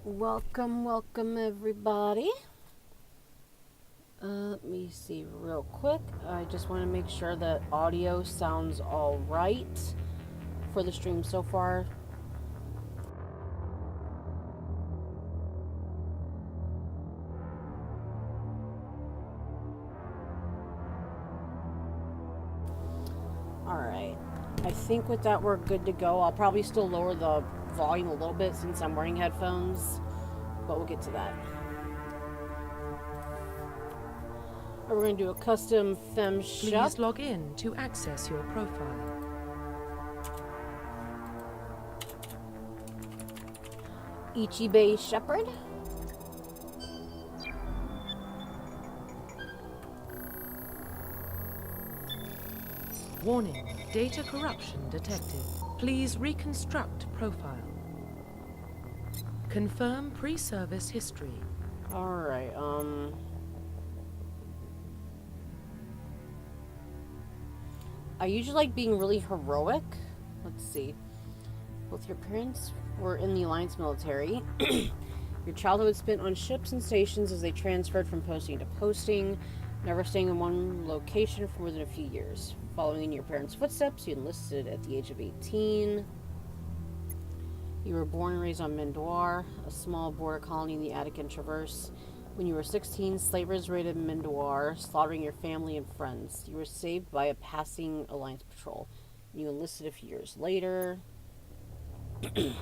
Welcome everybody. Let me see real quick. I just want to make sure that audio sounds all right for the stream so far. Alright. I think with that we're good to go. I'll probably still lower the volume a little bit since I'm wearing headphones, but we'll get to that. We're going to do a custom fem shop. Please log in to access your profile. Ichibae Shepard. Warning, data corruption detected. Please reconstruct profile. Confirm pre-service history. Alright, I usually like being really heroic. Let's see. Both your parents were in the Alliance military. Your childhood was spent on ships and stations as they transferred from posting to posting, never staying in one location for more than a few years. Following in your parents' footsteps, you enlisted at the age of 18. You were born and raised on Mendoir, a small border colony in the Attican Traverse. When you were 16, slavers raided Mendoir, slaughtering your family and friends. You were saved by a passing Alliance patrol. You enlisted a few years later. You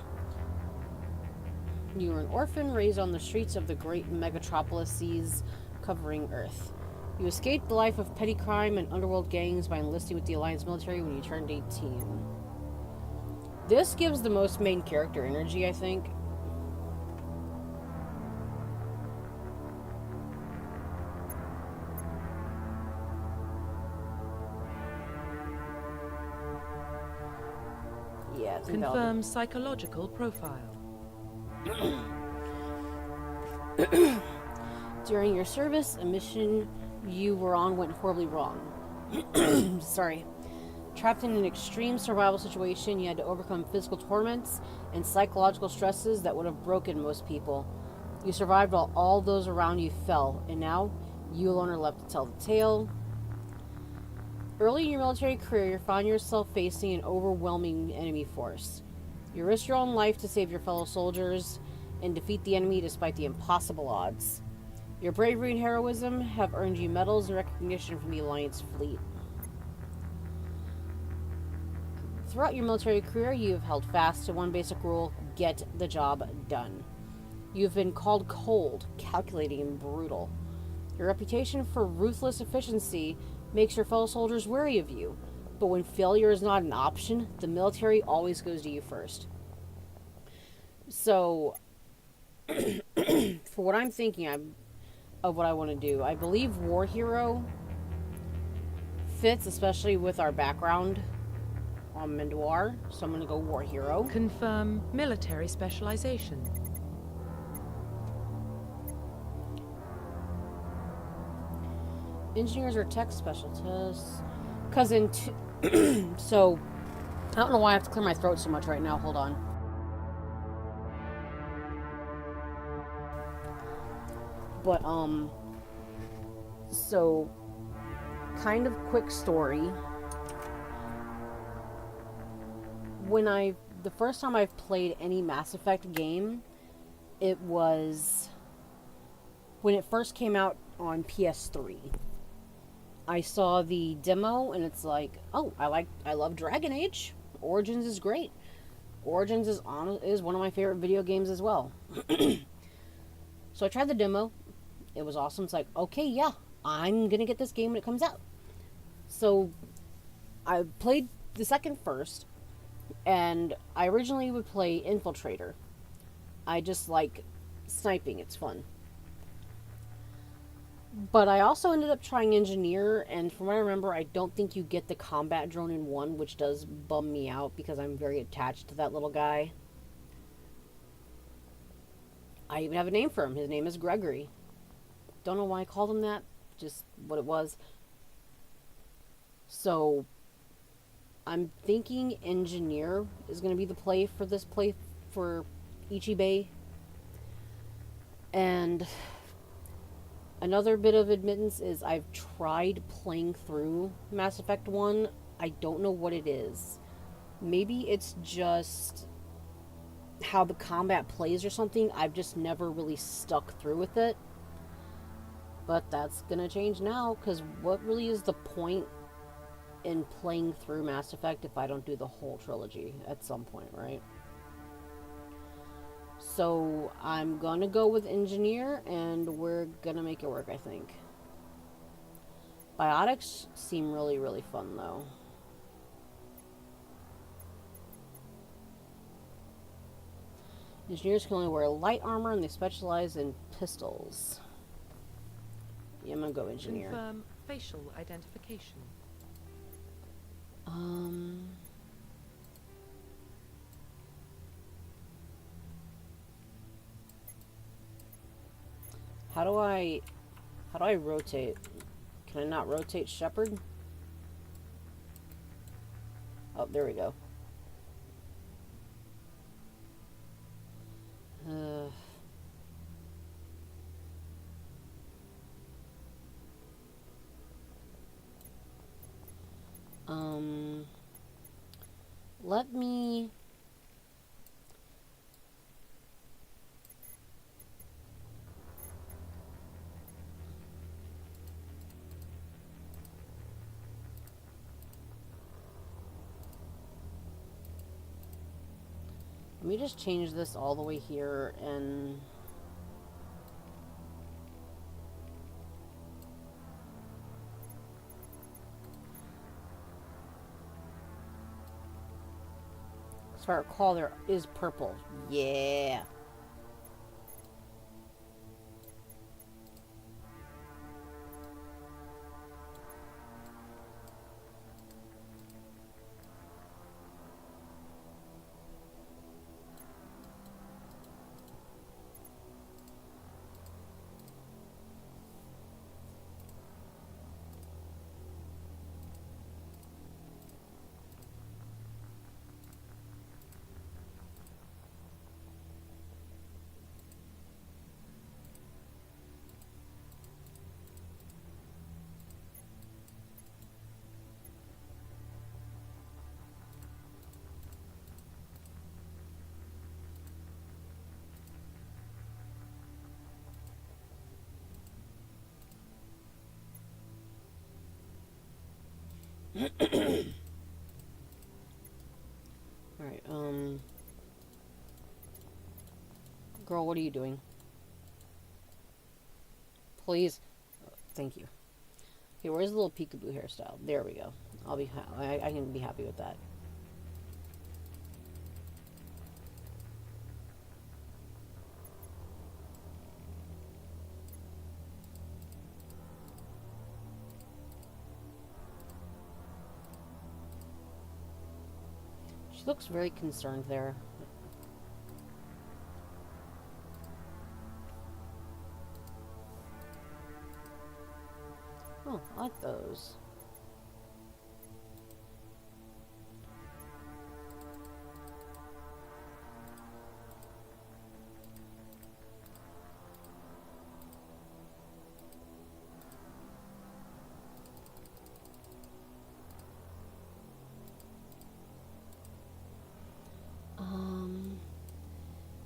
were an orphan raised on the streets of the great megatropolises covering Earth. You escaped the life of petty crime and underworld gangs by enlisting with the Alliance military when you turned 18. This gives the most main character energy, I think. Yeah, I think Confirm psychological profile. During your service, a mission you were on went horribly wrong. Sorry. Trapped in an extreme survival situation, you had to overcome physical torments and psychological stresses that would have broken most people. You survived while all those around you fell, and now you alone are left to tell the tale. Early in your military career, you found yourself facing an overwhelming enemy force. You risked your own life to save your fellow soldiers and defeat the enemy despite the impossible odds. Your bravery and heroism have earned you medals and recognition from the Alliance fleet. Throughout your military career, you have held fast to one basic rule: get the job done. You've been called cold, calculating, and brutal. Your reputation for ruthless efficiency makes your fellow soldiers wary of you, but when failure is not an option, the military always goes to you first. So, for what I'm thinking of what I want to do, I believe War Hero fits, especially with our background on Mendoir, so I'm going to go War Hero. Confirm military specialization. Engineers or tech specialists. Because so, I don't know why I have to clear my throat so much right now. Hold on. But, so, kind of quick story. The first time I've played any Mass Effect game, it was when it first came out on PS3. I saw the demo and it's like, oh, I love Dragon Age. Origins is great. Origins is one of my favorite video games as well. So I tried the demo. It was awesome. It's like, okay, yeah, I'm gonna get this game when it comes out. So I played the second first, and I originally would play Infiltrator. I just like sniping, it's fun. But I also ended up trying Engineer, and from what I remember, I don't think you get the combat drone in one, which does bum me out because I'm very attached to that little guy. I even have a name for him. His name is Gregory. Don't know why I called him that, just what it was. So, I'm thinking Engineer is going to be the play for this play for Ichibae. And another bit of admittance is I've tried playing through Mass Effect 1. I don't know what it is. Maybe it's just how the combat plays or something. I've just never really stuck through with it. But that's gonna change now, because what really is the point in playing through Mass Effect if I don't do the whole trilogy at some point, right? So I'm gonna go with engineer, and we're gonna make it work, I think. Biotics seem really, really fun, though. Engineers can only wear light armor, and they specialize in pistols. Yeah, I'm gonna go engineer. Confirm facial identification. How do I rotate? Can I not rotate Shepard? Oh, there we go. Uh, let me... Let me just change this all the way here and... As far as I recall, there is purple. Yeah. Alright, girl, what are you doing? Please. Thank you. Okay, where's the little peekaboo hairstyle? There we go. I can be happy with that. She looks very concerned there. Oh, I like those.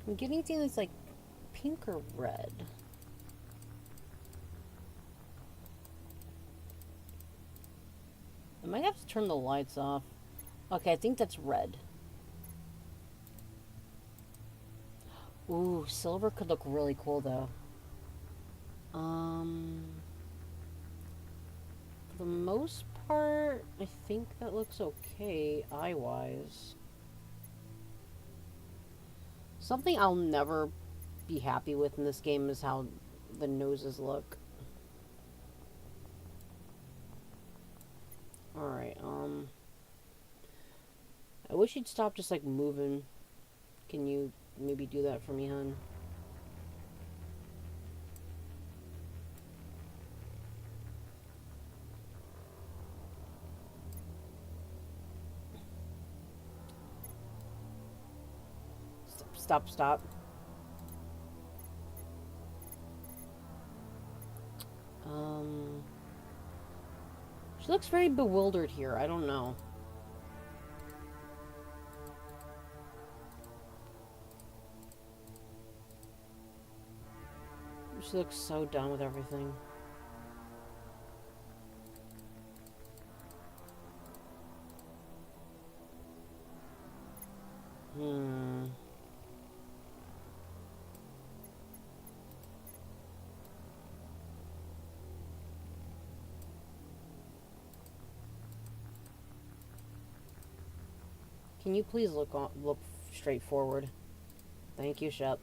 I'm getting anything that's like pink or red. I might have to turn the lights off. Okay, I think that's red. Ooh, silver could look really cool though. For the most part, I think that looks okay eye-wise. Something I'll never be happy with in this game is how the noses look. Alright, I wish you'd stop just, like, moving. Can you maybe do that for me, hon? Stop. She looks very bewildered here. I don't know. She looks so done with everything. Can you please look straight forward? Thank you, Shep.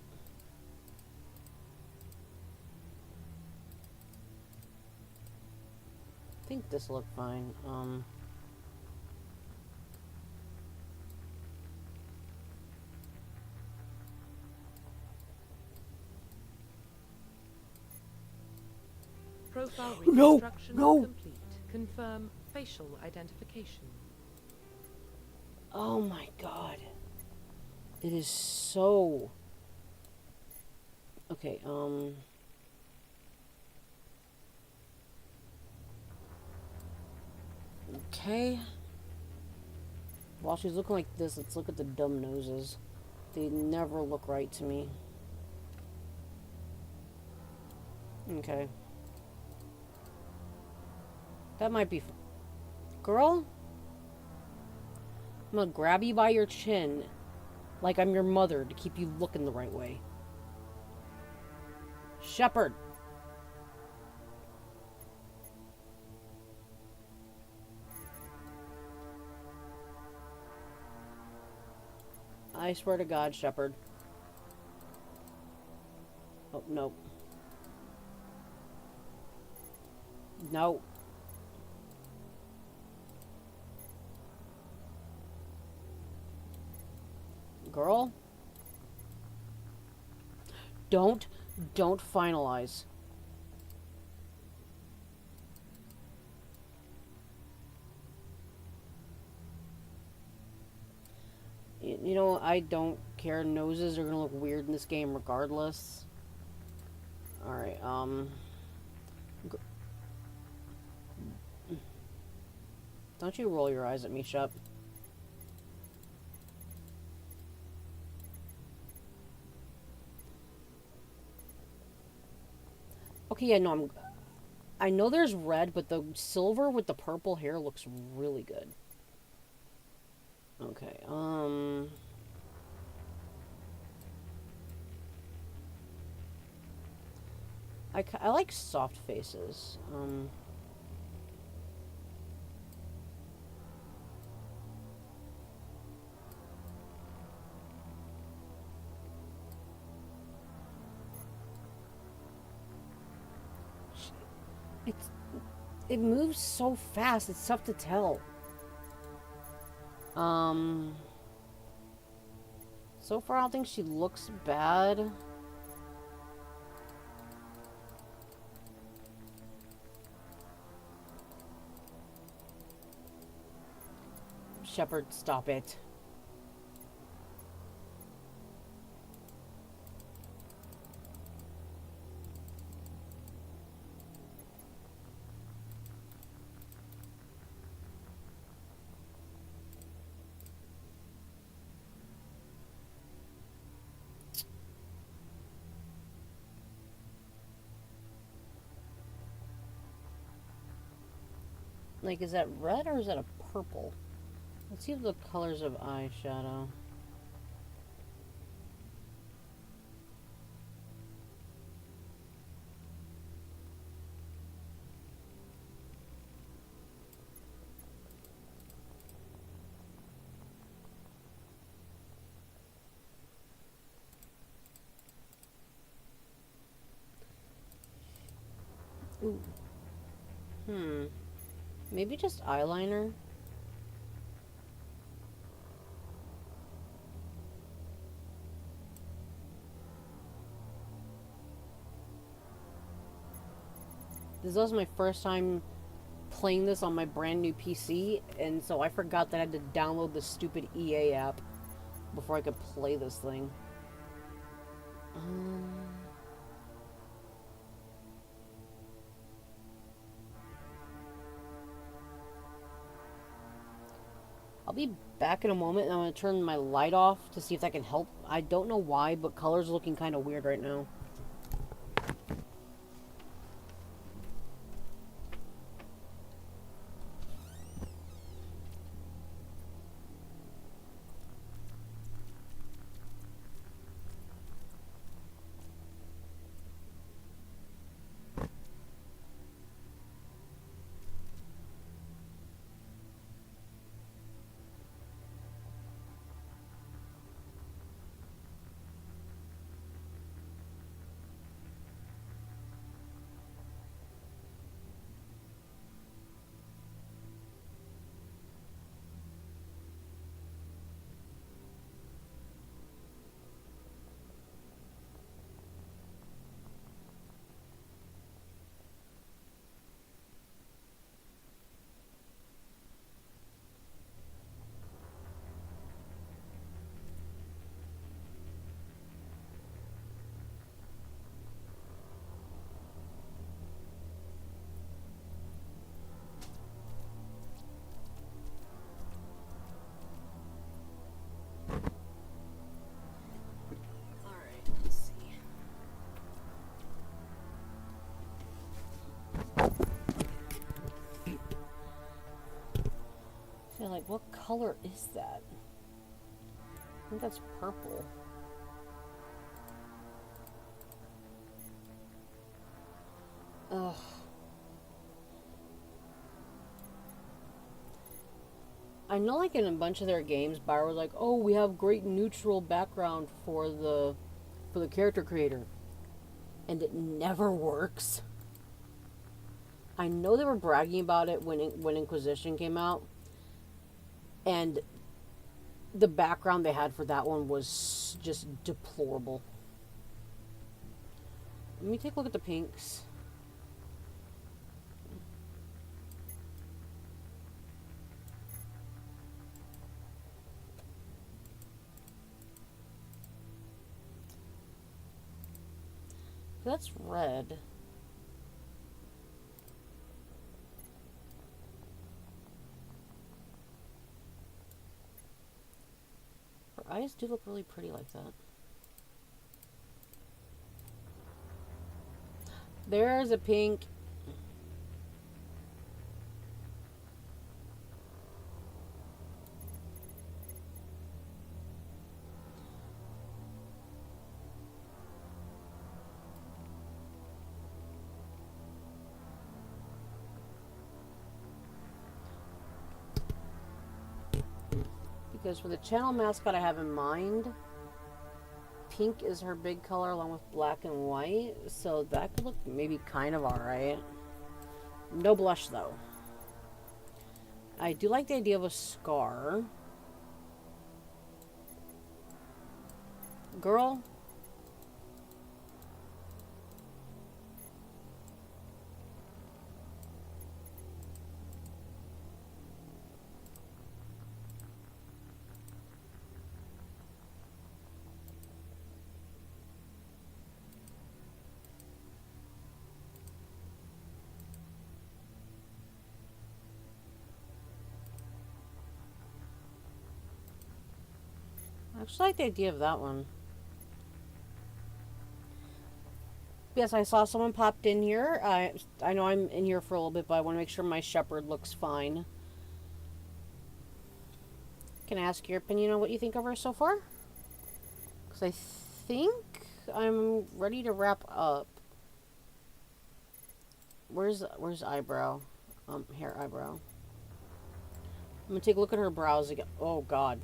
I think this will look fine. Profile reconstruction complete. Confirm facial identification. Oh my god. It is so... Okay, Okay. While she's looking like this, let's look at the dumb noses. They never look right to me. Okay. That might be... Girl? I'm gonna grab you by your chin like I'm your mother to keep you looking the right way. Shepard! I swear to God, Shepard. Oh, no. No. Girl? Don't finalize. You know, I don't care. Noses are gonna look weird in this game regardless. Alright, don't you roll your eyes at me, Shep. Okay, yeah, no, I know there's red, but the silver with the purple hair looks really good. Okay, I like soft faces. It moves so fast, it's tough to tell. So far I don't think she looks bad. Shepard, stop it. Like, is that red or is that a purple? Let's see the colors of eyeshadow. Ooh. Maybe just eyeliner? This was my first time playing this on my brand new PC, and so I forgot that I had to download the stupid EA app before I could play this thing. I'll be back in a moment, and I'm going to turn my light off to see if that can help. I don't know why, but color's looking kind of weird right now. So, like, what color is that? I think that's purple. Ugh. I know, like, in a bunch of their games, Bioware was like, "Oh, we have great neutral background for the character creator," and it never works. I know they were bragging about it when Inquisition came out, and the background they had for that one was just deplorable. Let me take a look at the pinks. That's red. Her eyes do look really pretty like that. There's a pink. Because for the channel mascot I have in mind, pink is her big color along with black and white, so that could look maybe kind of alright. No blush though. I do like the idea of a scar. Girl. I actually like the idea of that one. Yes, I saw someone popped in here. I know I'm in here for a little bit, but I want to make sure my Shepard looks fine. Can I ask your opinion on what you think of her so far? Because I think I'm ready to wrap up. Where's eyebrow? Hair eyebrow. I'm gonna take a look at her brows again. Oh God.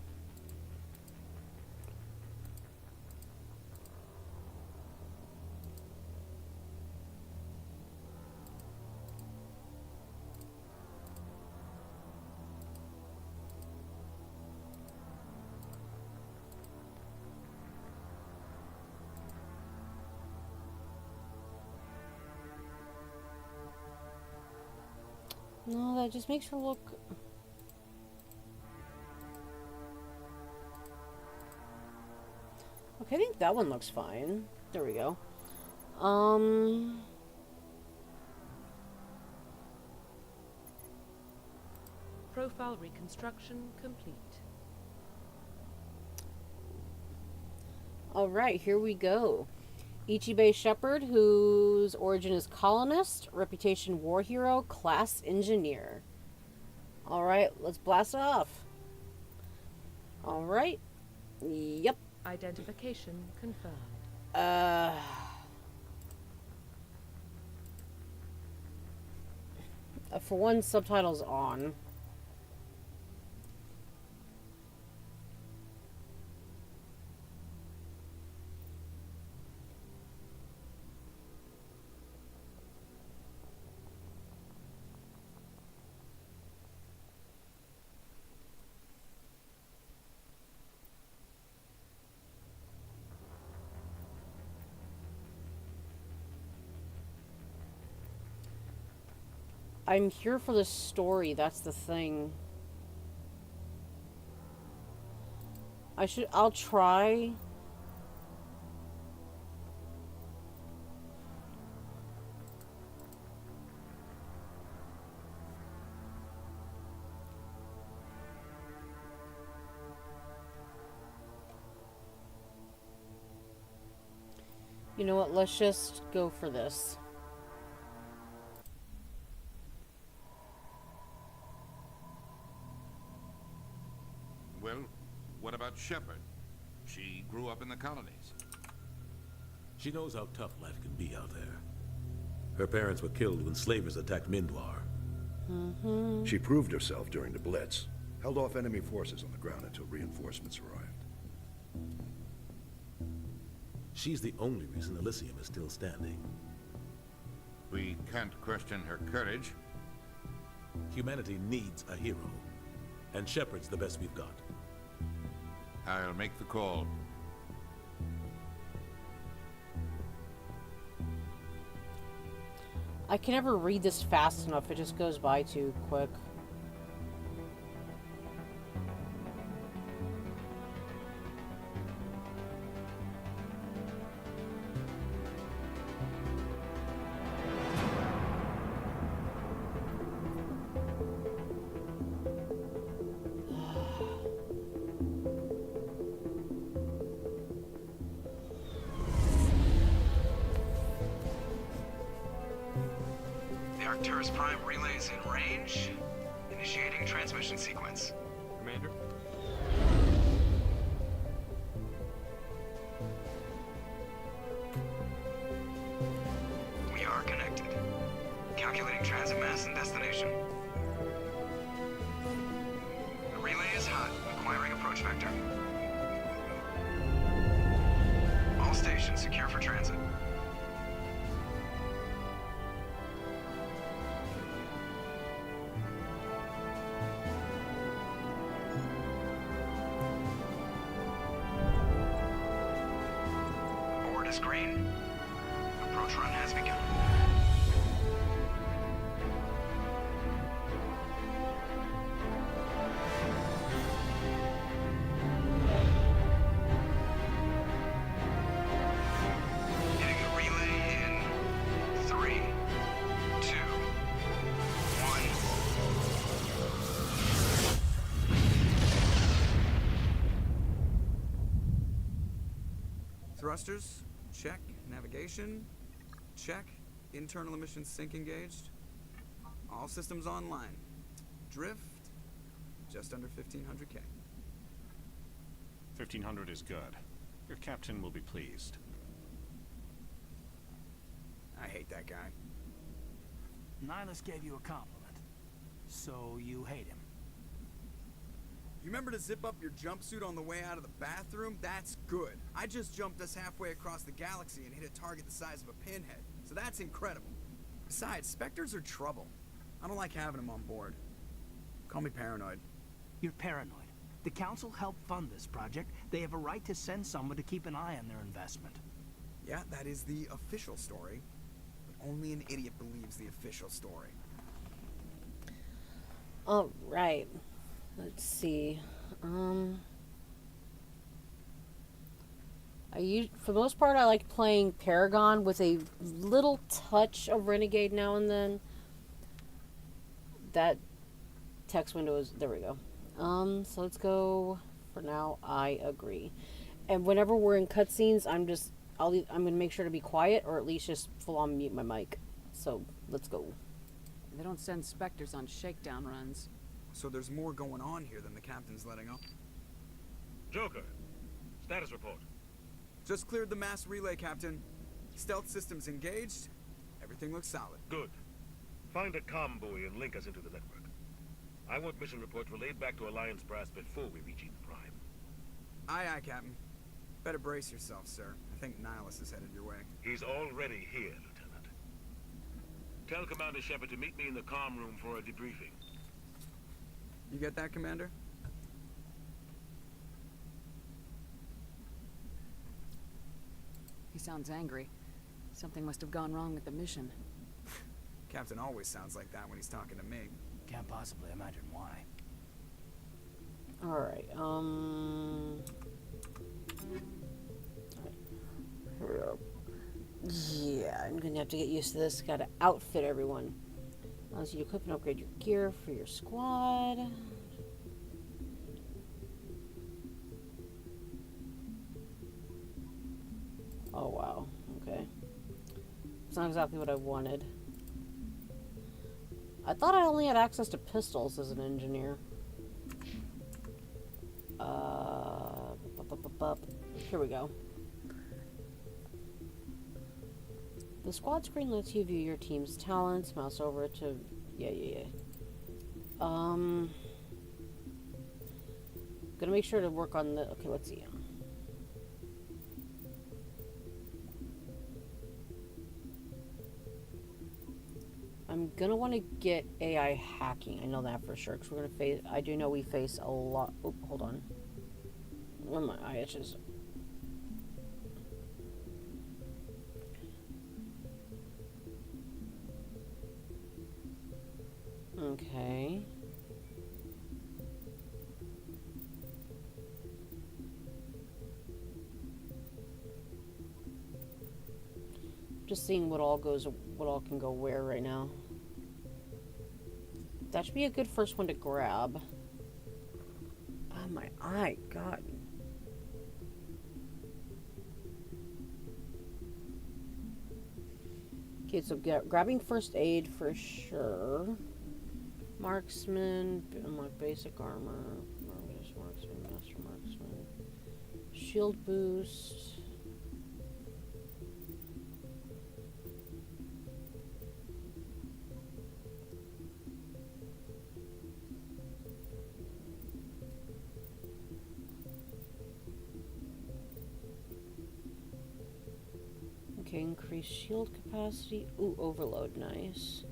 No, that just makes her look... Okay, I think that one looks fine. There we go. Profile reconstruction complete. Alright, here we go. Ichibae Shepard, whose origin is colonist, reputation war hero, class engineer. Alright, let's blast off. Alright. Yep. Identification confirmed. For one, subtitles on. I'm here for the story, that's the thing. I'll try. You know what, let's just go for this. Well, what about Shepard? She grew up in the colonies. She knows how tough life can be out there. Her parents were killed when slavers attacked Mindwar. She proved herself during the Blitz, held off enemy forces on the ground until reinforcements arrived. She's the only reason Elysium is still standing. We can't question her courage. Humanity needs a hero, and Shepard's the best we've got. I'll make the call. I can never read this fast enough, it just goes by too quick. Arcturus Prime relays in range. Initiating transmission sequence. Commander? We are connected. Calculating transit mass and destination. The relay is hot, acquiring approach vector. All stations secure for transit. Green. Approach run has begun. Hitting the relay in 3, 2, 1. Thrusters? Check. Navigation? Check. Internal emissions sync engaged. All systems online. Drift? Just under 1500K. 1500 is good. Your captain will be pleased. I hate that guy. Nihilus gave you a compliment. So you hate him. You remember to zip up your jumpsuit on the way out of the bathroom? That's good. I just jumped us halfway across the galaxy and hit a target the size of a pinhead. So that's incredible. Besides, Spectres are trouble. I don't like having them on board. Call me paranoid. You're paranoid. The Council helped fund this project. They have a right to send someone to keep an eye on their investment. Yeah, that is the official story. But only an idiot believes the official story. All right. Let's see. For the most part, I like playing Paragon with a little touch of Renegade now and then. That Text window is, there we go. So let's go, for now, I agree. And whenever we're in cutscenes, I'm going to make sure to be quiet, or at least just full on mute my mic. So, let's go. They don't send Spectres on shakedown runs. So there's more going on here than the captain's letting on. Joker, status report. Just cleared the mass relay, Captain. Stealth systems engaged. Everything looks solid. Good. Find a comm buoy and link us into the network. I want mission reports relayed back to Alliance brass before we reach Eden Prime. Aye, aye, Captain. Better brace yourself, sir. I think Nihilus is headed your way. He's already here, Lieutenant. Tell Commander Shepard to meet me in the comm room for a debriefing. You get that, Commander? He sounds angry. Something must have gone wrong with the mission. Captain always sounds like that when he's talking to me. Can't possibly imagine why. Alright, here we go. Yeah, I'm gonna have to get used to this. Gotta outfit everyone. Allows you to equip and upgrade your gear for your squad. Oh wow, okay. It's not exactly what I wanted. I thought I only had access to pistols as an engineer. Here we go. The squad screen lets you view your team's talents. Mouse over to... Yeah. Gonna make sure to work on the... Okay, let's see. I'm gonna want to get AI hacking. I know that for sure, because we're gonna face... I do know we face a lot... Oh, hold on. Where my eye itches. Okay. Just seeing what all can go where right now. That should be a good first one to grab. Oh my eye, God. Okay, so grabbing first aid for sure. Marksman, unlock basic armor, marksman, master marksman, shield boost. Okay, increase shield capacity. Ooh, overload, nice.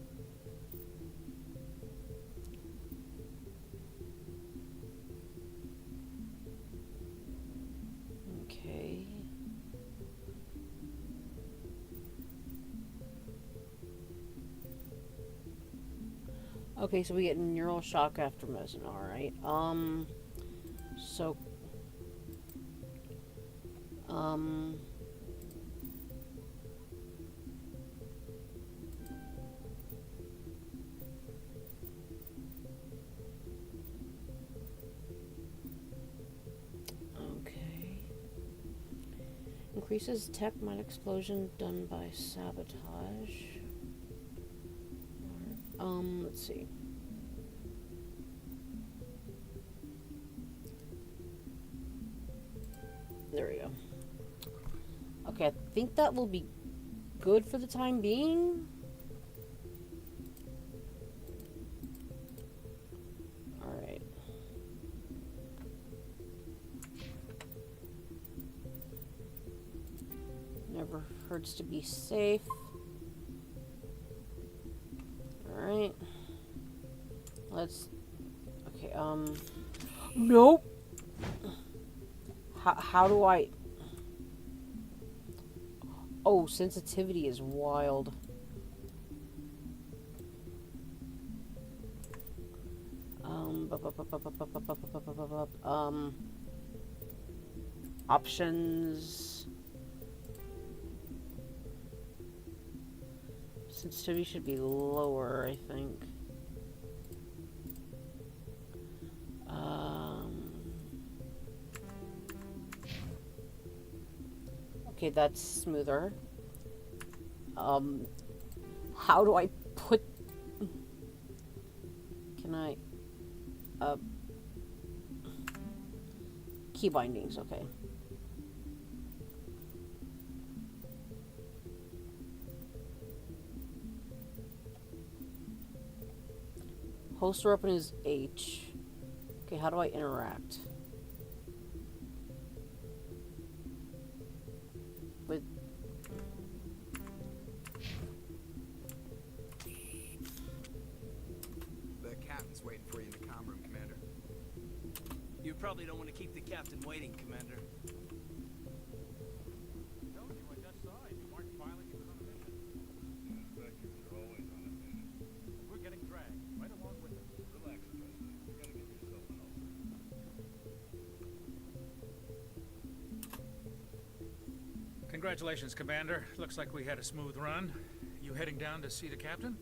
Okay, so we get neural shock after medicine, alright. Okay. Increases tech mine explosion done by sabotage. Let's see. There we go. Okay, I think that will be good for the time being. Alright. Never hurts to be safe. Alright. Let's... Okay, Nope! How do I... Oh, sensitivity is wild. Options... Sensitivity should be lower, I think. Okay, that's smoother. How do I put... Can I... Key bindings, okay. Holster open is H. Okay, how do I interact? With... The captain's waiting for you in the comm room, Commander. You probably don't want to keep the captain waiting, Commander. Told you, I just saw it. You weren't filing your mission. Inspectors are always on a mission. We're getting dragged right along with them. Relax, President. You gotta give yourself an ulcer. Congratulations, Commander. Looks like we had a smooth run. You heading down to see the captain?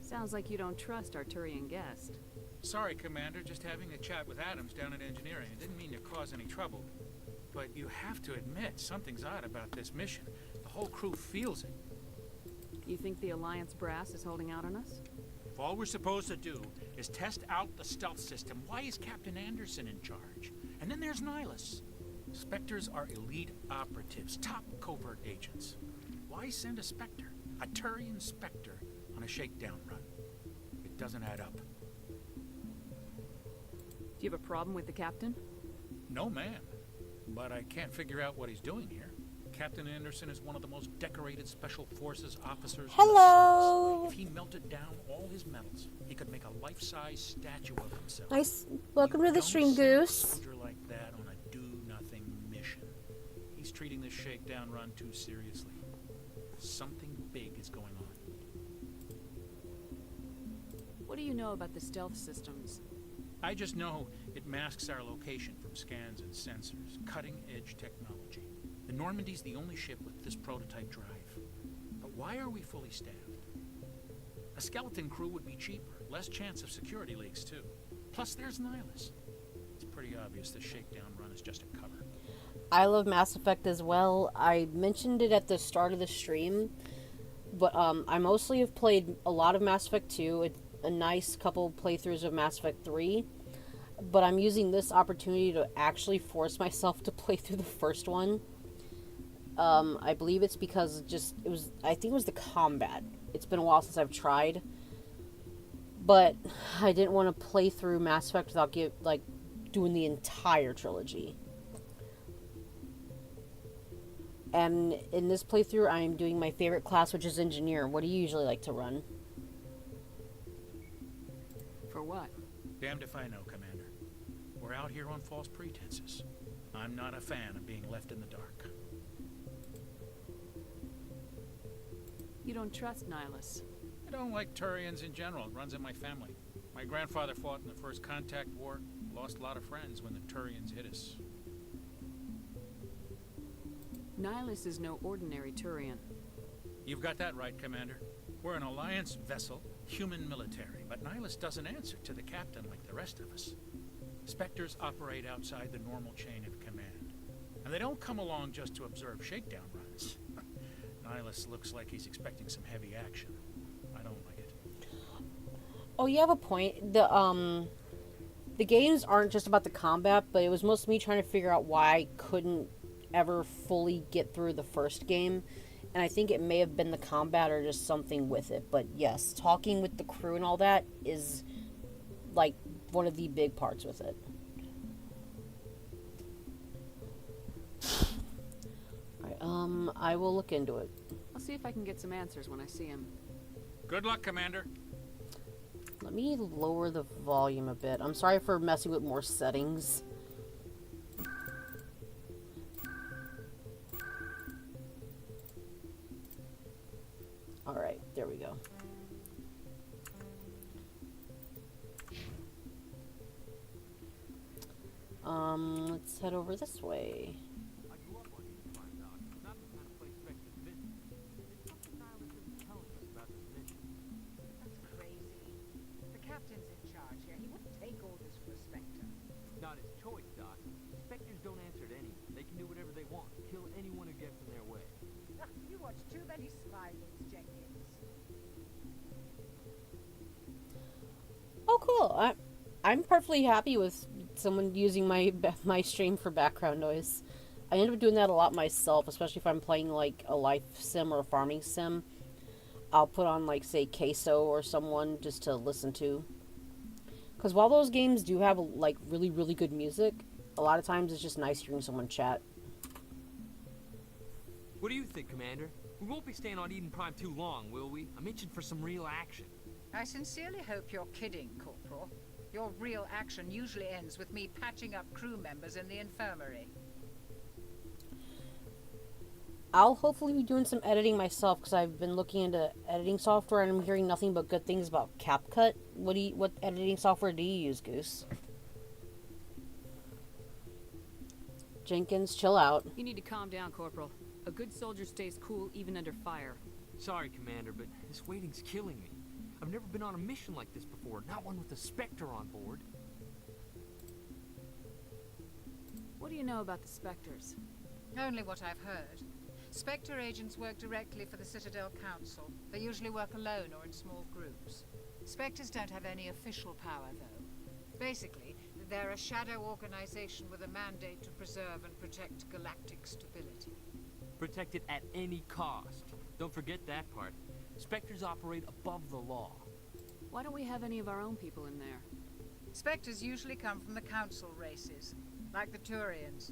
Sounds like you don't trust our Turian guest. Sorry, Commander. Just having a chat with Adams down at engineering. I didn't mean to cause any trouble. But you have to admit, something's odd about this mission. The whole crew feels it. You think the Alliance brass is holding out on us? If all we're supposed to do is test out the stealth system, why is Captain Anderson in charge? And then there's Nihilus. Spectres are elite operatives, top covert agents. Why send a Spectre, a Turian Spectre, on a shakedown run? It doesn't add up. Do you have a problem with the captain? No, ma'am. But I can't figure out what he's doing here. Captain Anderson is one of the most decorated Special Forces officers. Hello! In the service. If he melted down all his medals, he could make a life-size statue of himself. Nice. Welcome to the Don't stream, send a Goose. soldier like that on a do-nothing mission. He's treating this shakedown run too seriously. Something big is going on. What do you know about the stealth systems? I just know it masks our location from scans and sensors. Cutting-edge technology. The Normandy's the only ship with this prototype drive. But why are we fully staffed? A skeleton crew would be cheaper. Less chance of security leaks, too. Plus, there's Nihilus. It's pretty obvious the shakedown run is just a cover. I love Mass Effect as well. I mentioned it at the start of the stream. But I mostly have played a lot of Mass Effect 2. A nice couple playthroughs of Mass Effect 3, but I'm using this opportunity to actually force myself to play through the first one. I believe it's because I think it was the combat. It's been a while since I've tried, but I didn't want to play through Mass Effect without doing the entire trilogy. And in this playthrough, I am doing my favorite class, which is Engineer. What do you usually like to run? For what? Damned if I know, Commander. We're out here on false pretenses. I'm not a fan of being left in the dark. You don't trust Nihilus. I don't like Turians in general. It runs in my family. My grandfather fought in the First Contact War. Lost a lot of friends when the Turians hit us. Nihilus is no ordinary Turian. You've got that right, Commander. We're an Alliance vessel, human military, but Nihilus doesn't answer to the captain like the rest of us. Spectres operate outside the normal chain of command. And they don't come along just to observe shakedown runs. Nihilus looks like he's expecting some heavy action. I don't like it. Oh, you have a point. The games aren't just about the combat, but it was mostly me trying to figure out why I couldn't ever fully get through the first game. And I think it may have been the combat or just something with it. But yes, talking with the crew and all that is like one of the big parts with it. Alright, I will look into it. I'll see if I can get some answers when I see him. Good luck, Commander. Let me lower the volume a bit. I'm sorry for messing with more settings. Alright, there we go. Let's head over this way. I grew up on these farm dogs. Not the kind of place Spectres visit. There's something Nihilus isn't telling us about this mission. That's crazy. The captain's in charge here. He wouldn't take orders from a Spectre. Not his choice, Doc. Spectres don't answer to anyone. They can do whatever they want. Kill anyone who gets in their way. You watch too many spy movies, Jenkins. Oh, cool. I'm perfectly happy with someone using my stream for background noise. I end up doing that a lot myself, especially if I'm playing like a life sim or a farming sim. I'll put on like, say, Queso or someone just to listen to. Because while those games do have like really, really good music, a lot of times it's just nice hearing someone chat. What do you think, Commander? We won't be staying on Eden Prime too long, will we? I'm itching for some real action. I sincerely hope you're kidding, Corporal. Your real action usually ends with me patching up crew members in the infirmary. I'll hopefully be doing some editing myself because I've been looking into editing software and I'm hearing nothing but good things about CapCut. What editing software do you use, Goose? Jenkins, chill out. You need to calm down, Corporal. A good soldier stays cool even under fire. Sorry, Commander, but this waiting's killing me. I've never been on a mission like this before, not one with a Spectre on board. What do you know about the Spectres? Only what I've heard. Spectre agents work directly for the Citadel Council. They usually work alone or in small groups. Spectres don't have any official power, though. Basically, they're a shadow organization with a mandate to preserve and protect galactic stability. Protect it at any cost. Don't forget that part. Spectres operate above the law. Why don't we have any of our own people in there? Spectres usually come from the Council races, like the Turians.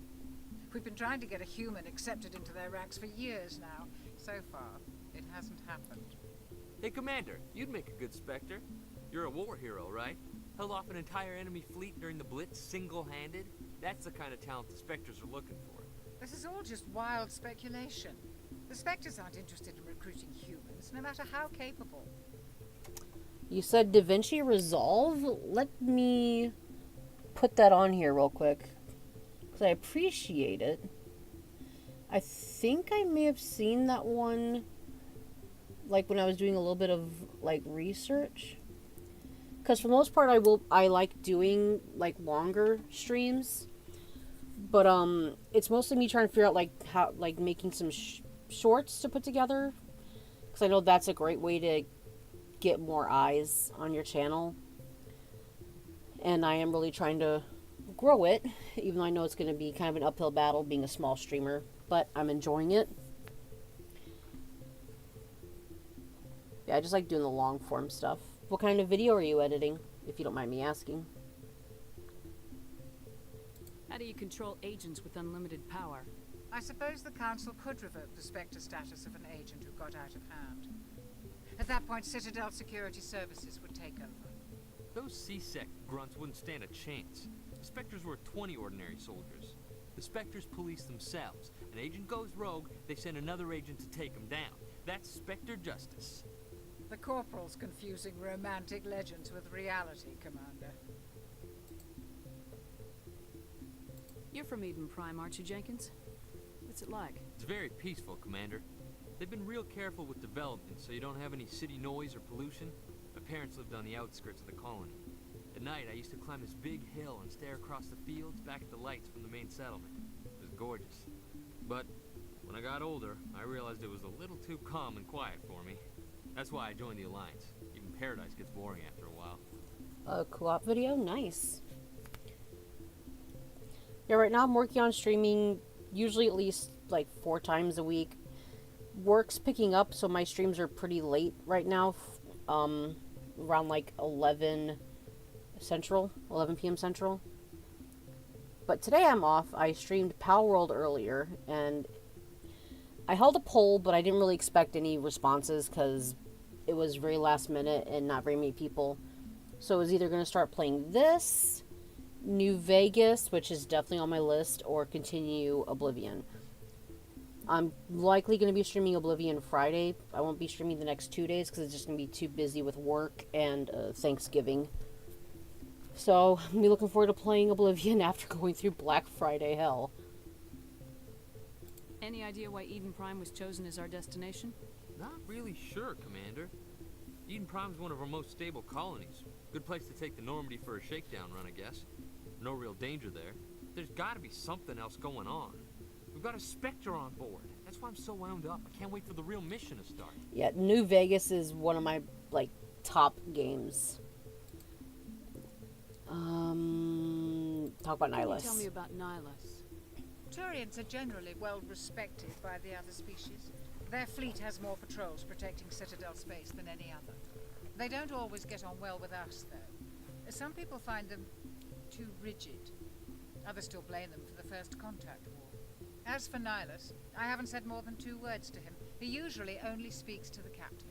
We've been trying to get a human accepted into their ranks for years now. So far, it hasn't happened. Hey, Commander, you'd make a good Spectre. You're a war hero, right? Held off an entire enemy fleet during the Blitz single-handed? That's the kind of talent the Spectres are looking for. This is all just wild speculation. The Spectres aren't interested in recruiting humans, no matter how capable. You said Da Vinci Resolve? Let me put that on here real quick. Because I appreciate it. I think I may have seen that one, like, when I was doing a little bit of, like, research. Because for the most part, I like doing, like, longer streams. But, it's mostly me trying to figure out, like, how, like, making some shorts to put together. Because I know that's a great way to get more eyes on your channel. And I am really trying to grow it, even though I know it's going to be kind of an uphill battle being a small streamer. But I'm enjoying it. Yeah, I just like doing the long form stuff. What kind of video are you editing, if you don't mind me asking? How do you control agents with unlimited power? I suppose the Council could revoke the Spectre status of an agent who got out of hand. At that point, Citadel Security Services would take over. Those C-Sec grunts wouldn't stand a chance. The Spectres were 20 ordinary soldiers. The Spectres police themselves. An agent goes rogue, they send another agent to take him down. That's Spectre justice. The Corporal's confusing romantic legends with reality, Commander. You're from Eden Prime, aren't you, Jenkins? What's it like? It's very peaceful, Commander. They've been real careful with development so you don't have any city noise or pollution. My parents lived on the outskirts of the colony. At night, I used to climb this big hill and stare across the fields back at the lights from the main settlement. It was gorgeous. But when I got older, I realized it was a little too calm and quiet for me. That's why I joined the Alliance. Even Paradise gets boring after a while. A co-op video? Nice. Yeah, right now I'm working on streaming usually at least like 4 times a week. Work's picking up, so my streams are pretty late right now. Around like 11 p.m. Central. But today I'm off. I streamed Pal World earlier, and I held a poll, but I didn't really expect any responses because it was very last minute and not very many people. So I was either going to start playing this, New Vegas, which is definitely on my list, or continue Oblivion. I'm likely going to be streaming Oblivion Friday. I won't be streaming the next 2 days because it's just going to be too busy with work and Thanksgiving. So I'm going to be looking forward to playing Oblivion after going through Black Friday hell. Any idea why Eden Prime was chosen as our destination? Not really sure, Commander. Eden Prime's one of our most stable colonies. Good place to take the Normandy for a shakedown run, I guess. No real danger there. There's gotta be something else going on. got a Spectre on board. That's why I'm so wound up. I can't wait for the real mission to start. Yeah, New Vegas is one of my, like, top games. Talk about Can you Nihilus. tell me about Nihilus? Turians are generally well respected by the other species. Their fleet has more patrols protecting Citadel space than any other. They don't always get on well with us, though. Some people find them too rigid. Others still blame them for the First Contact War. As for Nihilus, I haven't said more than 2 words to him. He usually only speaks to the captain.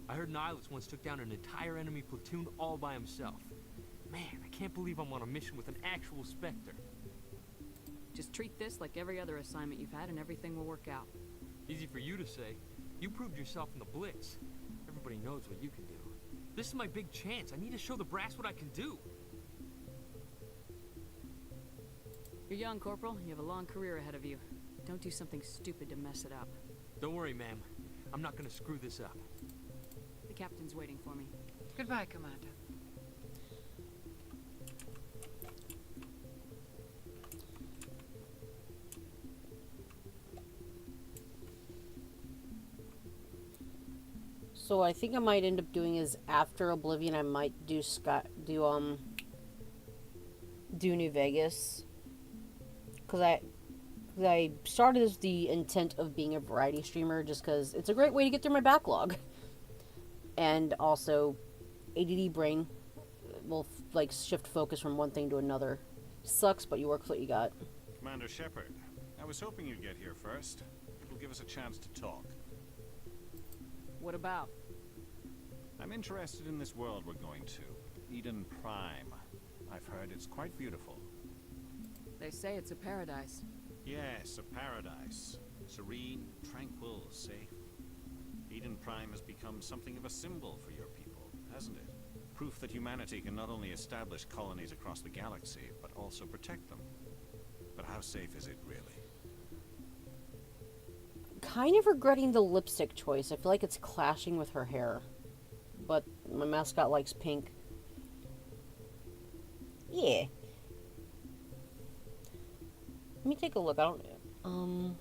I heard Nihilus once took down an entire enemy platoon all by himself. Man, I can't believe I'm on a mission with an actual Spectre. Just treat this like every other assignment you've had and everything will work out. Easy for you to say. You proved yourself in the Blitz. Everybody knows what you can do. This is my big chance. I need to show the brass what I can do. You're young, Corporal. You have a long career ahead of you. Don't do something stupid to mess it up. Don't worry, ma'am. I'm not gonna screw this up. The captain's waiting for me. Goodbye, Commander. So I think I might end up doing is after Oblivion, I might do New Vegas, because I started as the intent of being a variety streamer, just because it's a great way to get through my backlog, and also ADD brain will like shift focus from one thing to another. Sucks, but you work with what you got. Commander Shepard, I was hoping you'd get here first. It will give us a chance to talk. What about? I'm interested in this world we're going to. Eden Prime. I've heard it's quite beautiful. They say it's a paradise. Yes, a paradise. Serene, tranquil, safe. Eden Prime has become something of a symbol for your people, hasn't it? Proof that humanity can not only establish colonies across the galaxy, but also protect them. But how safe is it, really? Kind of regretting the lipstick choice. I feel like it's clashing with her hair. But my mascot likes pink. Yeah. Let me take a look. I don't...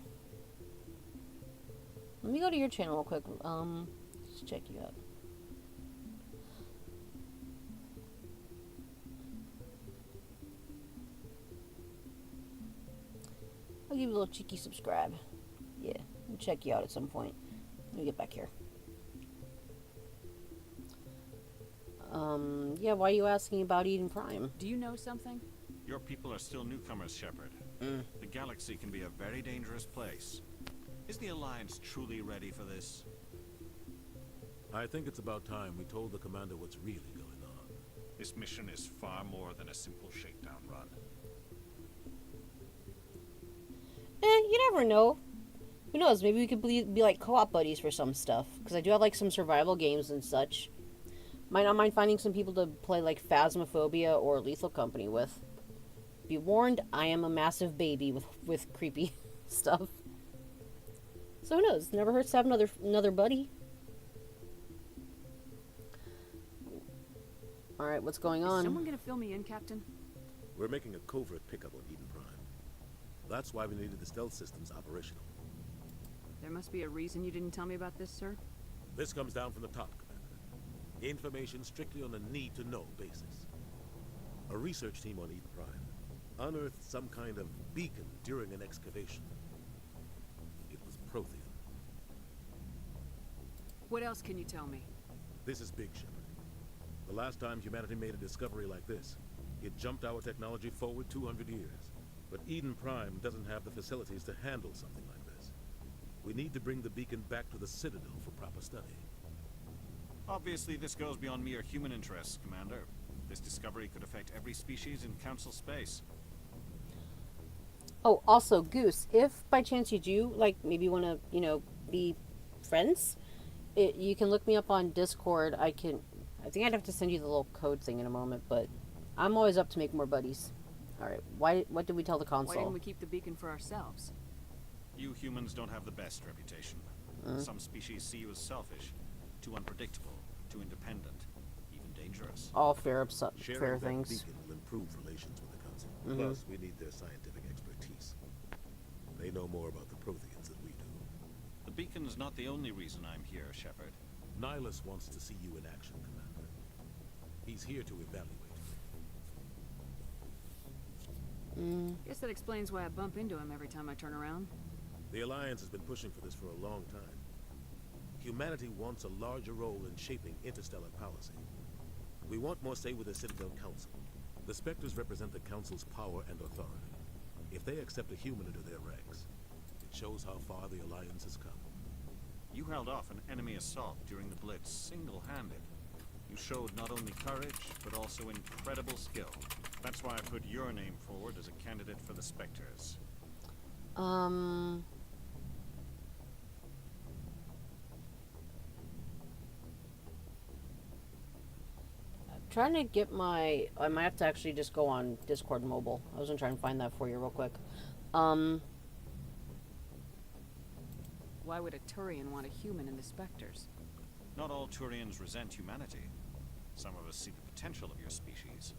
Let me go to your channel real quick. Let's check you out. I'll give you a little cheeky subscribe. Yeah, I'll check you out at some point. Let me get back here. Yeah, why are you asking about Eden Prime? Do you know something? Your people are still newcomers, Shepard. The galaxy can be a very dangerous place. Is the Alliance truly ready for this? I think it's about time we told the commander what's really going on. This mission is far more than a simple shakedown run. You never know. Who knows? Maybe we could be like co-op buddies for some stuff. Because I do have like some survival games and such. Might not mind finding some people to play like Phasmophobia or Lethal Company with. Be warned, I am a massive baby with creepy stuff. So who knows? Never hurts to have another buddy. Alright, what's going on? Is someone gonna fill me in, Captain? We're making a covert pickup on Eden Prime. That's why we needed the stealth systems operational. There must be a reason you didn't tell me about this, sir. This comes down from the top, Commander. Information strictly on a need-to-know basis. A research team on Eden Prime unearthed some kind of beacon during an excavation. It was Prothean. What else can you tell me? This is big, Shepard. The last time humanity made a discovery like this, it jumped our technology forward 200 years. But Eden Prime doesn't have the facilities to handle something like this. We need to bring the beacon back to the Citadel for proper study. Obviously, this goes beyond mere human interests, Commander. This discovery could affect every species in Council space. Oh, also, Goose, if by chance you do, like, maybe want to, you know, be friends, you can look me up on Discord. I think I'd have to send you the little code thing in a moment, but I'm always up to make more buddies. Alright, what did we tell the console? Why didn't we keep the beacon for ourselves? You humans don't have the best reputation. Some species see you as selfish, too unpredictable, too independent, even dangerous. All fair Sharing things. that beacon will improve relations with the Council. Plus, we need their scientific expertise. They know more about the Protheans than we do. The beacon's not the only reason I'm here, Shepard. Nihilus wants to see you in action, Commander. He's here to evaluate. Guess that explains why I bump into him every time I turn around. The Alliance has been pushing for this for a long time. Humanity wants a larger role in shaping interstellar policy. We want more say with the Citadel Council. The Spectres represent the Council's power and authority. If they accept a human into their ranks, it shows how far the Alliance has come. You held off an enemy assault during the Blitz single-handed. You showed not only courage, but also incredible skill. That's why I put your name forward as a candidate for the Spectres. Trying to get my... I might have to actually just go on Discord mobile. I was gonna try and find that for you real quick. Why would a Turian want a human in the Spectres? Not all Turians resent humanity. Some of us see the potential of your species.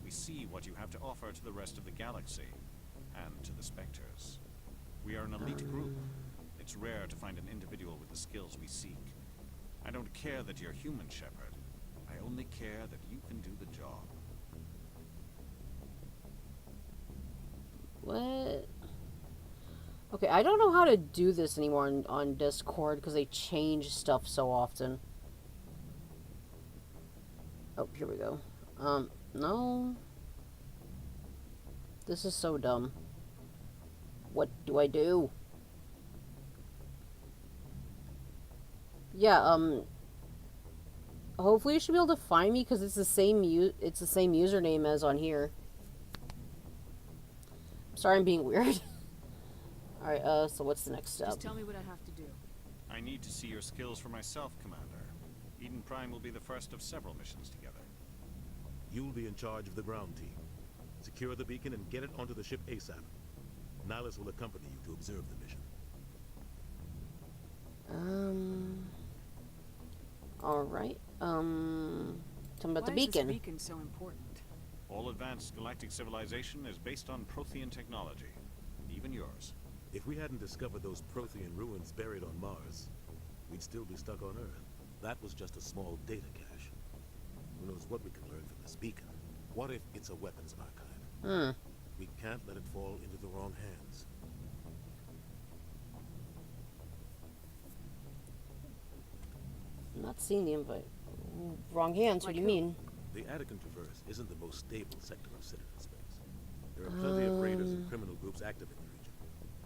We see what you have to offer to the rest of the galaxy, and to the Spectres. We are an elite group. It's rare to find an individual with the skills we seek. I don't care that you're human, Shepard. I only care that you can do the job. What? Okay, I don't know how to do this anymore on Discord because they change stuff so often. Oh, here we go. No. This is so dumb. What do I do? Yeah, hopefully you should be able to find me because it's the same username as on here. Sorry I'm being weird. Alright, so what's the next step? Just tell me what I have to do. I need to see your skills for myself, Commander. Eden Prime will be the first of several missions together. You'll be in charge of the ground team. Secure the beacon and get it onto the ship ASAP. Nihilus will accompany you to observe the mission. Alright, tell me about the Why beacon. is this beacon so important? All advanced galactic civilization is based on Prothean technology. Even yours. If we hadn't discovered those Prothean ruins buried on Mars, we'd still be stuck on Earth. That was just a small data cache. Who knows what we can learn from this beacon? What if it's a weapons archive? We can't let it fall into the wrong hands. I'm not seeing the invite. Wrong hands, what do you mean? The Attican Traverse isn't the most stable sector of Citadel space. There are plenty of raiders and criminal groups active in the region.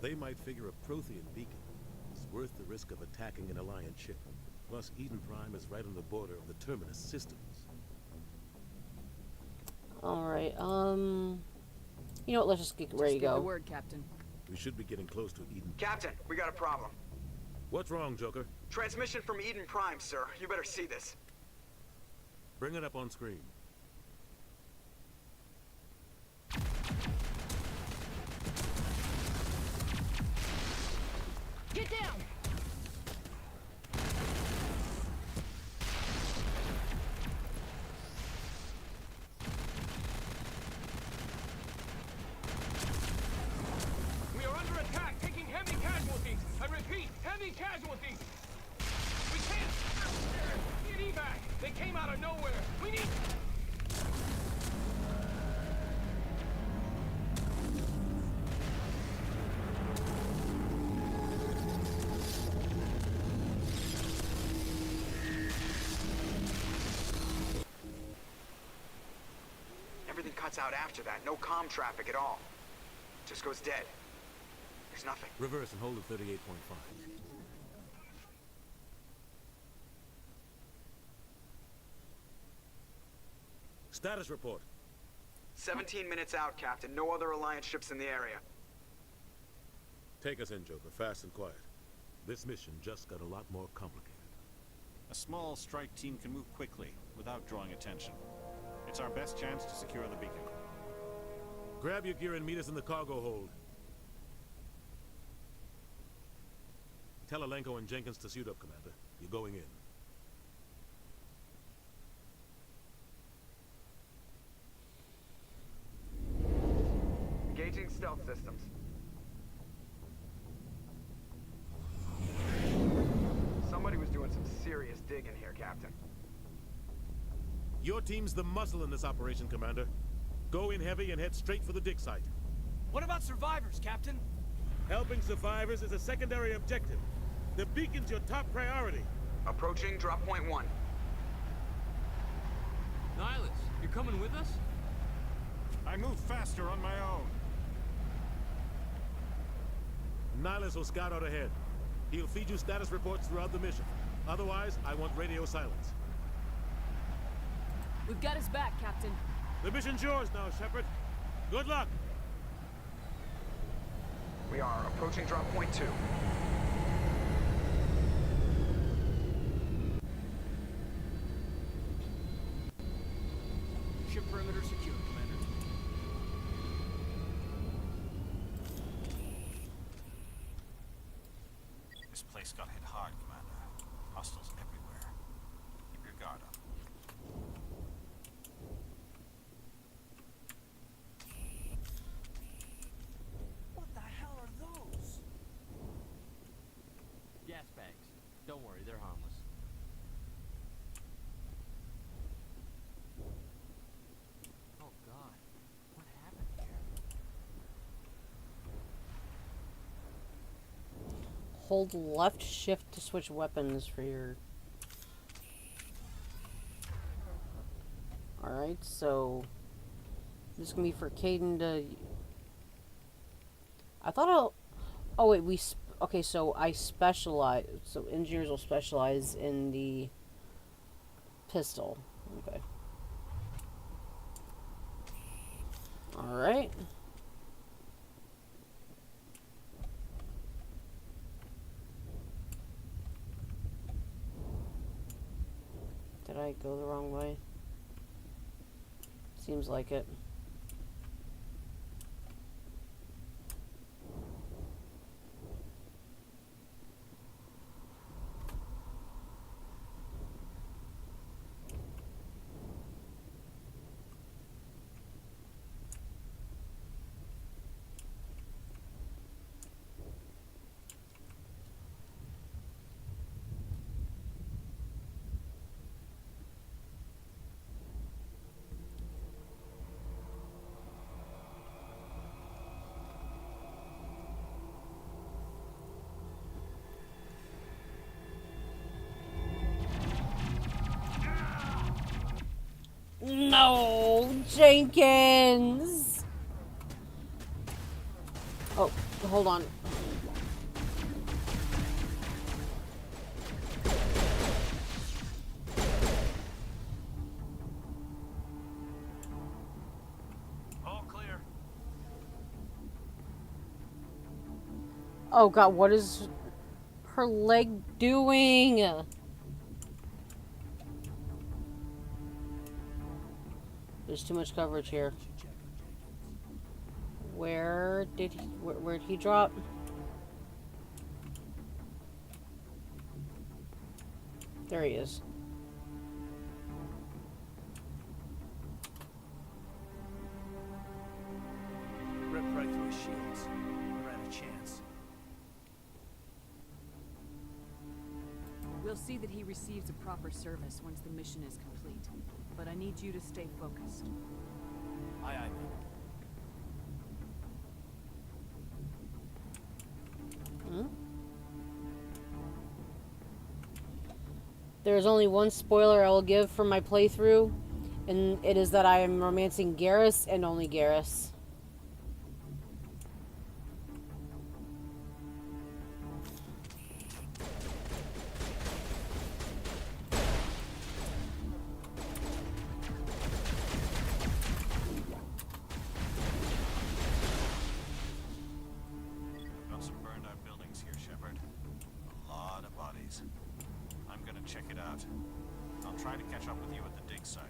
They might figure a Prothean beacon is worth the risk of attacking an Alliance ship. Plus, Eden Prime is right on the border of the Terminus systems. Alright, you know what, let's just get ready to Give go. the word, Captain. We should be getting close to Eden. Captain, we got a problem. What's wrong, Joker? Transmission from Eden Prime, sir. You better see this. Bring it up on screen. Get down! We are under attack, taking heavy casualties. I repeat, heavy casualties. We can't get evac. They came out of nowhere. We need... Everything cuts out after that. No comm traffic at all. Just goes dead. There's nothing. Reverse and hold at 38.5. Status report. 17 minutes out, Captain. No other Alliance ships in the area. Take us in, Joker, fast and quiet. This mission just got a lot more complicated. A small strike team can move quickly, without drawing attention. It's our best chance to secure the beacon. Grab your gear and meet us in the cargo hold. Tell Alenko and Jenkins to suit up, Commander. You're going in. Engaging stealth systems. Captain. Your team's the muscle in this operation, Commander. Go in heavy and head straight for the dig site. What about survivors, Captain? Helping survivors is a secondary objective. The beacon's your top priority. Approaching drop point 1. Nihilus, you're coming with us? I move faster on my own. Nihilus will scout out ahead. He'll feed you status reports throughout the mission. Otherwise, I want radio silence. We've got his back, Captain. The mission's yours now, Shepard. Good luck! We are approaching drop point 2. Ship perimeter secure, Commander. This place got hit hard, Commander. Hostiles everywhere. Keep your guard up. What the hell are those? Gas bags. Don't worry, they're harmless. Oh God, what happened here? Hold left shift to switch weapons for your... Alright, so... This is gonna be for Caden to... I thought I'll... Oh wait, okay, so I specialize... So engineers will specialize in the... pistol. Okay. Alright. Did I go the wrong way? Seems like it. No, Jenkins! Oh, hold on. All clear. Oh God, what is her leg doing? There's too much coverage here. Where did he drop? There he is. Ripped right through his shields. Never had a chance. We'll see that he receives a proper service once the mission is complete. But I need you to stay focused. Aye, aye, ma'am. There is only one spoiler I will give from my playthrough, and it is that I am romancing Garrus and only Garrus. Got some burned out buildings here, Shepard. A lot of bodies. I'm gonna check it out. I'll try to catch up with you at the dig site.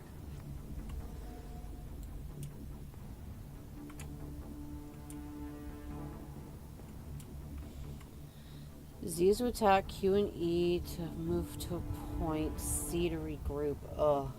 Z is to attack, Q and E to move to a point, C to regroup. Ugh.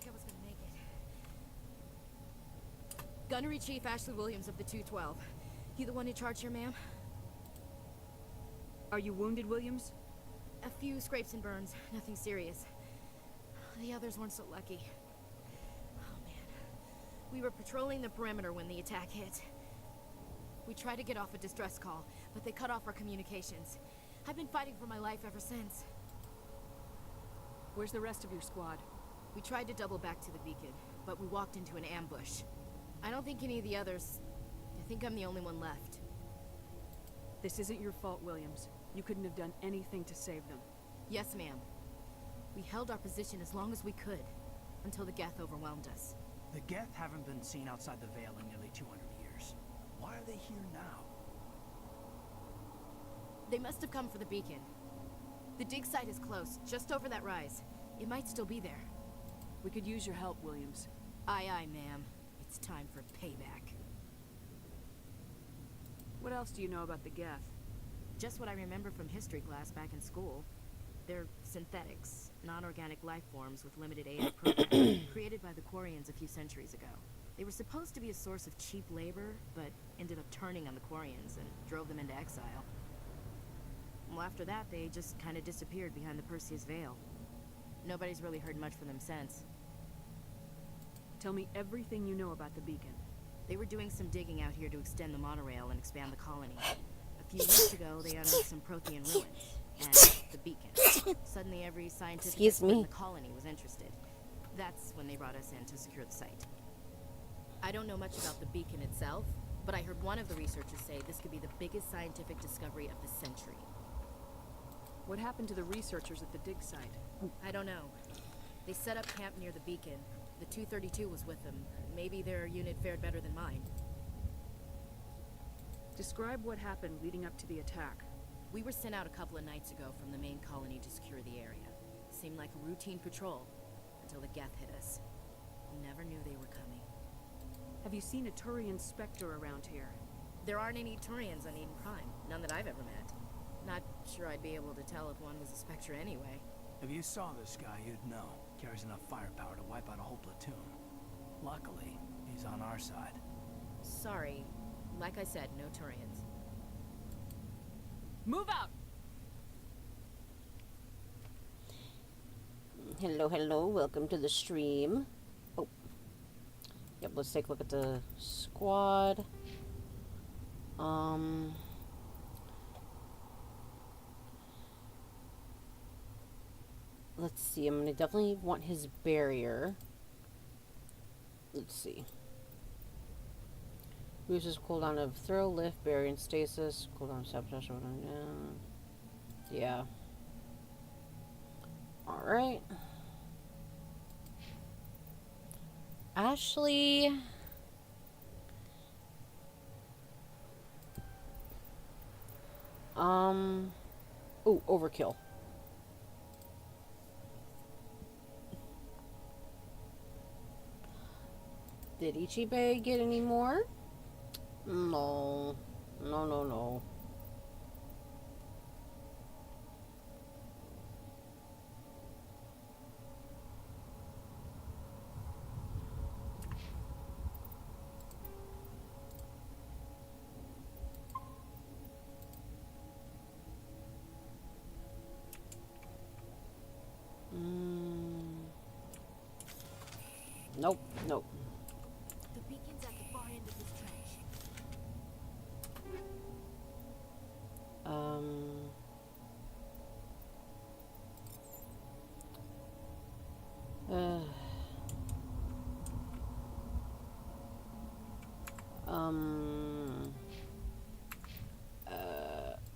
think I was gonna make it. Gunnery Chief Ashley Williams of the 212. You the one in charge here, ma'am? Are you wounded, Williams? A few scrapes and burns. Nothing serious. The others weren't so lucky. Oh, man. We were patrolling the perimeter when the attack hit. We tried to get off a distress call, but they cut off our communications. I've been fighting for my life ever since. Where's the rest of your squad? We tried to double back to the beacon, but we walked into an ambush. I don't think any of the others... I think I'm the only one left. This isn't your fault, Williams. You couldn't have done anything to save them. Yes, ma'am. We held our position as long as we could, until the Geth overwhelmed us. The Geth haven't been seen outside the Veil in nearly 200 years. Why are they here now? They must have come for the beacon. The dig site is close, just over that rise. It might still be there. We could use your help, Williams. Aye, aye, ma'am. It's time for payback. What else do you know about the Geth? Just what I remember from history class back in school. They're synthetics, non-organic life forms with limited aid program, created by the Quarians a few centuries ago. They were supposed to be a source of cheap labor, but ended up turning on the Quarians and drove them into exile. Well, after that, they just kind of disappeared behind the Perseus Veil. Nobody's really heard much from them since. Tell me everything you know about the beacon. They were doing some digging out here to extend the monorail and expand the colony. A few weeks ago, they unearthed some Prothean ruins, and the beacon. Suddenly, every scientific expert in the colony was interested. That's when they brought us in to secure the site. I don't know much about the beacon itself, but I heard one of the researchers say this could be the biggest scientific discovery of the century. What happened to the researchers at the dig site? I don't know. They set up camp near the beacon. The 232 was with them. Maybe their unit fared better than mine. Describe what happened leading up to the attack. We were sent out a couple of nights ago from the main colony to secure the area. Seemed like a routine patrol, until the Geth hit us. Never knew they were coming. Have you seen a Turian Spectre around here? There aren't any Turians on Eden Prime. None that I've ever met. Not sure I'd be able to tell if one was a Spectre anyway. If you saw this guy, you'd know. Carries enough firepower to wipe out a whole platoon. Luckily, he's on our side. Sorry. Like I said, no Turians. Move out! Hello, hello. Welcome to the stream. Oh. Yep, let's take a look at the squad. Let's see. I'm gonna definitely want his barrier. Let's see. Reduces cooldown of throw, lift, barrier, and stasis. Cooldown, sabotage, yeah. Alright. Ashley. Oh, overkill. Did Ichibae get any more? No. No, no, no. Nope, nope. The beacon's at the far end of this trench.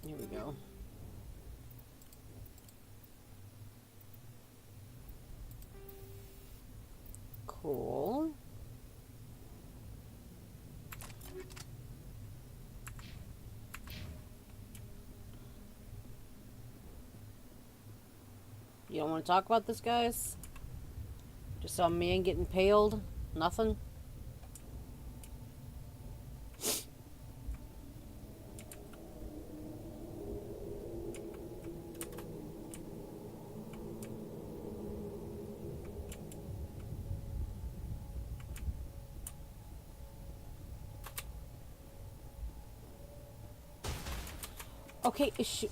Here we go. Cool. You don't want to talk about this, guys? Just some man getting impaled? Nothing? Okay, is she...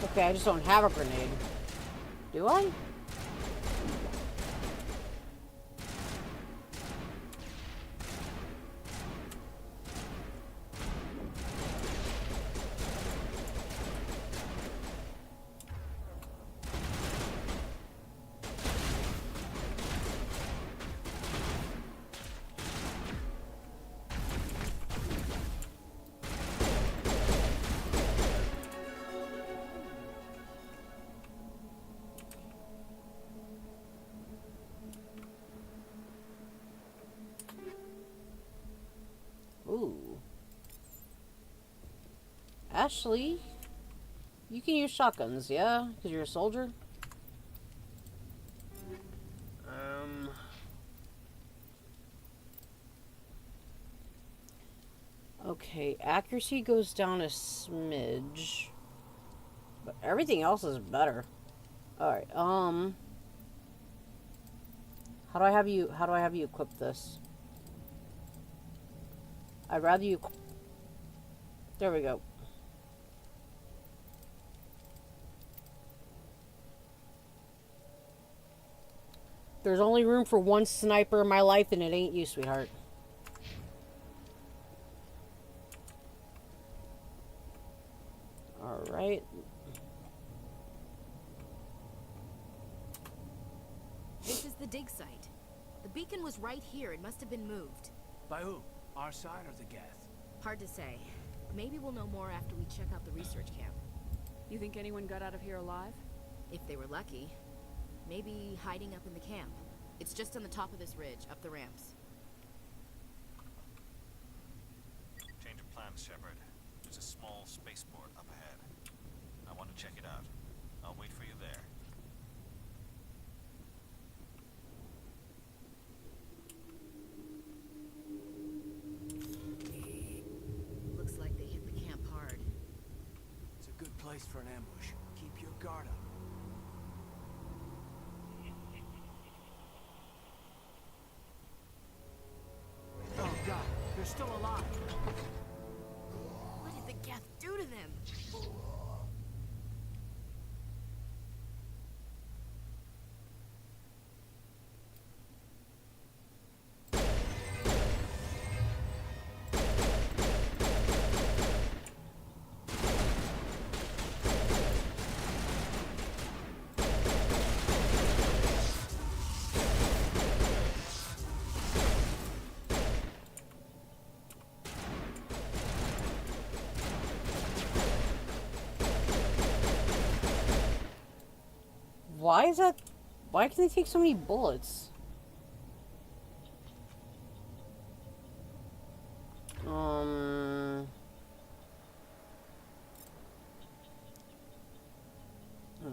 Okay, I just don't have a grenade. Do I? Ooh. Ashley, you can use shotguns, yeah? Because you're a soldier? Okay, accuracy goes down a smidge. But everything else is better. Alright, how do I have you equip this? I'd rather you... There we go. There's only room for one sniper in my life, and it ain't you, sweetheart. Alright. This is the dig site. The beacon was right here. It must have been moved. By who? Our side or the Geth? Hard to say. Maybe we'll know more after we check out the research camp. You think anyone got out of here alive? If they were lucky. Maybe hiding up in the camp. It's just on the top of this ridge, up the ramps. Change of plans, Shepard. There's a small spaceport up ahead. I want to check it out. I'll wait for you there. Looks like they hit the camp hard. It's a good place for an ambush. Keep your guard up. Oh god, they're still alive. What did the Geth do to them? Why is that? Why can they take so many bullets?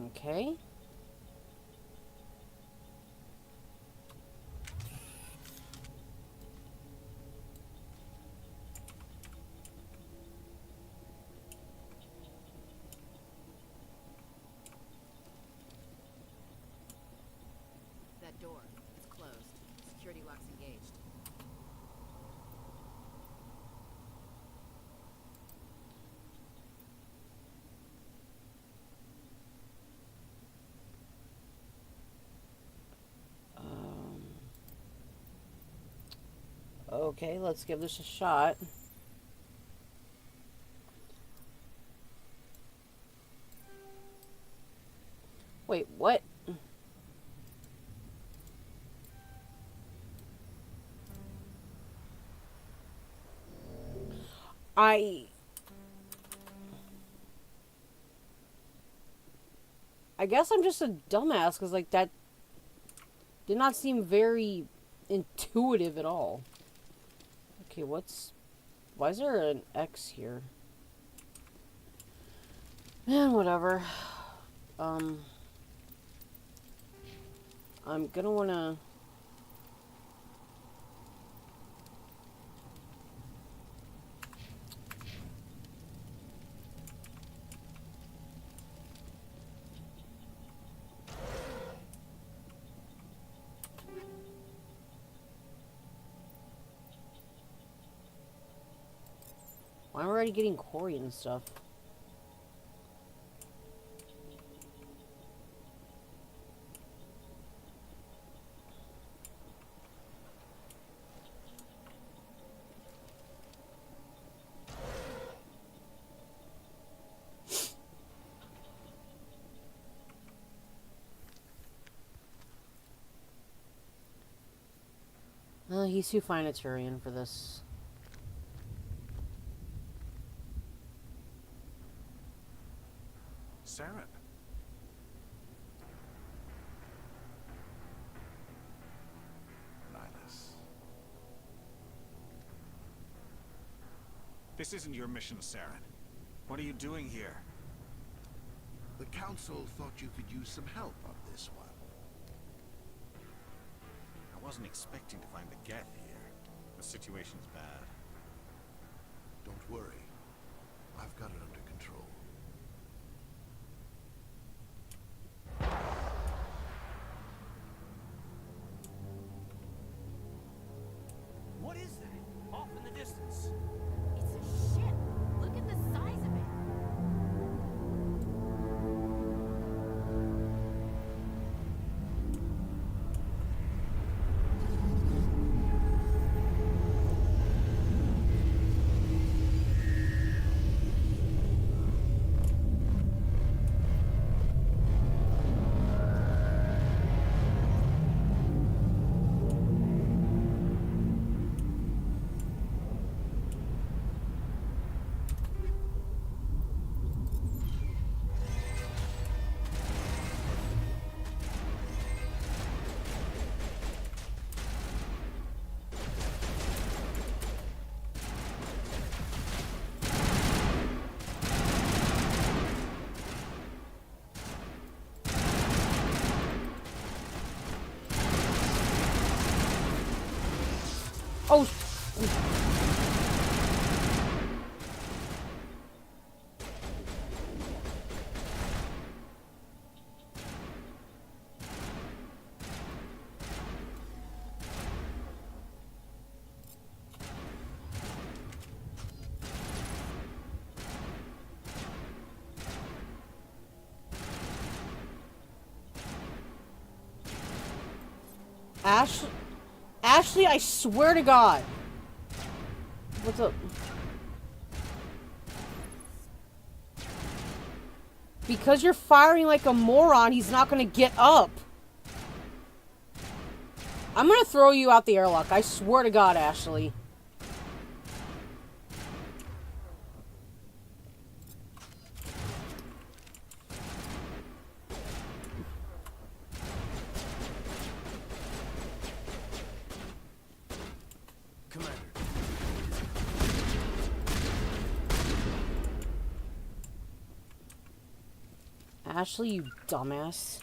Okay. That door. It's closed. Security lock's engaged. Okay, let's give this a shot. Wait, what? I guess I'm just a dumbass, because, like, that did not seem very intuitive at all. Okay, why is there an X here? Man, whatever. I'm gonna wanna... Why am I already getting Corian stuff? He's too fine a Turian for this. Saren. Nihilus. This isn't your mission, Saren. What are you doing here? The Council thought you could use some help on this one. I wasn't expecting to find the Geth here. The situation's bad. Don't worry. I've got it under control. What is that? Off in the distance. It's a ship. Look at the size of it. Oh. Ashley, I swear to God. What's up? Because you're firing like a moron, he's not gonna get up. I'm gonna throw you out the airlock. I swear to God, Ashley. Ashley, you dumbass.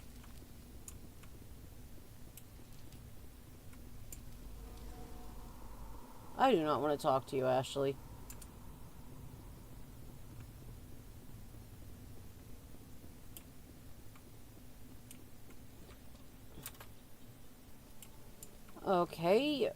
I do not want to talk to you, Ashley. Okay.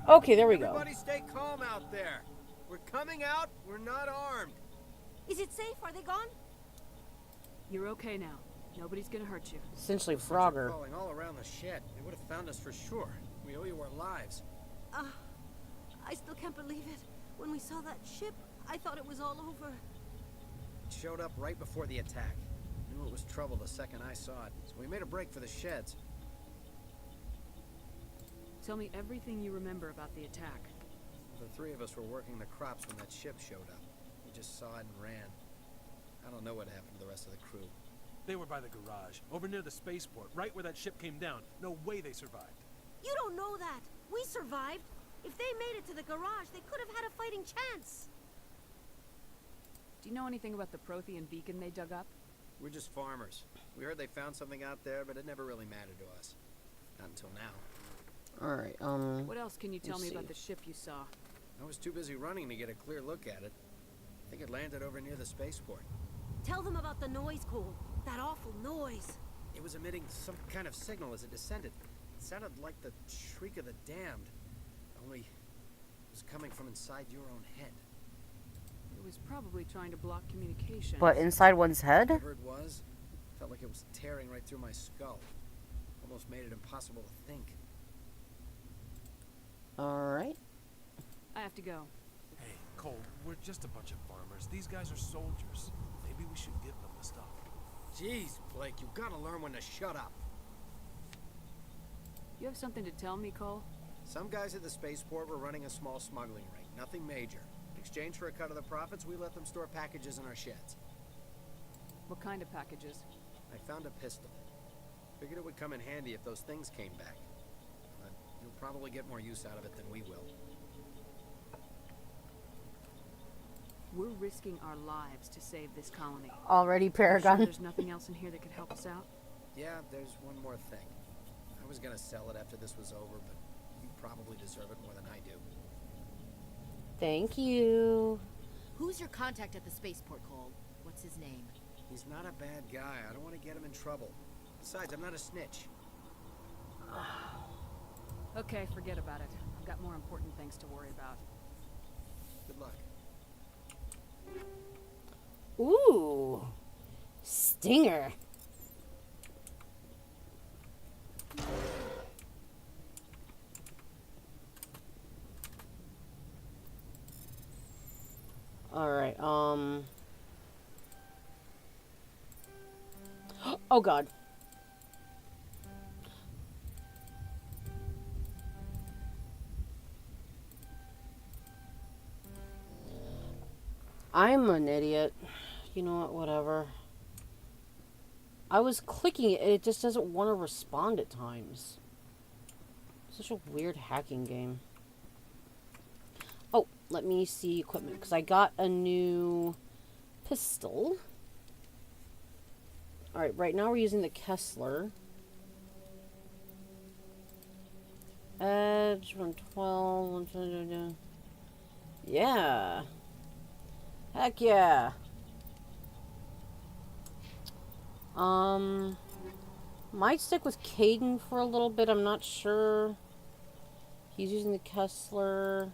Okay, there we go. Everybody stay calm out there. We're coming out. We're not armed. Is it safe? Are they gone? You're okay now. Nobody's gonna hurt you. Essentially, Frogger. Crawling all around the shed. They would have found us for sure. We owe you our lives. I still can't believe it. When we saw that ship, I thought it was all over. It showed up right before the attack. Knew it was trouble the second I saw it, so we made a break for the sheds. Tell me everything you remember about the attack. The three of us were working the crops when that ship showed up. We just saw it and ran. I don't know what happened to the rest of the crew. They were by the garage, over near the spaceport, right where that ship came down. No way they survived. You don't know that. We survived. If they made it to the garage, they could have had a fighting chance. Do you know anything about the Prothean beacon they dug up? We're just farmers. We heard they found something out there, but it never really mattered to us. Not until now. Alright, What else can you tell me about the ship you saw? I was too busy running to get a clear look at it. I think it landed over near the spaceport. Tell them about the noise, Cole. That awful noise. It was emitting some kind of signal as it descended. It sounded like the shriek of the damned. Only it was coming from inside your own head. It was probably trying to block communication. But inside one's head? Whatever it was, felt like it was tearing right through my skull. Almost made it impossible to think. Alright. I have to go. Hey, Cole, we're just a bunch of farmers. These guys are soldiers. Maybe we should give them the stuff. Jeez, Blake, you gotta learn when to shut up. You have something to tell me, Cole? Some guys at the spaceport were running a small smuggling ring, nothing major. In exchange for a cut of the profits, we let them store packages in our sheds. What kind of packages? I found a pistol. Figured it would come in handy if those things came back. But you'll probably get more use out of it than we will. We're risking our lives to save this colony. Already, Paragon. Sure there's nothing else in here that could help us out? Yeah, there's one more thing. I was gonna sell it after this was over, but you probably deserve it more than I do. Thank you. Who's your contact at the spaceport, Cole? What's his name? He's not a bad guy. I don't want to get him in trouble. Besides, I'm not a snitch. Okay, forget about it. I've got more important things to worry about. Good luck. Ooh. Stinger. Alright, oh god. I'm an idiot. You know what, whatever. I was clicking it, it just doesn't want to respond at times. Such a weird hacking game. Oh, let me see equipment, because I got a new pistol. Alright, right now we're using the Kessler. Edge, 112, 122. Yeah. Heck yeah. Might stick with Caden for a little bit, I'm not sure. He's using the Kessler.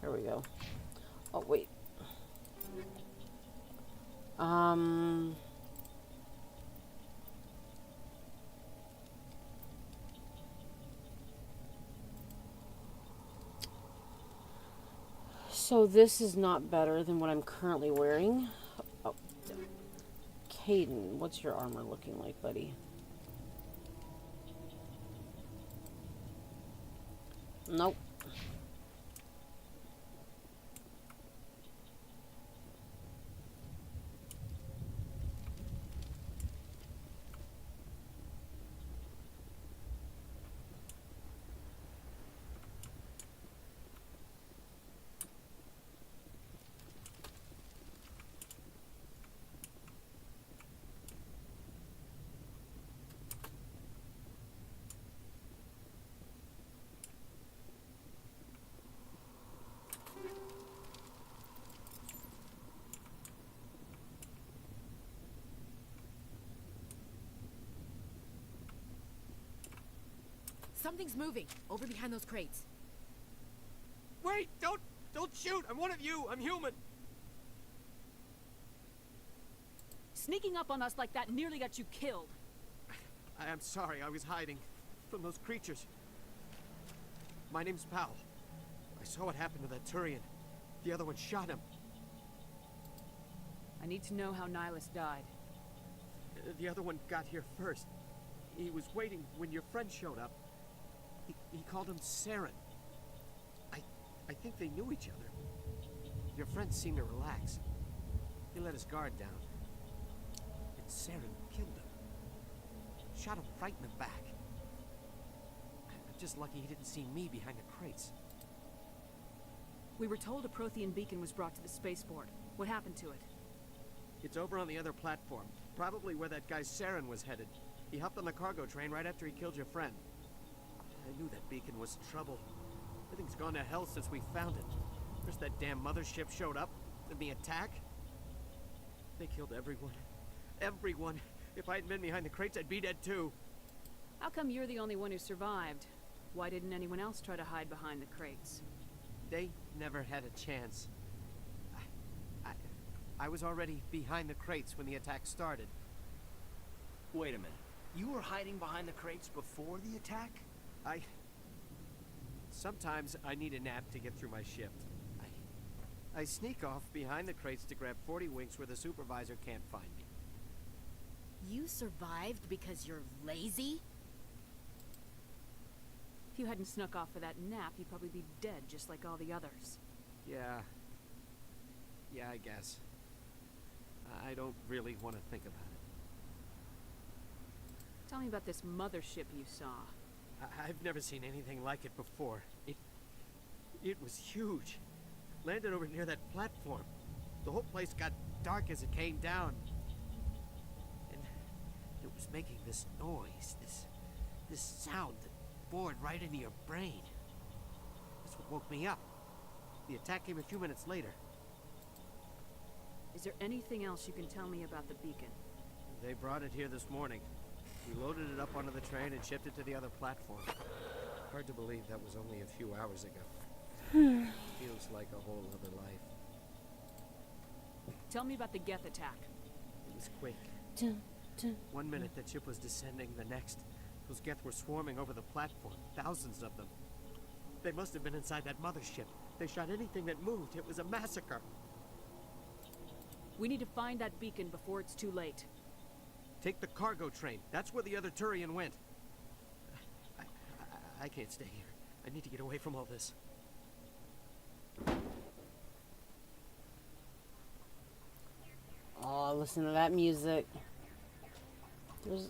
There we go. Oh, wait. So this is not better than what I'm currently wearing. Oh, Caden, what's your armor looking like, buddy? Nope. Something's moving over behind those crates. Wait! Don't shoot! I'm one of you! I'm human! Sneaking up on us like that nearly got you killed. I'm sorry, I was hiding from those creatures. My name's Powell. I saw what happened to that Turian. The other one shot him. I need to know how Nihilus died. The other one got here first. He was waiting when your friend showed up. He called him Saren. I think they knew each other. Your friend seemed to relax. He let his guard down. And Saren killed him. Shot him right in the back. I'm just lucky he didn't see me behind the crates. We were told a Prothean beacon was brought to the spaceport. What happened to it? It's over on the other platform. Probably where that guy Saren was headed. He hopped on the cargo train right after he killed your friend. I knew that beacon was trouble. Everything's gone to hell since we found it. First that damn mothership showed up, then the attack. They killed everyone. Everyone. If I hadn't been behind the crates, I'd be dead too. How come you're the only one who survived? Why didn't anyone else try to hide behind the crates? They never had a chance. I was already behind the crates when the attack started. Wait a minute. You were hiding behind the crates before the attack? Sometimes I need a nap to get through my shift. I sneak off behind the crates to grab 40 winks where the supervisor can't find me. You survived because you're lazy? If you hadn't snuck off for that nap, you'd probably be dead just like all the others. Yeah, I guess. I don't really want to think about it. Tell me about this mothership you saw. I've never seen anything like it before. It was huge. Landed over near that platform. The whole place got dark as it came down. And it was making this noise, this sound that bored right into your brain. That's what woke me up. The attack came a few minutes later. Is there anything else you can tell me about the beacon? They brought it here this morning. We loaded it up onto the train and shipped it to the other platform. Hard to believe that was only a few hours ago. Feels like a whole other life. Tell me about the Geth attack. It was quick. 1 minute the ship was descending, the next, those Geth were swarming over the platform. Thousands of them. They must have been inside that mothership. They shot anything that moved. It was a massacre. We need to find that beacon before it's too late. Take the cargo train. That's where the other Turian went. I can't stay here. I need to get away from all this. Oh, listen to that music. There's...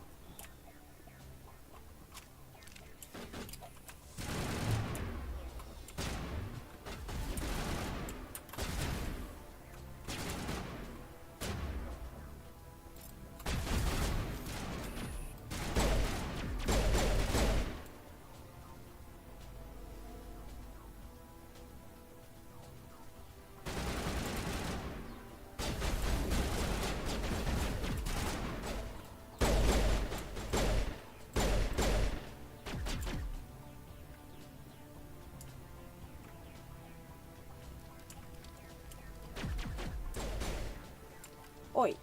Oi.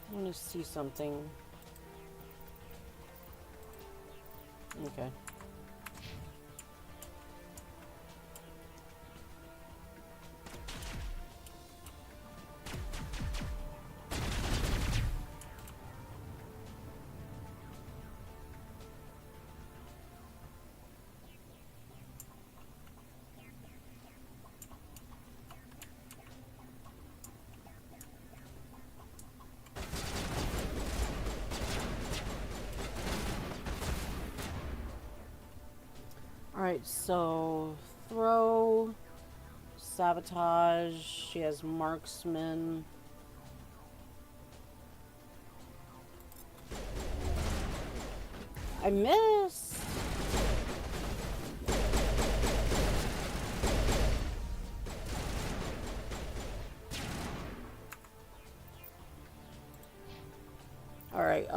I want to see something. Okay. Alright, so throw, sabotage, she has marksman. I missed. Alright,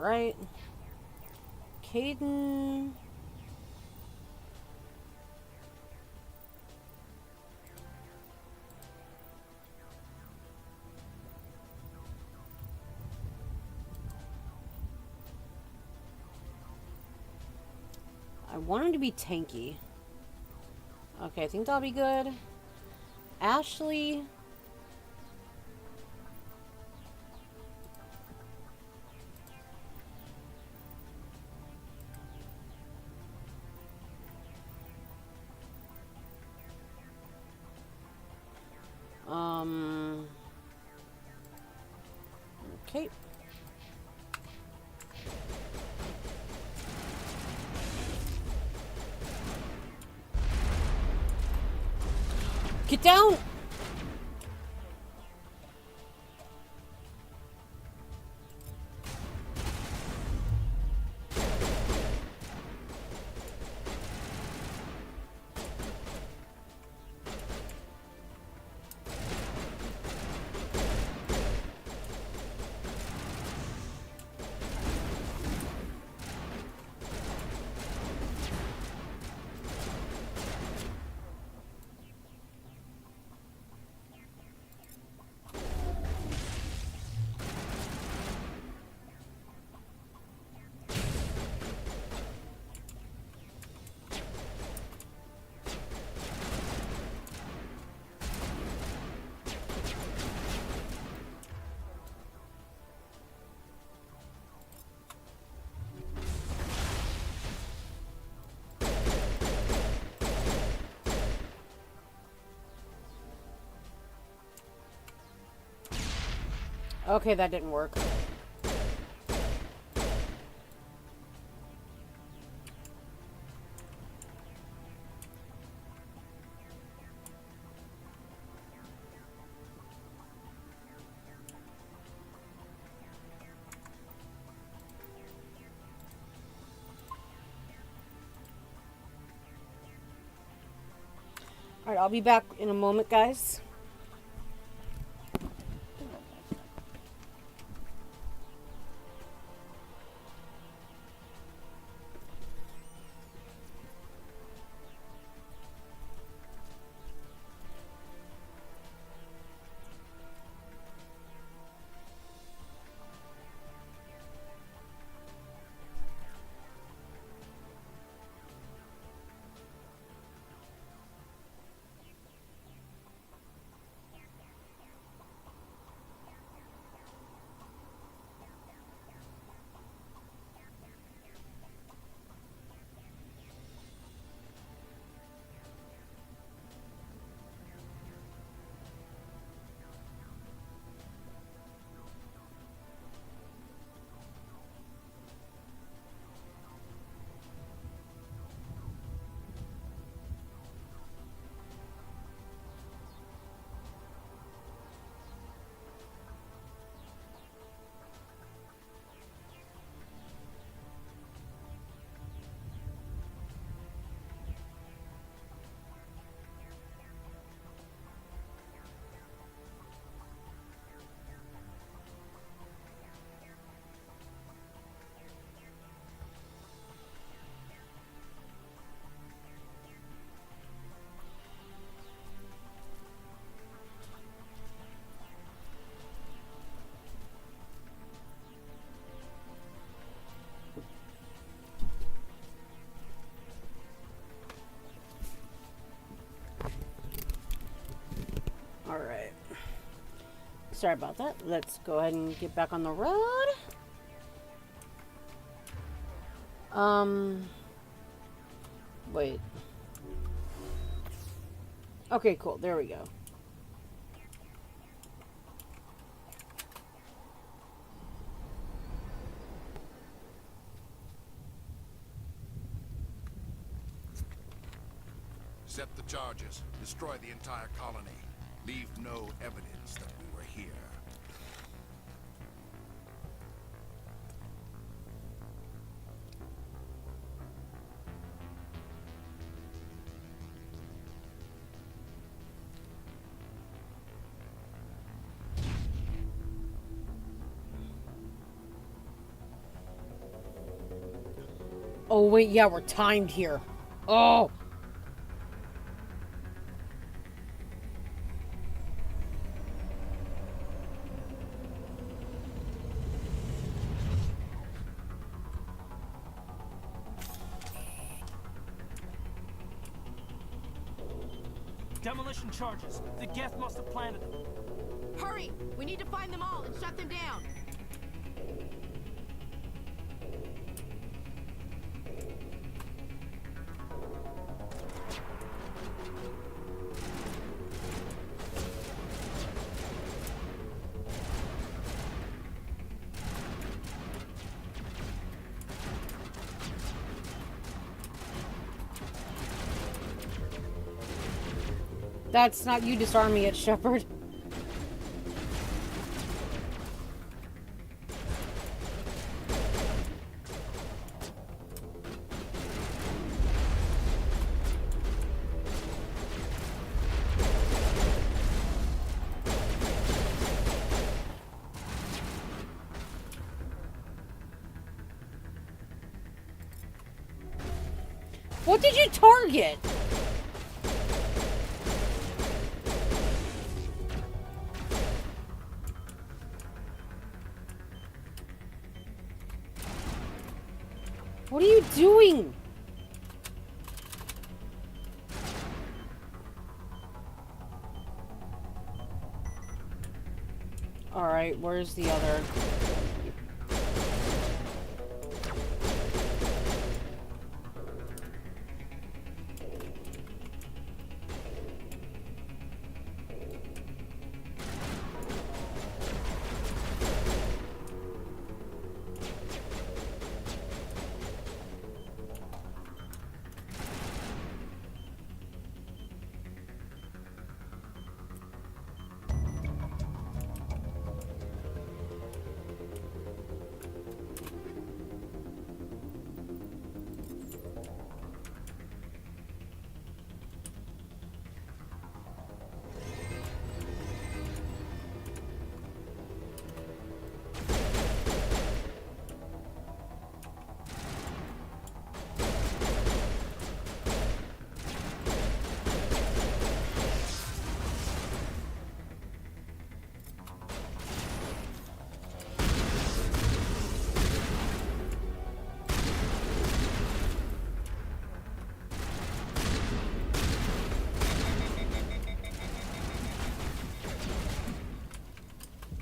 right. Caden. I want him to be tanky. Okay, I think that'll be good. Ashley. Okay. Get down! Okay, that didn't work. All right, I'll be back in a moment, guys. All right. Sorry about that. Let's go ahead and get back on the road. Wait. Okay, cool. There we go. Set the charges. Destroy the entire colony. Leave no evidence that we were here. Oh, wait, yeah, we're timed here. Oh! Demolition charges. The Geth must have planted them. Hurry! We need to find them all and shut them down. That's not you disarming it, Shepard. What did you target? What are you doing? Alright, where's the other?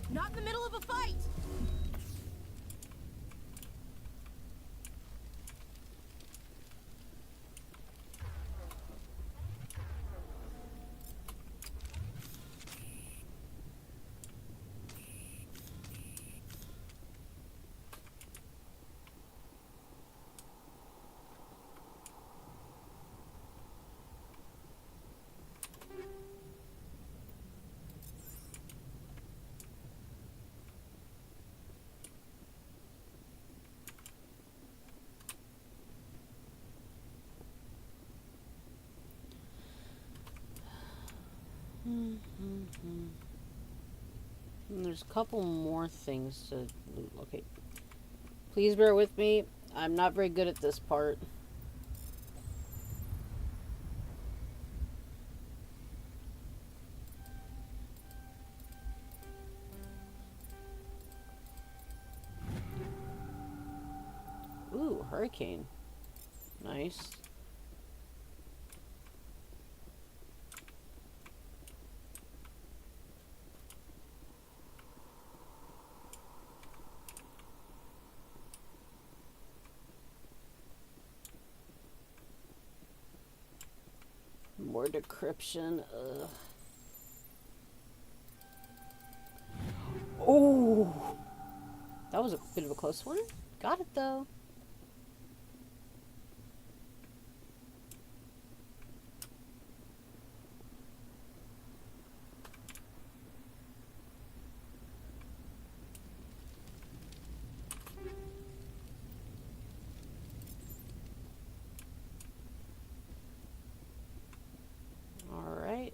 Not in the middle of a fight! And there's a couple more things to loot. Okay. Please bear with me. I'm not very good at this part. Ooh, hurricane. Nice. More decryption. Ugh. Oh, that was a bit of a close one. Got it though. All right.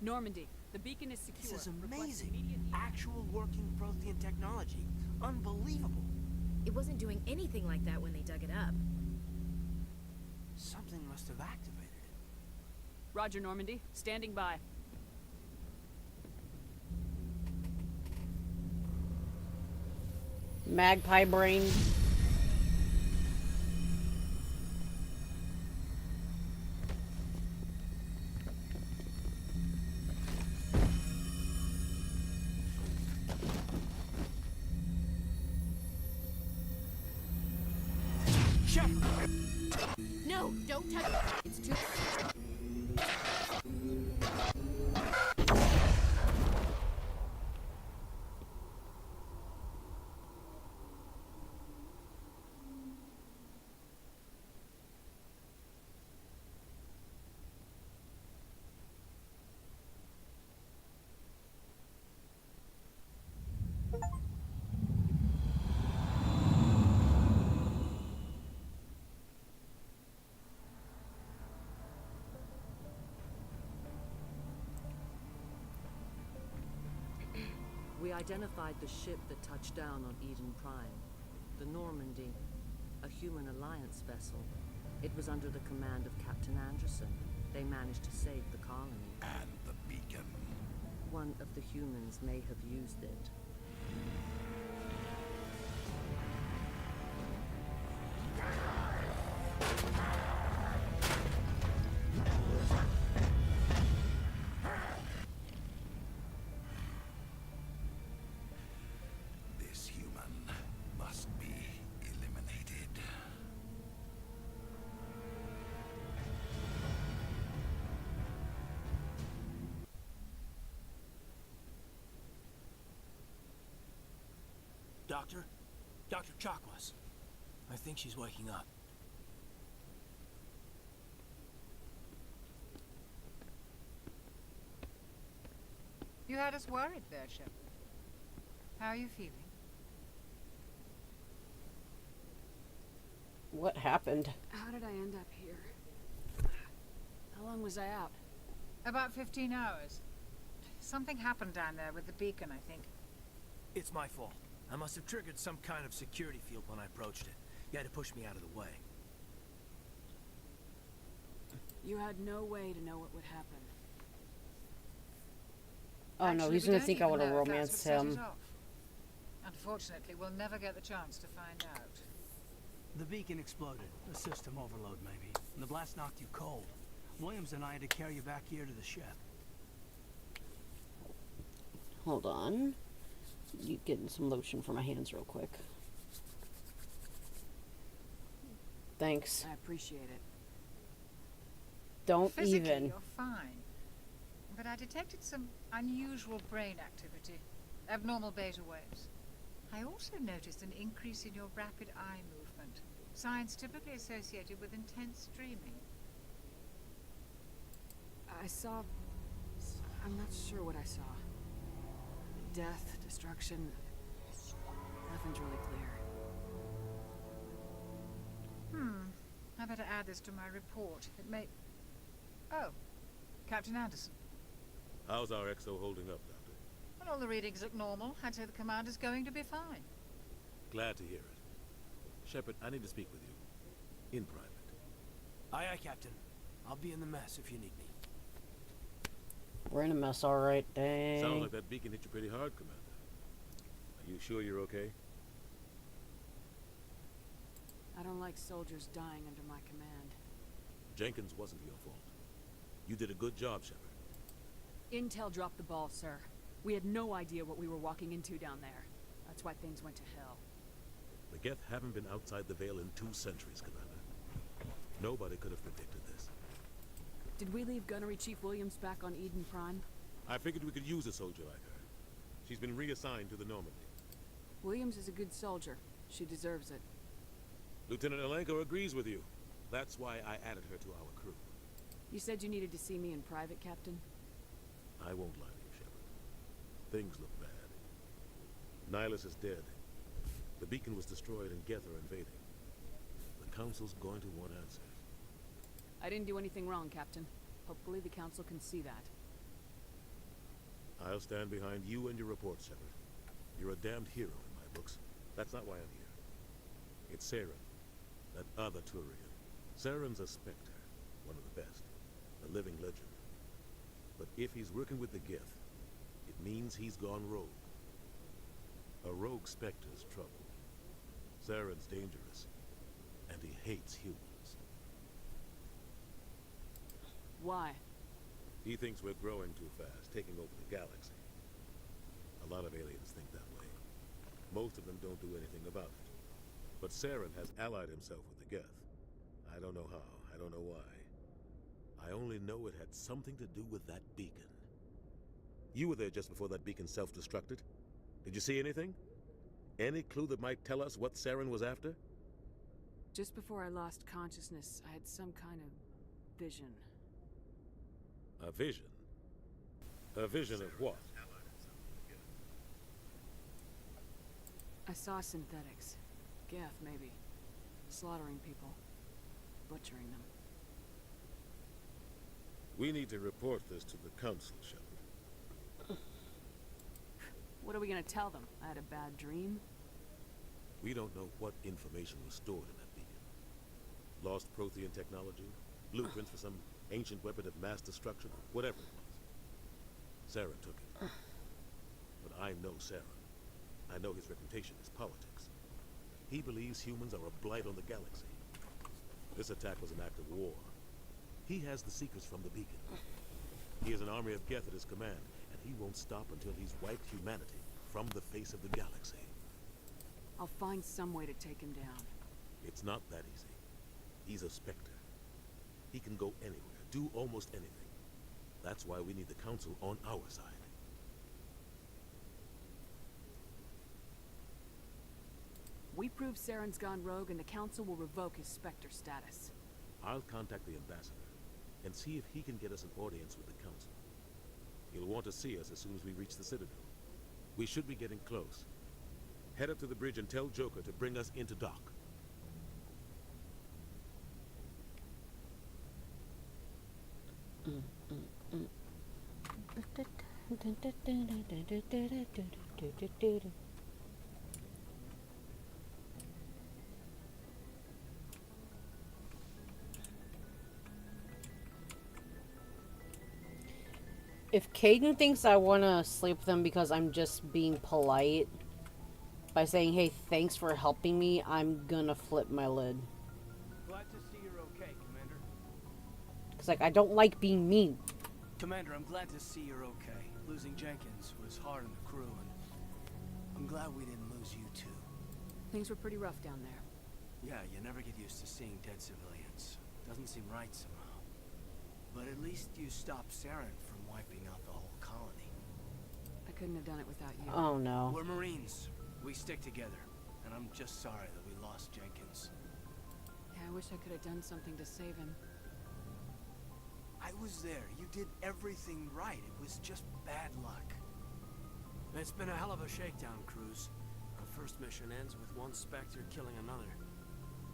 Normandy, the beacon is secure. This is Request amazing. immediate- Actual working Prothean technology. Unbelievable. It wasn't doing anything like that when they dug it up. Something must have activated it. Roger, Normandy. Standing by. Magpie brain. No, don't touch it. It's too... We identified the ship that touched down on Eden Prime. The Normandy, a human alliance vessel. It was under the command of Captain Anderson. They managed to save the colony. And the beacon. One of the humans may have used it. This human must be eliminated. Doctor? Dr. Chakwas. I think she's waking up. You had us worried there, Shepard. How are you feeling? What happened? How did I end up here? How long was I out? About 15 hours. Something happened down there with the beacon, I think. It's my fault. I must have triggered some kind of security field when I approached it. You had to push me out of the way. You had no way to know what would happen. Oh no, Actually, he's we gonna don't think I even would have know if that's romanced what set it him. off. Unfortunately, we'll never get the chance to find out. The beacon exploded. A system overload, maybe. And the blast knocked you cold. Williams and I had to carry you back here to the ship. Hold on. You getting some lotion for my hands real quick. Thanks. I appreciate it. Don't Physically, even. you're fine. But I detected some unusual brain activity. Abnormal beta waves. I also noticed an increase in your rapid eye movement. Signs typically associated with intense dreaming. I saw... I'm not sure what I saw. Death, destruction... Nothing's really clear. I better add this to my report. It may... Oh, Captain Anderson. How's our XO holding up, Doctor? Well, all the readings look normal. I'd say the commander's going to be fine. Glad to hear it. Shepard, I need to speak with you. In private. Aye, aye, Captain. I'll be in the mess if you need me. We're in a mess, alright. Dang. Sounds like that beacon hit you pretty hard, Commander. Are you sure you're okay? I don't like soldiers dying under my command. Jenkins wasn't your fault. You did a good job, Shepard. Intel dropped the ball, sir. We had no idea what we were walking into down there. That's why things went to hell. The Geth haven't been outside the Veil in 2 centuries, Commander. Nobody could have predicted this. Did we leave Gunnery Chief Williams back on Eden Prime? I figured we could use a soldier like her. She's been reassigned to the Normandy. Williams is a good soldier. She deserves it. Lieutenant Alenko agrees with you. That's why I added her to our crew. You said you needed to see me in private, Captain? I won't lie to you, Shepard. Things look bad. Nihilus is dead. The beacon was destroyed and Geth are invading. The Council's going to want answers. I didn't do anything wrong, Captain. Hopefully the Council can see that. I'll stand behind you and your report, Shepard. You're a damned hero in my books. That's not why I'm here. It's Saren, that other Turian. Saren's a Spectre, one of the best, a living legend. But if he's working with the Geth, it means he's gone rogue. A rogue Spectre's trouble. Saren's dangerous, and he hates humans. Why? He thinks we're growing too fast, taking over the galaxy. A lot of aliens think that way. Most of them don't do anything about it. But Saren has allied himself with the Geth. I don't know how, I don't know why. I only know it had something to do with that beacon. You were there just before that beacon self-destructed. Did you see anything? Any clue that might tell us what Saren was after? Just before I lost consciousness, I had some kind of vision. A vision? A vision of what? I saw synthetics. Geth, maybe. Slaughtering people. Butchering them. We need to report this to the Council, Shepard. What are we gonna tell them? I had a bad dream? We don't know what information was stored in that beacon. Lost Prothean technology? Blueprints for some ancient weapon of mass destruction? Whatever it was. Saren took it. But I know Saren. I know his reputation is politics. He believes humans are a blight on the galaxy. This attack was an act of war. He has the secrets from the beacon. He has an army of Geth at his command, and he won't stop until he's wiped humanity from the face of the galaxy. I'll find some way to take him down. It's not that easy. He's a Spectre. He can go anywhere, do almost anything. That's why we need the Council on our side. We prove Saren's gone rogue and the Council will revoke his Spectre status. I'll contact the ambassador and see if he can get us an audience with the Council. He'll want to see us as soon as we reach the Citadel. We should be getting close. Head up to the bridge and tell Joker to bring us into dock. If Caden thinks I want to sleep with them because I'm just being polite by saying, hey, thanks for helping me, I'm gonna flip my lid. Glad to see you're okay, Commander. Because, like, I don't like being mean. Commander, I'm glad to see you're okay. Losing Jenkins was hard on the crew, and I'm glad we didn't lose you too. Things were pretty rough down there. Yeah, you never get used to seeing dead civilians. Doesn't seem right somehow. But at least you stopped Saren from wiping out the whole colony. I couldn't have done it without you. Oh, no. We're Marines. We stick together. And I'm just sorry that we lost Jenkins. Yeah, I wish I could have done something to save him. I was there. You did everything right. It was just bad luck. It's been a hell of a shakedown, Cruz. Our first mission ends with one Spectre killing another.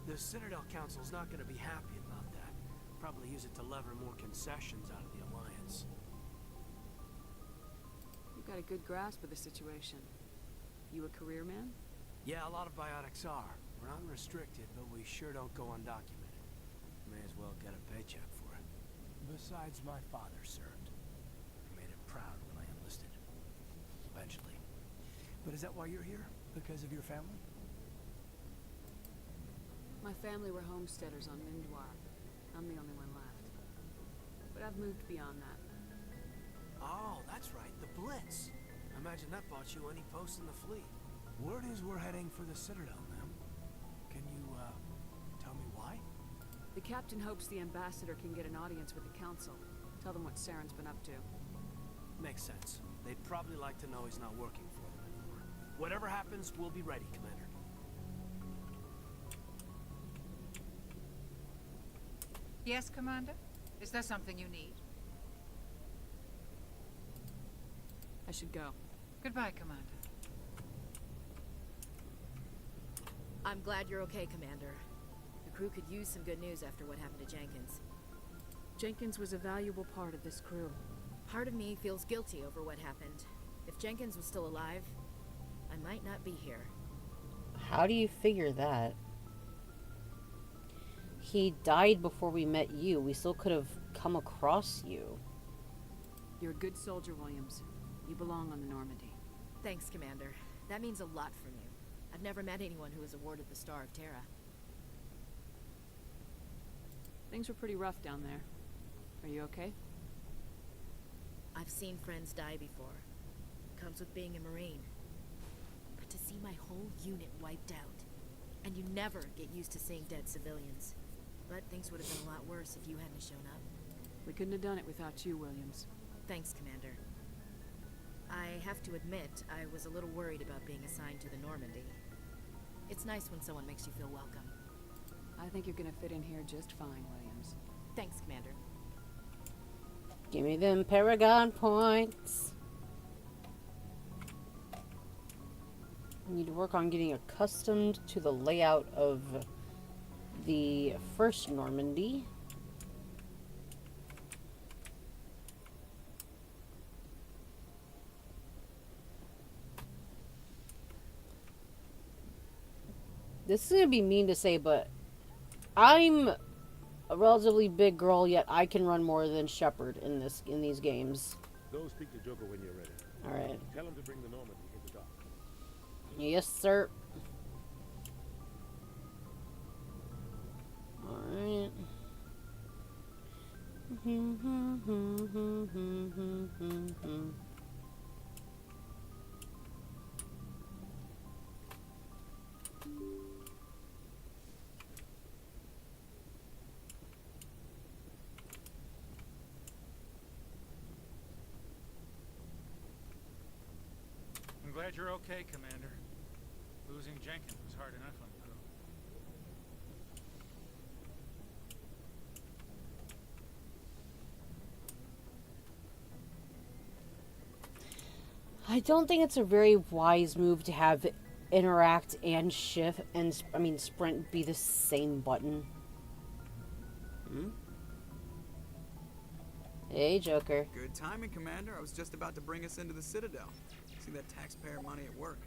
The Citadel Council's not going to be happy about that. Probably use it to lever more concessions out of the Alliance. You've got a good grasp of the situation. You a career man? Yeah, a lot of biotics are. We're not restricted, but we sure don't go undocumented. May as well get a paycheck for it. Besides, my father served. I made him proud when I enlisted. Eventually. But is that why you're here? Because of your family? My family were homesteaders on Mindwar. I'm the only one left. But I've moved beyond that. Oh, that's right, the Blitz. Imagine that bought you any post in the fleet. Word is we're heading for the Citadel, ma'am. Can you, tell me why? The captain hopes the ambassador can get an audience with the council. Tell them what Saren's been up to. Makes sense. They'd probably like to know he's not working for them anymore. Whatever happens, we'll be ready, Commander. Yes, Commander? Is there something you need? I should go. Goodbye, Commander. I'm glad you're okay, Commander. The crew could use some good news after what happened to Jenkins. Jenkins was a valuable part of this crew. Part of me feels guilty over what happened. If Jenkins was still alive, I might not be here. How do you figure that? He died before we met you. We still could have come across you. You're a good soldier, Williams. You belong on the Normandy. Thanks, Commander. That means a lot from you. I've never met anyone who was awarded the Star of Terra. Things were pretty rough down there. Are you okay? I've seen friends die before. Comes with being a Marine. But to see my whole unit wiped out, and you never get used to seeing dead civilians. But things would have been a lot worse if you hadn't shown up. We couldn't have done it without you, Williams. Thanks, Commander. I have to admit, I was a little worried about being assigned to the Normandy. It's nice when someone makes you feel welcome. I think you're gonna fit in here just fine, Williams. Thanks, Commander. Give me them Paragon points. I need to work on getting accustomed to the layout of the first Normandy. This is going to be mean to say, but I'm a relatively big girl, yet I can run more than Shepard in these games. Go speak to Joker when you're ready. Alright. Tell him to bring the Normandy into dock. Yes, sir. Alright. I'm glad you're okay, Commander. Losing Jenkins was hard enough on the crew. I don't think it's a very wise move to have interact and shift and sprint be the same button. Hmm? Hey, Joker. Good timing, Commander. I was just about to bring us into the Citadel. See that taxpayer money at work.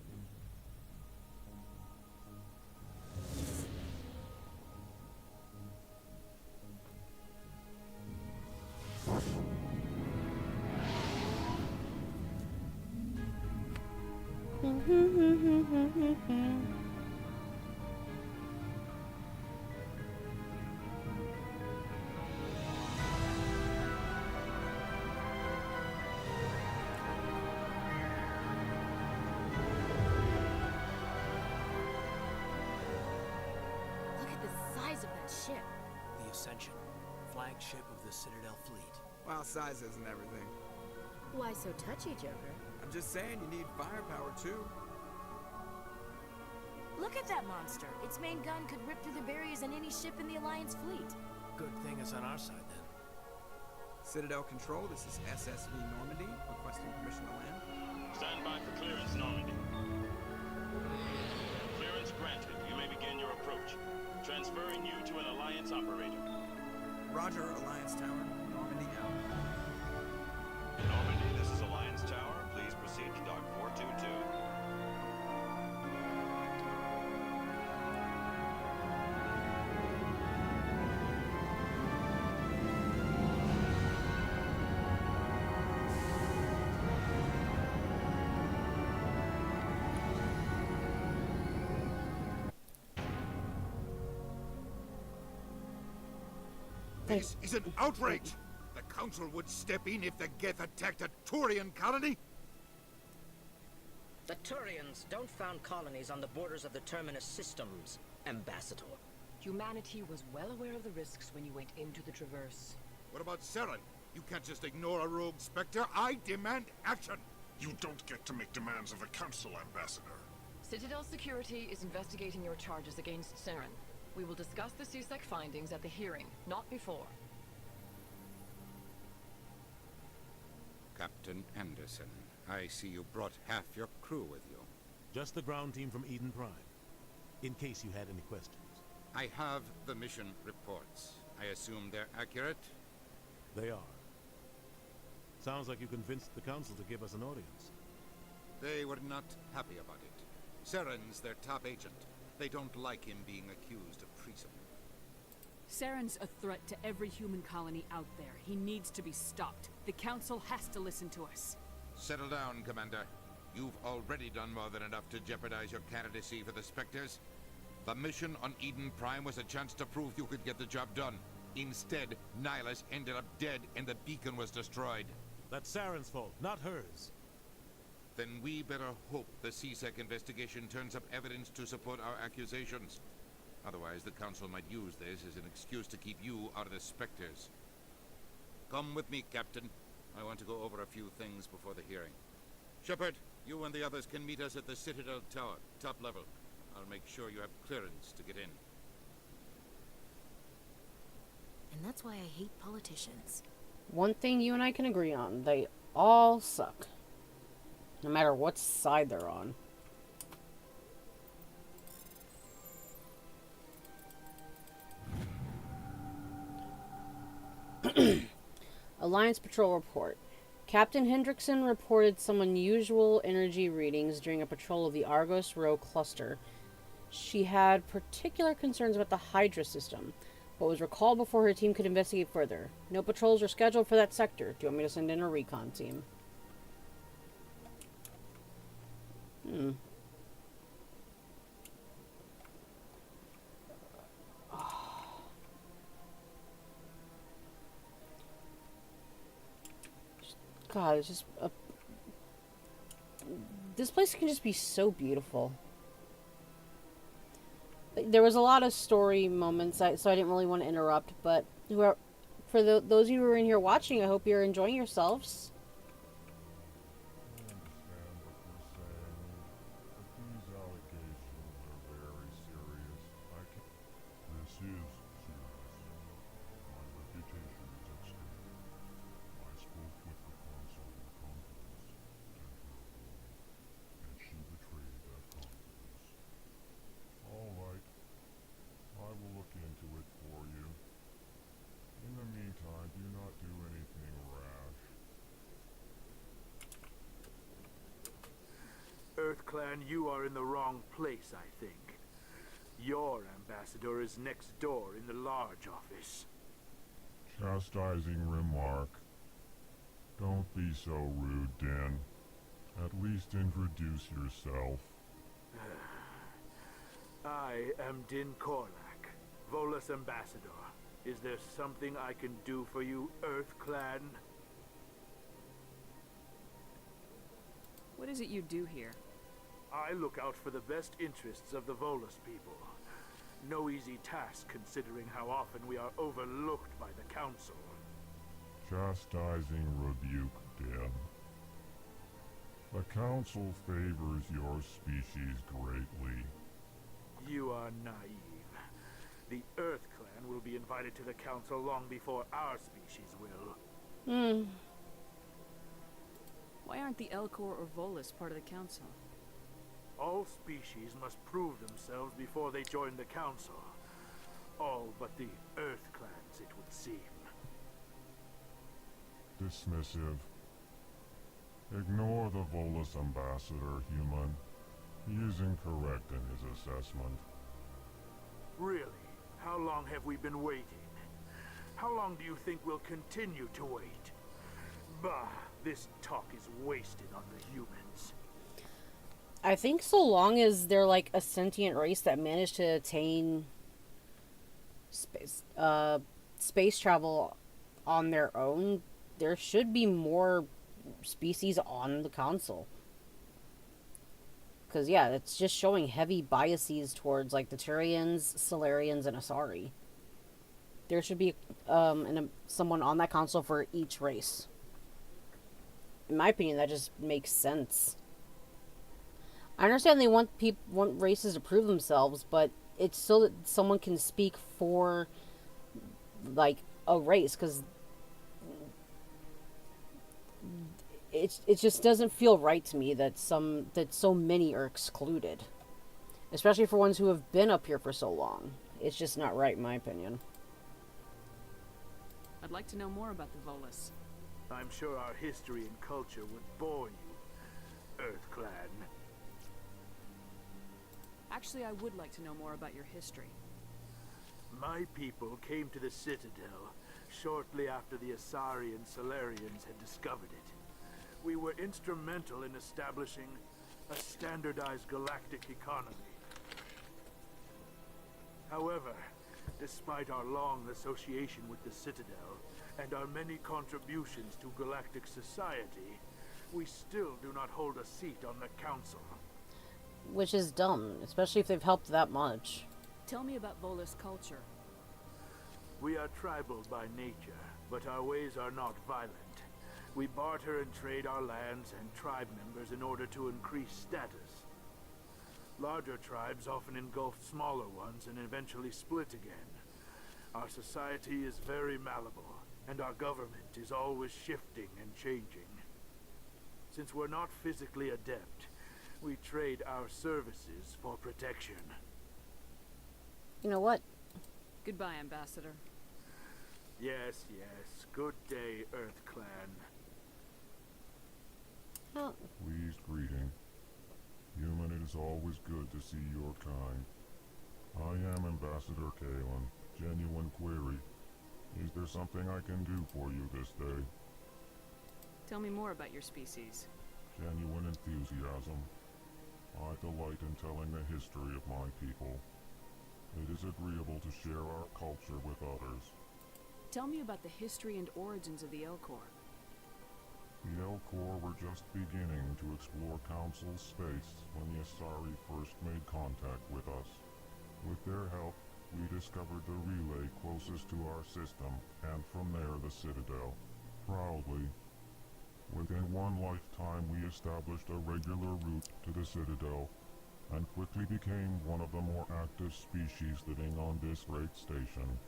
Look at the size of that ship. The Ascension, flagship of the Citadel fleet. Well, size isn't everything. Why so touchy, Joker? I'm just saying you need firepower, too. Look at that monster. Its main gun could rip through the barriers in any ship in the Alliance fleet. Good thing it's on our side, then. Citadel Control, this is SSV Normandy, requesting permission to land. Stand by for clearance, Normandy. Clearance granted. You may begin your approach. Transferring you to an Alliance operator. Roger, Alliance Tower. Normandy out. Normandy, this is Alliance Tower. Please proceed to Dock 422. This is an outrage! The Council would step in if the Geth attacked a Turian colony? The Turians don't found colonies on the borders of the Terminus systems, Ambassador. Humanity was well aware of the risks when you went into the Traverse. What about Saren? You can't just ignore a rogue Spectre. I demand action! You don't get to make demands of the Council, Ambassador. Citadel Security is investigating your charges against Saren. We will discuss the CSEC findings at the hearing, not before. Captain Anderson, I see you brought half your crew with you. Just the ground team from Eden Prime, in case you had any questions. I have the mission reports. I assume they're accurate? They are. Sounds like you convinced the council to give us an audience. They were not happy about it. Saren's their top agent. They don't like him being accused of treason. Saren's a threat to every human colony out there. He needs to be stopped. The council has to listen to us. Settle down, Commander. You've already done more than enough to jeopardize your candidacy for the Spectres. The mission on Eden Prime was a chance to prove you could get the job done. Instead, Nihilus ended up dead and the beacon was destroyed. That's Saren's fault, not hers. Then we better hope the CSEC investigation turns up evidence to support our accusations. Otherwise, the Council might use this as an excuse to keep you out of the Spectres. Come with me, Captain. I want to go over a few things before the hearing. Shepard, you and the others can meet us at the Citadel Tower, top level. I'll make sure you have clearance to get in. And that's why I hate politicians. One thing you and I can agree on, they all suck. No matter what side they're on. Alliance Patrol Report. Captain Hendrickson reported some unusual energy readings during a patrol of the Argos Rho cluster. She had particular concerns about the Hydra system, but was recalled before her team could investigate further. No patrols are scheduled for that sector. Do you want me to send in a recon team? God, it's just this place can just be so beautiful. There was a lot of story moments, so I didn't really want to interrupt. But for those of you who are in here watching, I hope you're enjoying yourselves. EarthClan, you are in the wrong place, I think. Your ambassador is next door in the large office. Chastising remark. Don't be so rude, Dan. At least introduce yourself. I am Din Korlak, Volus ambassador. Is there something I can do for you, EarthClan? What is it you do here? I look out for the best interests of the Volus people. No easy task considering how often we are overlooked by the Council. Chastising rebuke, Dan. The Council favors your species greatly. You are naive. The EarthClan will be invited to the Council long before our species will. Why aren't the Elcor or Volus part of the Council? All species must prove themselves before they join the Council. All but the EarthClans, it would seem. Dismissive. Ignore the Volus ambassador, human. He is incorrect in his assessment. Really? How long have we been waiting? How long do you think we'll continue to wait? Bah, this talk is wasted on the humans. I think so long as they're like a sentient race that managed to attain space travel on their own, there should be more species on the Council. Because, yeah, it's just showing heavy biases towards, like, the Turians, Solarians, and Asari. There should be someone on that Council for each race. In my opinion, that just makes sense. I understand they want races to prove themselves, but it's so that someone can speak for, like, a race, because it just doesn't feel right to me that so many are excluded, especially for ones who have been up here for so long. It's just not right, in my opinion. I'd like to know more about the Volus. I'm sure our history and culture would bore you, Earth Clan. Actually, I would like to know more about your history. My people came to the Citadel shortly after the Asari and Solarians had discovered it. We were instrumental in establishing a standardized galactic economy. However, despite our long association with the Citadel and our many contributions to galactic society, we still do not hold a seat on the Council. Which is dumb, especially if they've helped that much. Tell me about Volus culture. We are tribal by nature, but our ways are not violent. We barter and trade our lands and tribe members in order to increase status. Larger tribes often engulf smaller ones and eventually split again. Our society is very malleable, and our government is always shifting and changing. Since we're not physically adept, we trade our services for protection. You know what? Goodbye, Ambassador. Yes, yes. Good day, Earth Clan. Oh. Pleased greeting. Human, it is always good to see your kind. I am Ambassador Kalen. Genuine query. Is there something I can do for you this day? Tell me more about your species. Genuine enthusiasm. I delight in telling the history of my people. It is agreeable to share our culture with others. Tell me about the history and origins of the Elcor. The Elcor were just beginning to explore Council space when the Asari first made contact with us. With their help, we discovered the relay closest to our system, and from there the Citadel. Proudly. Within one lifetime we established a regular route to the Citadel, and quickly became one of the more active species living on this great station.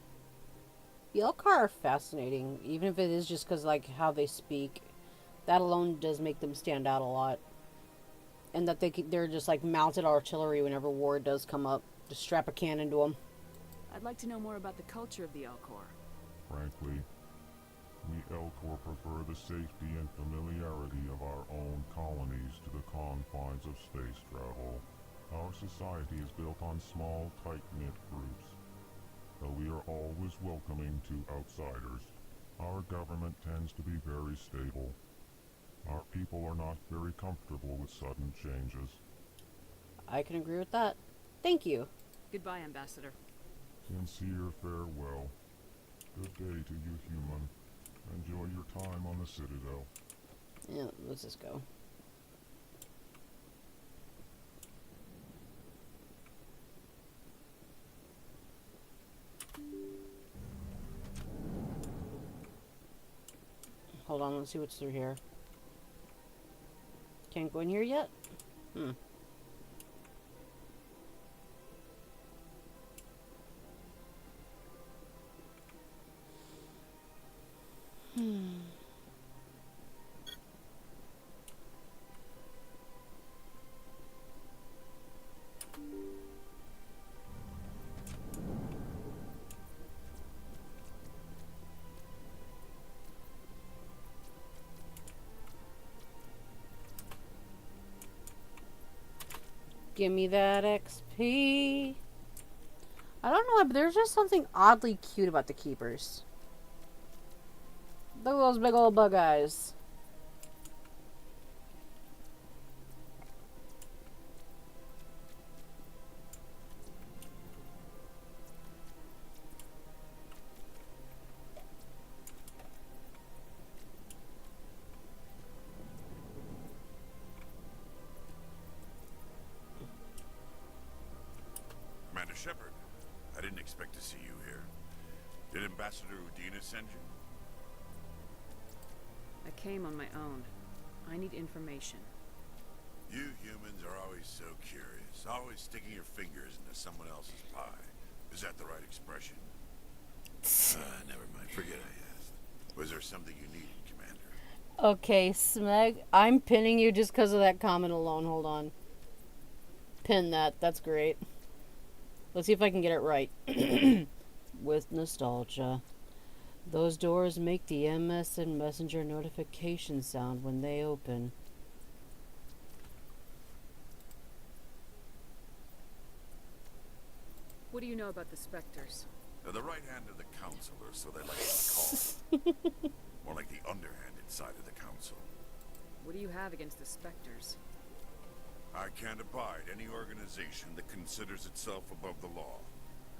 The Elcar are fascinating, even if it is just because, like, how they speak. That alone does make them stand out a lot. And that they're just, like, mounted artillery whenever war does come up. Just strap a cannon to them. I'd like to know more about the culture of the Elcor. Frankly, we Elcor prefer the safety and familiarity of our own colonies to the confines of space travel. Our society is built on small, tight-knit groups. Though we are always welcoming to outsiders, our government tends to be very stable. Our people are not very comfortable with sudden changes. I can agree with that. Thank you. Goodbye, Ambassador. Sincere farewell. Good day to you, human. Enjoy your time on the Citadel. Yeah, let's just go. Hold on, let's see what's through here. Can't go in here yet? Hmm. Give me that XP. I don't know, but there's just something oddly cute about the keepers. Look at those big old bug eyes. Commander Shepard, I didn't expect to see you here. Did Ambassador Udina send you? I came on my own. I need information. You humans are always so curious, always sticking your fingers into someone else's pie. Is that the right expression? Never mind, forget I asked. Was there something you needed, Commander? Okay, Smeg, I'm pinning you just because of that comment alone. Hold on. Pin that. That's great. Let's see if I can get it right. With nostalgia. Those doors make the MS and messenger notification sound when they open. What do you know about the Spectres? They're the right hand of the council, or so they like to be called. More like the underhanded side of the council. What do you have against the Spectres? I can't abide any organization that considers itself above the law.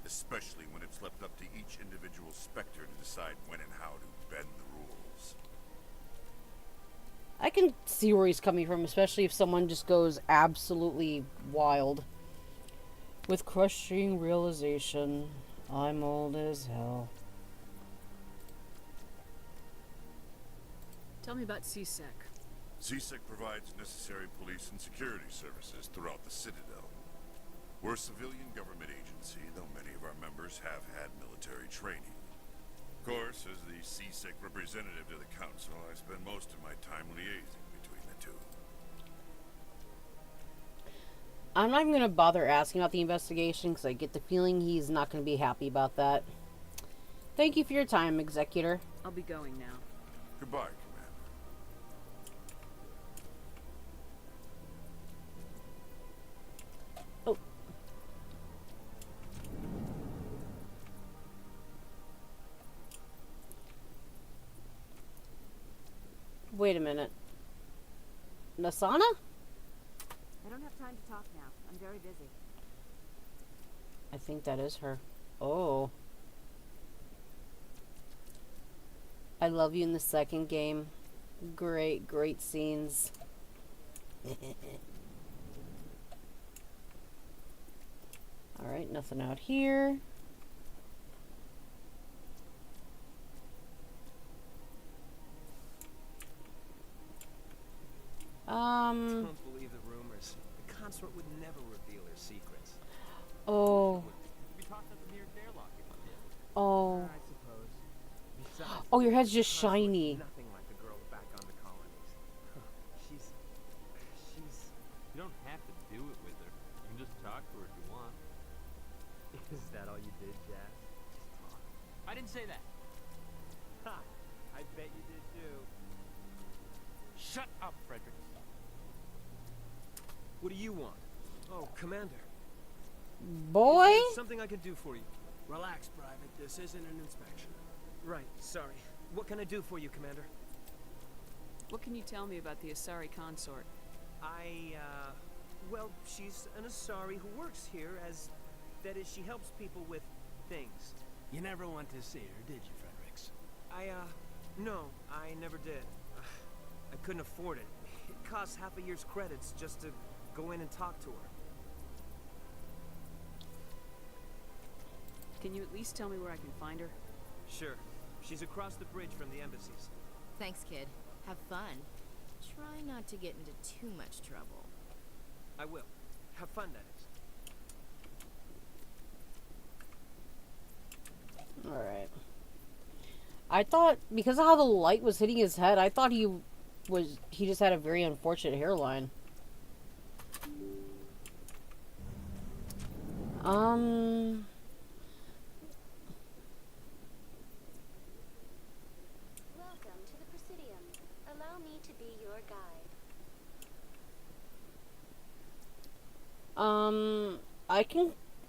Especially when it's left up to each individual Spectre to decide when and how to bend the rules. I can see where he's coming from, especially if someone just goes absolutely wild. With crushing realization, I'm old as hell. Tell me about CSEC. CSEC provides necessary police and security services throughout the Citadel. We're a civilian government agency, though many of our members have had military training. Of course, as the CSEC representative to the Council, I spend most of my time liaising between the two. I'm not even going to bother asking about the investigation because I get the feeling he's not going to be happy about that. Thank you for your time, Executor. I'll be going now. Goodbye, Commander. Oh. Wait a minute. Nasana? I don't have time to talk now. I'm very busy. I think that is her. Oh. I love you in the second game. Great, great scenes. Alright, nothing out here. Don't believe the rumors. The consort would never reveal her secrets. Oh. We tossed up the nearest airlock if you did. Oh. I suppose. Besides, Oh, your head's just the consort's shiny. Nothing like the girl back on the colonies. She's. You don't have to do it with her. You can just talk to her if you want. Is that all you did, Jazz? Just talk? I didn't say that. Ha! I bet you did too. Shut up, Frederick. What do you want? Oh, Commander. Boy? Is there something I can do for you? Relax, Private. This isn't an inspection. Right, sorry. What can I do for you, Commander? What can you tell me about the Asari consort? Well, she's an Asari who works here as... That is, she helps people with things. You never went to see her, did you, Fredericks? No, I never did. I couldn't afford it. It costs half a year's credits just to go in and talk to her. Can you at least tell me where I can find her? Sure. She's across the bridge from the embassies. Thanks, kid. Have fun. Try not to get into too much trouble. I will. Have fun, that is. Alright. I thought, because of how the light was hitting his head, I thought he just had a very unfortunate hairline. Welcome to the Presidium. Allow me to be your guide.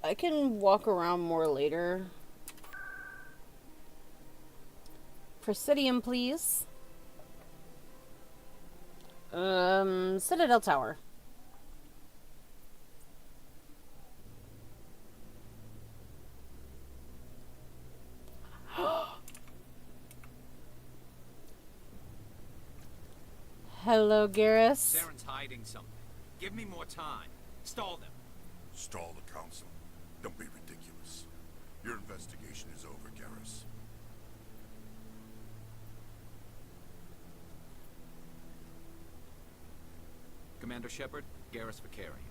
I can walk around more later. Presidium, please. Citadel Tower. Hello, Garrus. Saren's hiding something. Give me more time. Stall them. Stall the council? Don't be ridiculous. Your investigation is over, Garrus. Commander Shepard, Garrus Vicari.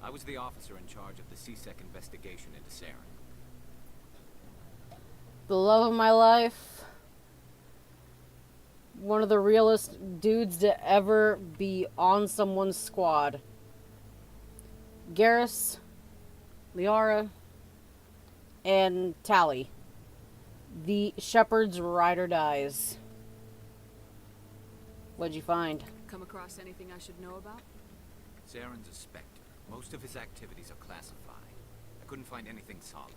I was the officer in charge of the CSEC investigation into Saren. The love of my life. One of the realest dudes to ever be on someone's squad. Garrus, Liara, and Tally. The Shepard's ride or dies. What'd you find? Come across anything I should know about? Saren's a Spectre. Most of his activities are classified. I couldn't find anything solid.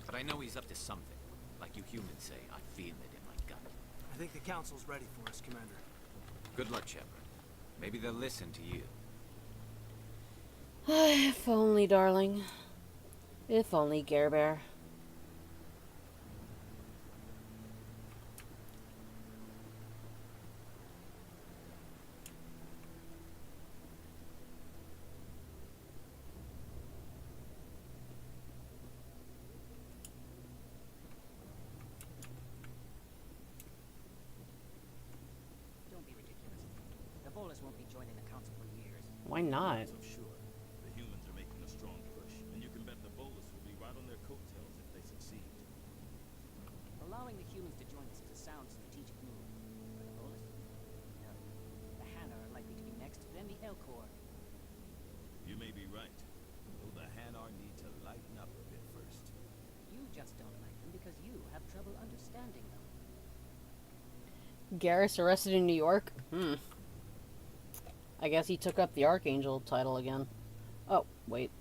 But I know he's up to something. Like you humans say, I feel it in my gut. I think the Council's ready for us, Commander. Good luck, Shepard. Maybe they'll listen to you. If only, darling. If only, Care Bear. Don't be ridiculous. The Volus won't be joining the Council for years. Why not? I'm sure. The humans are making a strong push, and you can bet the Bolus will be right on their coattails if they succeed. Allowing the humans to join us is a sound strategic move. But the Volus? No. The Hanna are likely to be next, then the Elcor. You may be right. Though the Hanar need to lighten up a bit first. You just don't like them because you have trouble understanding them. Garrus arrested in New York? I guess he took up the Archangel title again. Oh, wait.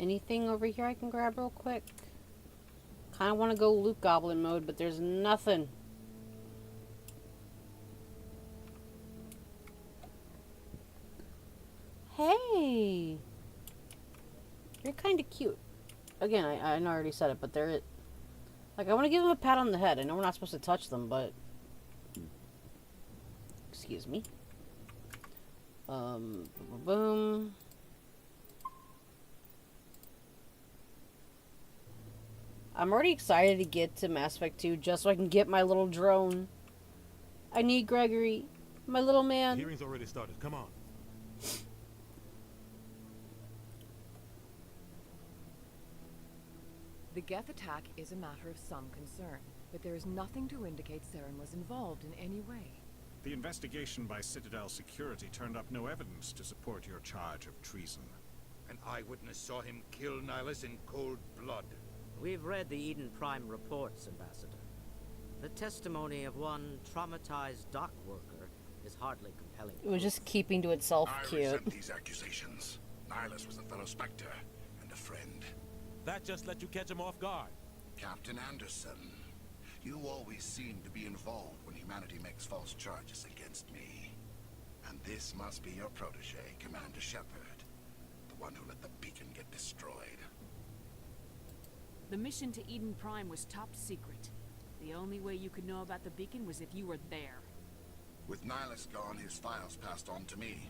Anything over here I can grab real quick? Kind of want to go Luke Goblin mode, but there's nothing. Hey! You're kind of cute. Again, I already said it, but they're... Like, I want to give them a pat on the head. I know we're not supposed to touch them, but... Excuse me. Boom. I'm already excited to get to Mass Effect 2 just so I can get my little drone. I need Gregory, my little man. The hearing's already started. Come on. The Geth attack is a matter of some concern, but there is nothing to indicate Saren was involved in any way. The investigation by Citadel Security turned up no evidence to support your charge of treason. An eyewitness saw him kill Nihilus in cold blood. We've read the Eden Prime reports, Ambassador. The testimony of one traumatized dock worker is hardly compelling. It was just keeping to itself cute. I resent these accusations. Nihilus was a fellow Spectre and a friend. That just let you catch him off guard. Captain Anderson, you always seem to be involved when humanity makes false charges against me. And this must be your protege, Commander Shepard. The one who let the beacon get destroyed. The mission to Eden Prime was top secret. The only way you could know about the beacon was if you were there. With Nihilus gone, his files passed on to me.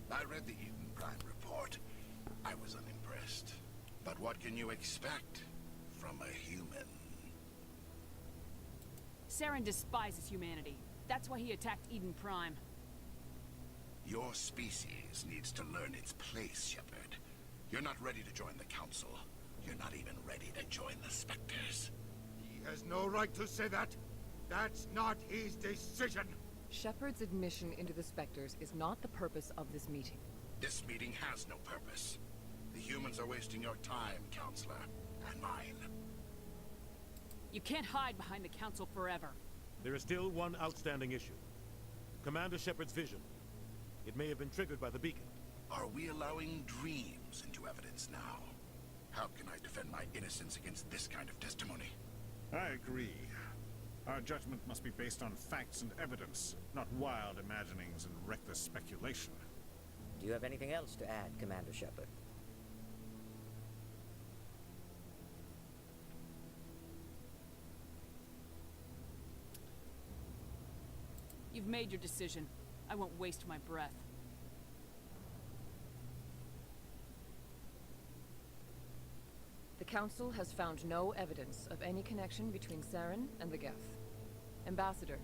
I read the Eden Prime report. I was unimpressed. But what can you expect from a human? Saren despises humanity. That's why he attacked Eden Prime. Your species needs to learn its place, Shepard. You're not ready to join the Council. You're not even ready to join the Spectres. He has no right to say that. That's not his decision. Shepard's admission into the Spectres is not the purpose of this meeting. This meeting has no purpose. The humans are wasting your time, Counselor, and mine. You can't hide behind the Council forever. There is still one outstanding issue. Commander Shepard's vision. It may have been triggered by the beacon. Are we allowing dreams into evidence now? How can I defend my innocence against this kind of testimony? I agree. Our judgment must be based on facts and evidence, not wild imaginings and reckless speculation. Do you have anything else to add, Commander Shepard? You've made your decision. I won't waste my breath. The Council has found no evidence of any connection between Saren and the Geth. Ambassador,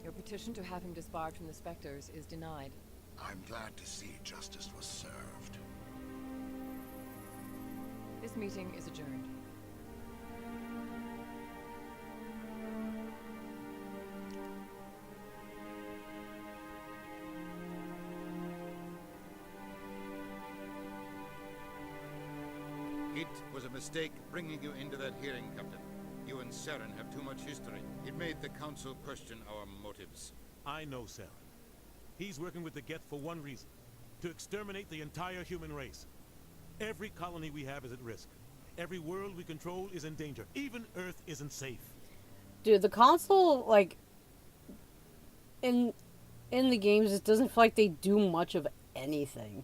your petition to have him disbarred from the Spectres is denied. I'm glad to see justice was served. This meeting is adjourned. It was a mistake bringing you into that hearing, Captain. You and Saren have too much history. It made the Council question our motives. I know Saren. He's working with the Geth for one reason. To exterminate the entire human race. Every colony we have is at risk. Every world we control is in danger. Even Earth isn't safe. Dude, the console, like, in the games, it doesn't feel like they do much of anything.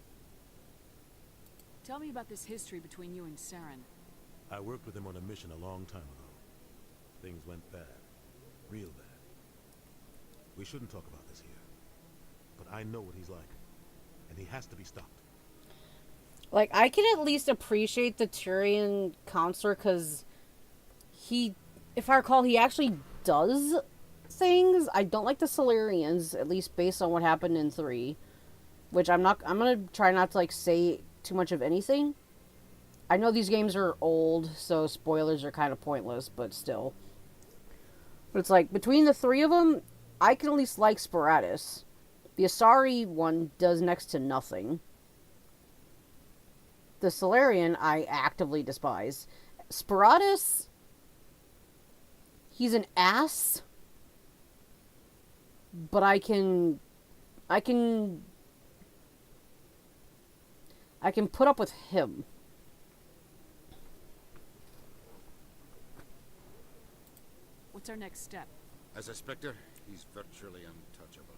Tell me about this history between you and Saren. I worked with him on a mission a long time ago. Things went bad. Real bad. We shouldn't talk about this here. But I know what he's like. And he has to be stopped. Like, I can at least appreciate the Tyrion counselor, because he, if I recall, he actually does things. I don't like the Solarians, at least based on what happened in 3. Which I'm gonna try not to, like, say too much of anything. I know these games are old, so spoilers are kind of pointless, but still. But it's like, between the 3 of them, I can at least like Sparatus. The Asari one does next to nothing. The Solarian, I actively despise. Sparatus, he's an ass, but I can put up with him. What's our next step? As a Spectre, he's virtually untouchable.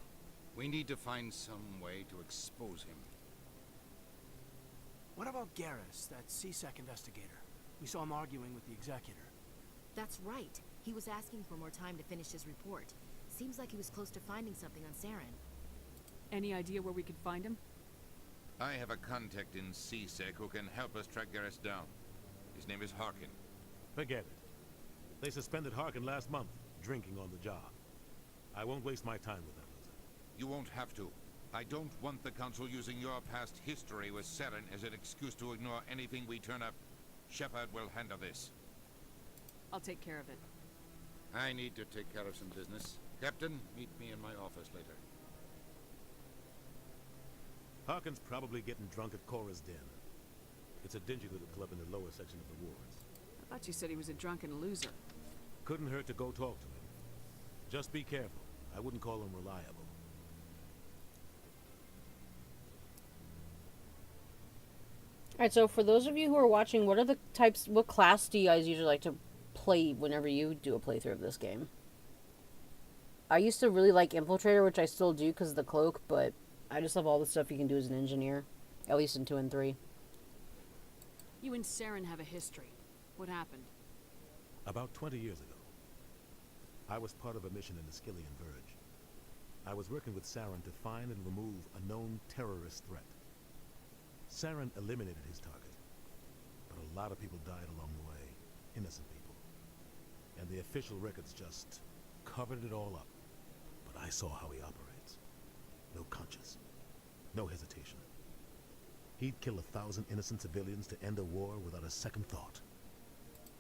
We need to find some way to expose him. What about Garrus, that CSEC investigator? We saw him arguing with the Executor. That's right. He was asking for more time to finish his report. Seems like he was close to finding something on Saren. Any idea where we could find him? I have a contact in CSEC who can help us track Garrus down. His name is Harkin. Forget it. They suspended Harkin last month, drinking on the job. I won't waste my time with that loser. You won't have to. I don't want the Council using your past history with Saren as an excuse to ignore anything we turn up. Shepard will handle this. I'll take care of it. I need to take care of some business. Captain, meet me in my office later. Harkin's probably getting drunk at Cora's Den. It's a dingy little club in the lower section of the wards. I thought you said he was a drunken loser. Couldn't hurt to go talk to him. Just be careful. I wouldn't call him reliable. Alright, so for those of you who are watching, what class do you guys usually like to play whenever you do a playthrough of this game? I used to really like Infiltrator, which I still do because of the cloak, but I just love all the stuff you can do as an engineer. At least in 2 and 3. You and Saren have a history. What happened? About 20 years ago, I was part of a mission in the Skillian Verge. I was working with Saren to find and remove a known terrorist threat. Saren eliminated his target, but a lot of people died along the way, innocent people. And the official records just covered it all up. But I saw how he operates. No conscience, no hesitation. He'd kill 1,000 innocent civilians to end a war without a second thought.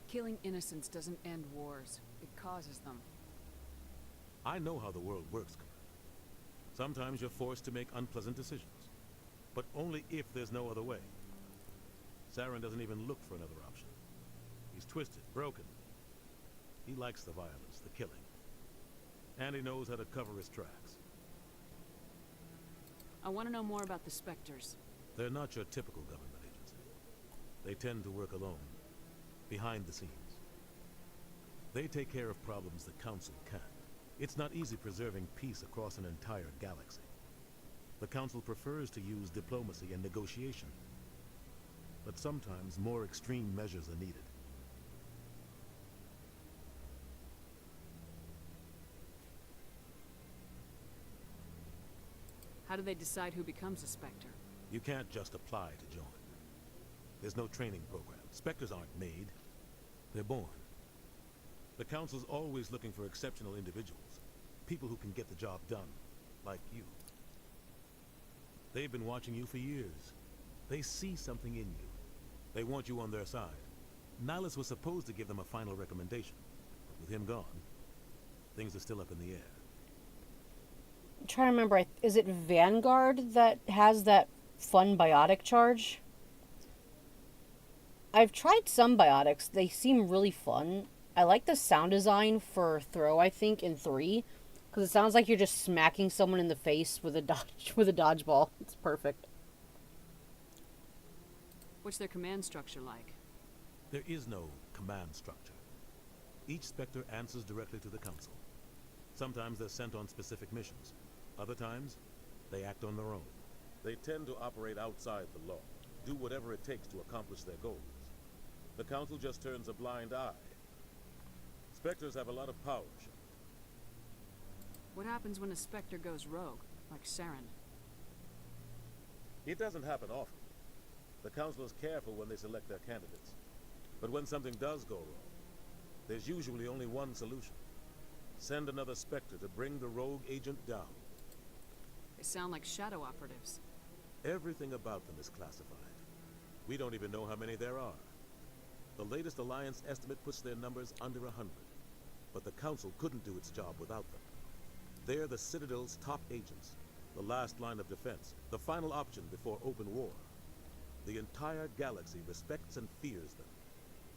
Killing innocents doesn't end wars. It causes them. I know how the world works, Commander. Sometimes you're forced to make unpleasant decisions. But only if there's no other way. Saren doesn't even look for another option. He's twisted, broken. He likes the violence, the killing. And he knows how to cover his tracks. I want to know more about the Spectres. They're not your typical government agency. They tend to work alone, behind the scenes. They take care of problems the Council can't. It's not easy preserving peace across an entire galaxy. The Council prefers to use diplomacy and negotiation. But sometimes more extreme measures are needed. How do they decide who becomes a Spectre? You can't just apply to join. There's no training program. Spectres aren't made, They're born. The Council's always looking for exceptional individuals. People who can get the job done, like you. They've been watching you for years. They see something in you. They want you on their side. Nihilus was supposed to give them a final recommendation, but with him gone, things are still up in the air. I'm trying to remember, is it Vanguard that has that fun biotic charge? I've tried some biotics. They seem really fun. I like the sound design for throw, I think, in 3. Because it sounds like you're just smacking someone in the face with a dodgeball. It's perfect. What's their command structure like? There is no command structure. Each Spectre answers directly to the Council. Sometimes they're sent on specific missions. Other times, they act on their own. They tend to operate outside the law, do whatever it takes to accomplish their goals. The Council just turns a blind eye. Spectres have a lot of power, Shepard. What happens when a Spectre goes rogue, like Saren? It doesn't happen often. The Council is careful when they select their candidates. But when something does go wrong, there's usually only one solution. Send another Spectre to bring the rogue agent down. They sound like shadow operatives. Everything about them is classified. We don't even know how many there are. The latest Alliance estimate puts their numbers under 100. But the Council couldn't do its job without them. They're the Citadel's top agents, the last line of defense, the final option before open war. The entire galaxy respects and fears them.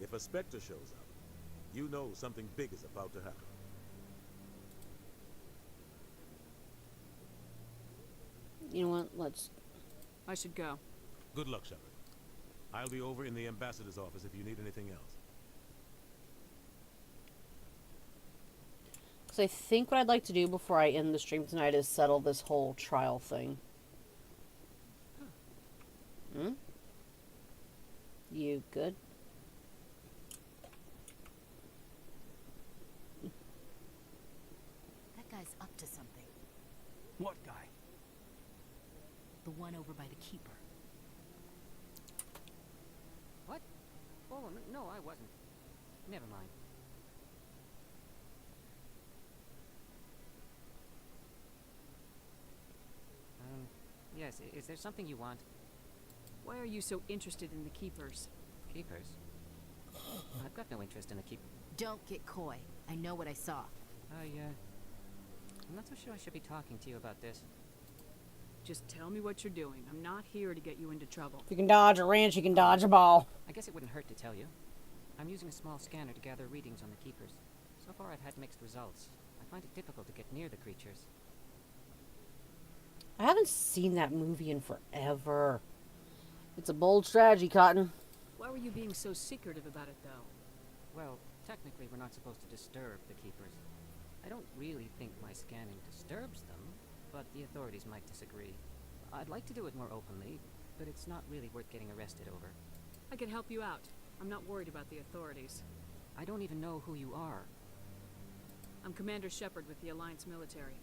If a Spectre shows up, you know something big is about to happen. You know what? Let's... I should go. Good luck, Shepard. I'll be over in the ambassador's office if you need anything else. So I think what I'd like to do before I end the stream tonight is settle this whole trial thing. Hmm? You good? That guy's up to something. What guy? The one over by the Keeper. What? Oh, no, I wasn't. Never mind. Yes, is there something you want? Why are you so interested in the Keepers? Keepers? I've got no interest in the keep. Don't get coy. I know what I saw. I'm not so sure I should be talking to you about this. Just tell me what you're doing. I'm not here to get you into trouble. If you can dodge a wrench, you can dodge a ball. I guess it wouldn't hurt to tell you. I'm using a small scanner to gather readings on the Keepers. So far I've had mixed results. I find it difficult to get near the creatures. I haven't seen that movie in forever. It's a bold strategy, Cotton. Why were you being so secretive about it, though? Well, technically we're not supposed to disturb the Keepers. I don't really think my scanning disturbs them, but the authorities might disagree. I'd like to do it more openly, but it's not really worth getting arrested over. I can help you out. I'm not worried about the authorities. I don't even know who you are. I'm Commander Shepard with the Alliance military.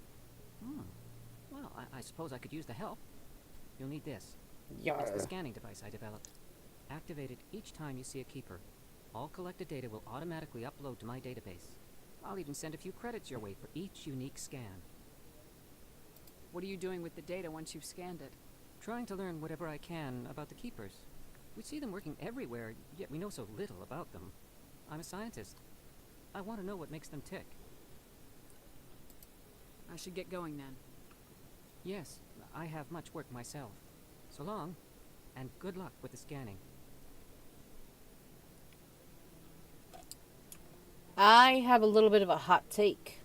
Well, I suppose I could use the help. You'll need this. Yarr. It's the scanning device I developed. Activate it each time you see a Keeper. All collected data will automatically upload to my database. I'll even send a few credits your way for each unique scan. What are you doing with the data once you've scanned it? Trying to learn whatever I can about the Keepers. We see them working everywhere, yet we know so little about them. I'm a scientist. I want to know what makes them tick. I should get going then. Yes, I have much work myself. So long, and good luck with the scanning. I have a little bit of a hot take.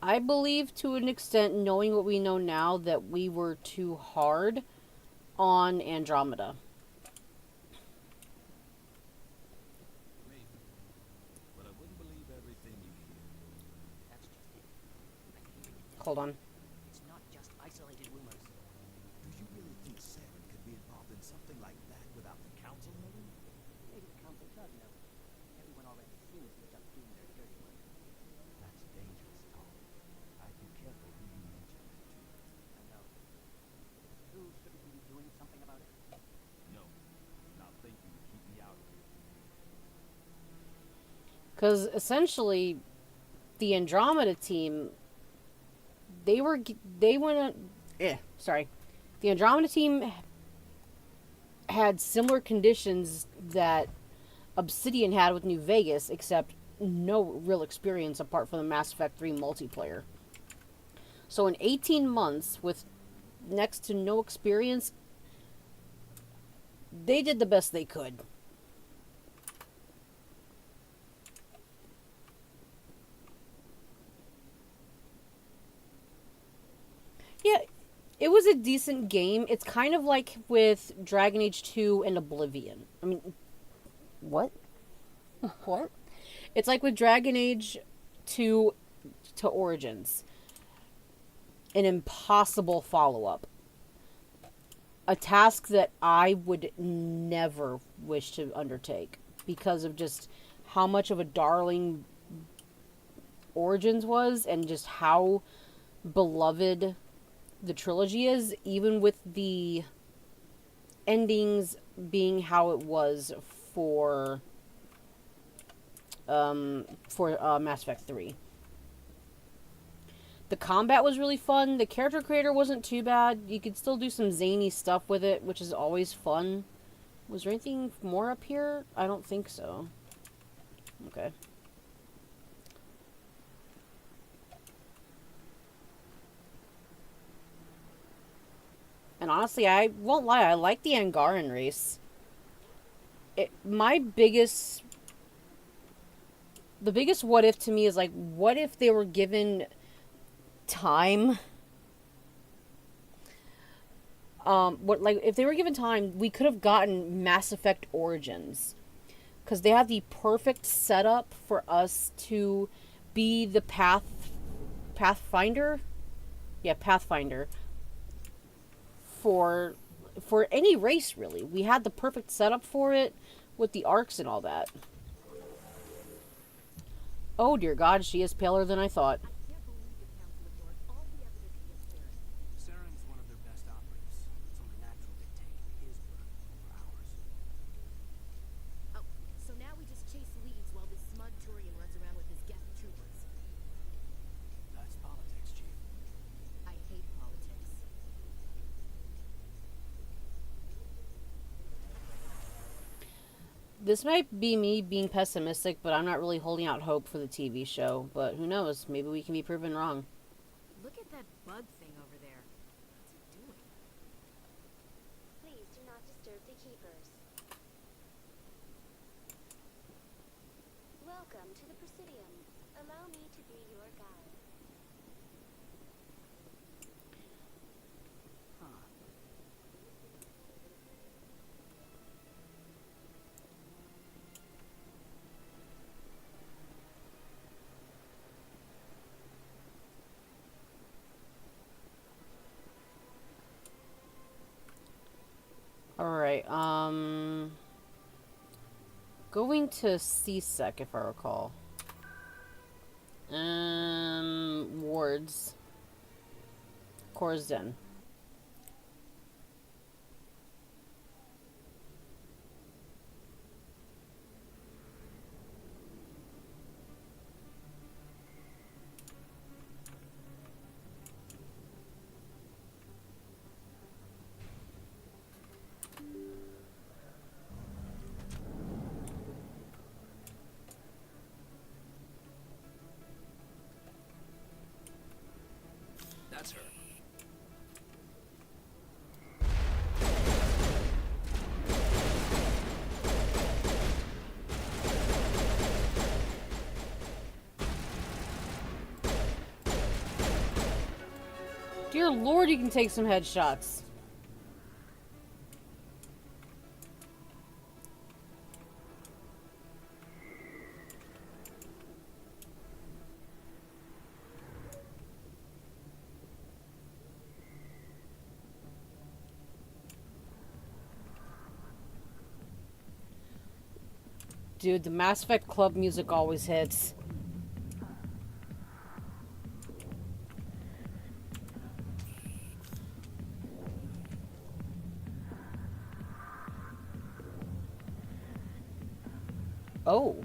I believe to an extent, knowing what we know now, that we were too hard on Andromeda. Maybe. But I wouldn't believe everything you hear. That's just it. I can hear it. Hold on. It's not just isolated rumors. Do you really think Saren could be involved in something like that without the Council knowing? Maybe the Council does know. Everyone already seems to be just doing their dirty work. That's dangerous, Tom. I'd be careful who you mention that to. I know. Who shouldn't we be doing something about it? No, not thinking to keep me out of it. Because essentially, the Andromeda team, they went. Sorry, the Andromeda team had similar conditions that Obsidian had with New Vegas, except no real experience apart from the Mass Effect 3 multiplayer. So in 18 months, with next to no experience, they did the best they could. Yeah, it was a decent game. It's kind of like with Dragon Age 2 and Oblivion. I mean, what? What? It's like with Dragon Age 2 to Origins. An impossible follow-up. A task that I would never wish to undertake because of just how much of a darling Origins was and just how beloved the trilogy is, even with the endings being how it was for Mass Effect 3. The combat was really fun. The character creator wasn't too bad. You could still do some zany stuff with it, which is always fun. Was there anything more up here? I don't think so. Okay. And honestly, I won't lie, I like the Angaran race. The biggest what if to me is like, what if they were given time? If they were given time, we could have gotten Mass Effect Origins. Because they have the perfect setup for us to be the Pathfinder? Yeah, Pathfinder. For any race, really. We had the perfect setup for it with the arcs and all that. Oh, dear God, she is paler than I thought. Saren's one of their best operatives. It's only natural they take his word over ours. Oh, so now we just chase leads while this smug Turian runs around with his Geth troopers. That's politics, Chief. I hate politics. This might be me being pessimistic, but I'm not really holding out hope for the TV show. But who knows? Maybe we can be proven wrong. Look at that bug thing over there. What's it doing? Please do not disturb the keepers. Welcome to the Presidium. Allow me to be your guide. Alright, going to CSEC, if I recall. Wards. Corzen. That's her. Dear Lord, you can take some headshots. Dude, the Mass Effect club music always hits. Oh.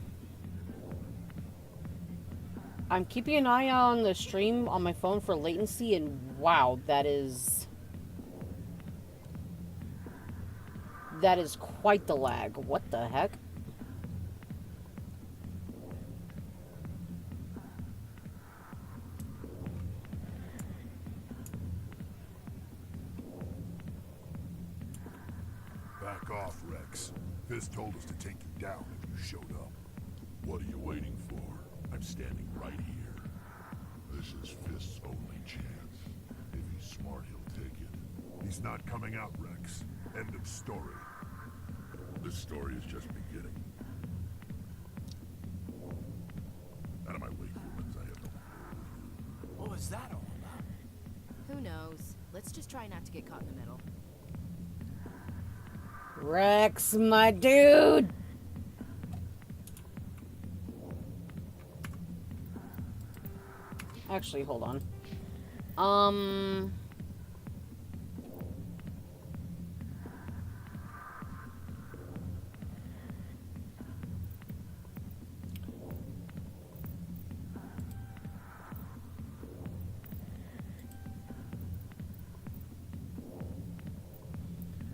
I'm keeping an eye on the stream on my phone for latency, and wow, that is quite the lag. What the heck? Back off, Rex. Fist told us to take you down if you showed up. What are you waiting for? I'm standing right here. This is Fist's only chance. If he's smart, he'll take it. He's not coming out, Rex. End of story. This story is just beginning. Out of my way, humans. I have no quarrel with you. What was that all about? Who knows? Let's just try not to get caught in the middle. Rex, my dude! Actually, hold on.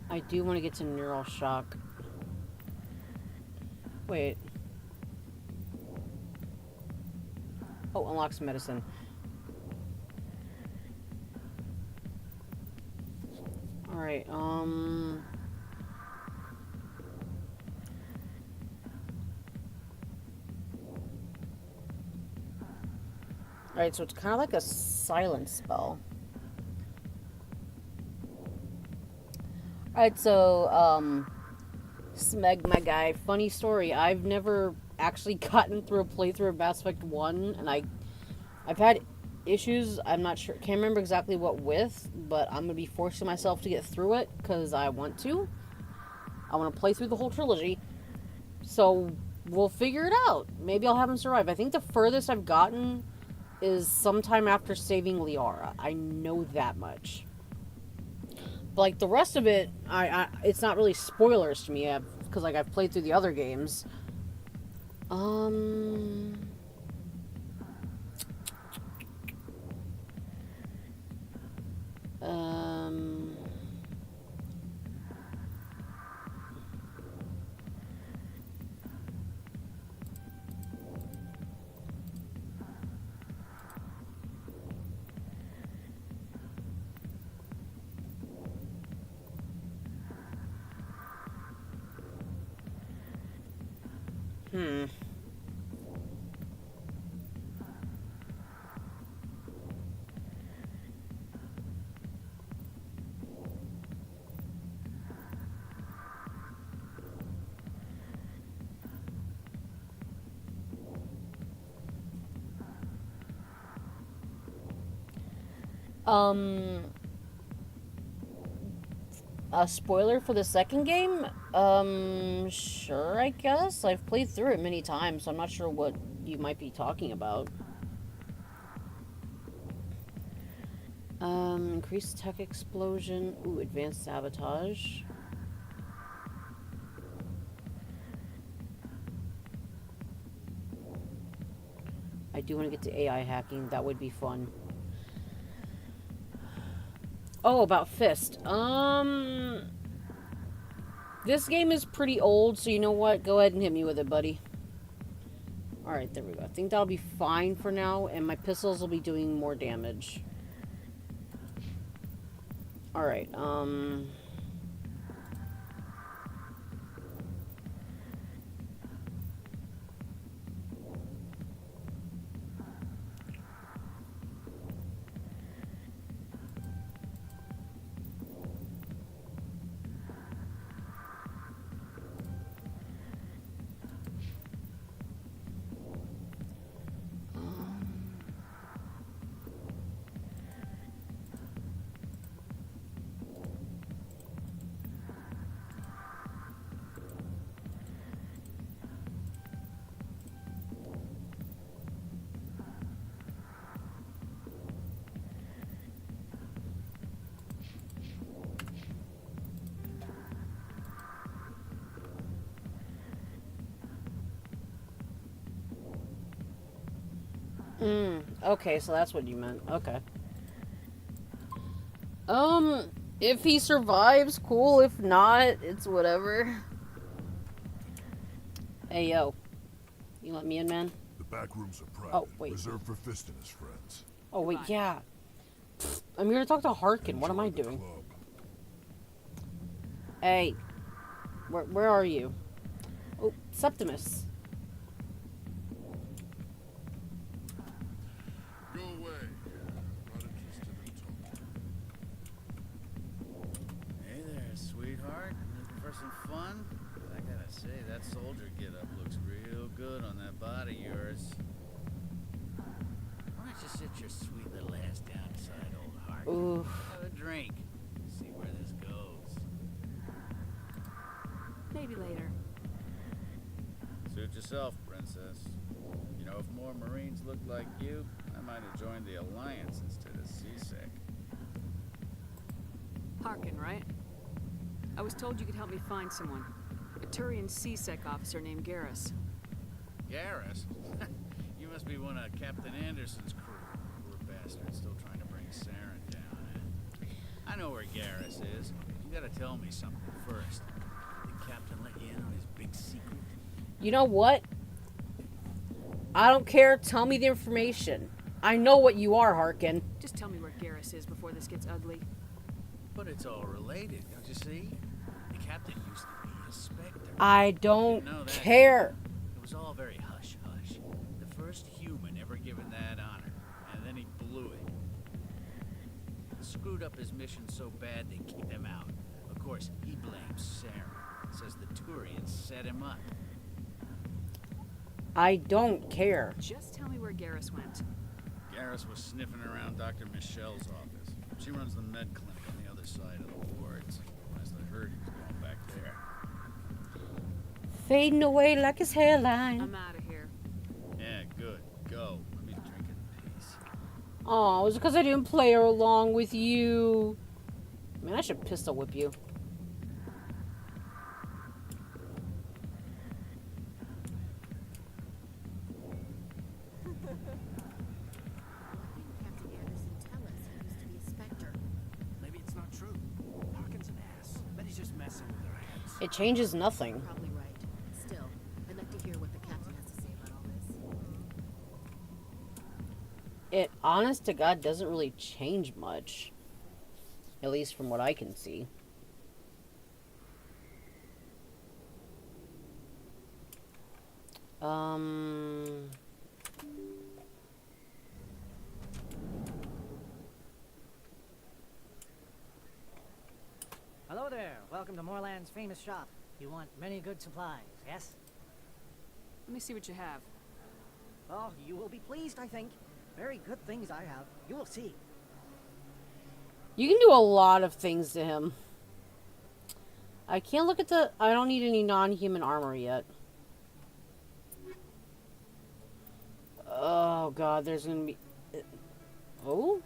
I do want to get to neural shock. Wait. Oh, unlocks medicine. Alright, Alright, so it's kind of like a silence spell. Alright, so, Smeg, my guy, funny story. I've never actually gotten through a playthrough of Mass Effect 1, and I've had issues, I'm not sure, can't remember exactly what with, but I'm gonna be forcing myself to get through it, because I want to. I want to play through the whole trilogy, so we'll figure it out. Maybe I'll have him survive. I think the furthest I've gotten is sometime after saving Liara. I know that much. But, like, the rest of it, it's not really spoilers to me, because, like, I've played through the other games. A spoiler for the second game? Sure, I guess. I've played through it many times, so I'm not sure what you might be talking about. Increased tech explosion. Ooh, advanced sabotage. I do want to get to AI hacking. That would be fun. Oh, about Fist. This game is pretty old, so you know what? Go ahead and hit me with it, buddy. Alright, there we go. I think that'll be fine for now, and my pistols will be doing more damage. Alright, Okay, so that's what you meant. Okay. If he survives, cool. If not, it's whatever. Hey, yo. You let me in, man? The back rooms are private. Oh, wait. Reserved for Fist and his friends. Oh, wait, yeah. I'm here to talk to Harkin. What am I doing? Hey. Where are you? Oh, Septimus. Go away. Not interested in talking. Hey there, sweetheart. Looking for some fun? I gotta say, that soldier get-up looks real good on that body of yours. Why don't you sit your sweet little ass down beside old Hart? Oof. Have a drink. See where this goes. Maybe later. Suit yourself, princess. You know, if more Marines looked like you, I might have joined the Alliance instead of CSEC. Harkin, right? I was told you could help me find someone. A Turian CSEC officer named Garrus. Garrus? You must be one of Captain Anderson's crew. Poor bastard, still trying to bring Saren down, eh? I know where Garrus is. You gotta tell me something first. Did the captain let you in on his big secret? You know what? I don't care. Tell me the information. I know what you are, Harkin. Just tell me where Garrus is before this gets ugly. But it's all related, don't you see? The captain used to be a Spectre. I don't care. It was all very hush-hush. The first human ever given that honor, and then he blew it. He screwed up his mission so bad they kicked him out. Of course, he blames Saren. Says the Turians set him up. I don't care. Just tell me where Garrus went. Garrus was sniffing around Dr. Michelle's office. She runs the med clinic on the other side of the wards. Last I heard, he was going back there. Fading away like his hairline. I'm out of here. Yeah, good. Go. Let me drink in peace. Oh, it's because I didn't play her along with you. Man, I should pistol whip you. Captain Anderson tell us he used to be a Spectre? Maybe it's not true. Harkin's an ass. Bet he's just messing with our heads. It changes nothing. Probably right. Still, I'd like to hear what the captain has to say about all this. It, honest to God, doesn't really change much. At least from what I can see. Hello there. Welcome to Moorland's famous shop. You want many good supplies, yes? Let me see what you have. Oh, you will be pleased, I think. Very good things I have. You will see. You can do a lot of things to him. I can't look at the... I don't need any non-human armor yet. Oh, God, there's gonna be... Oh?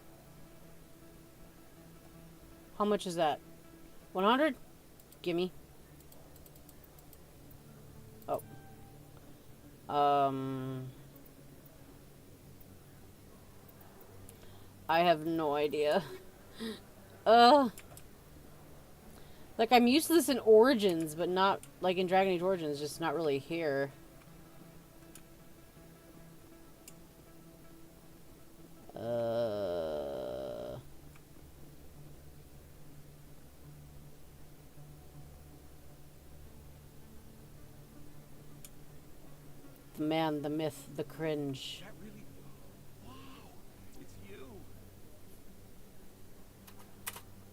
How much is that? 100? Gimme. Oh. I have no idea. Like, I'm used to this in Origins, but not, like, in Dragon Age Origins, just not really here. The man, the myth, the cringe. That really... Wow, it's you.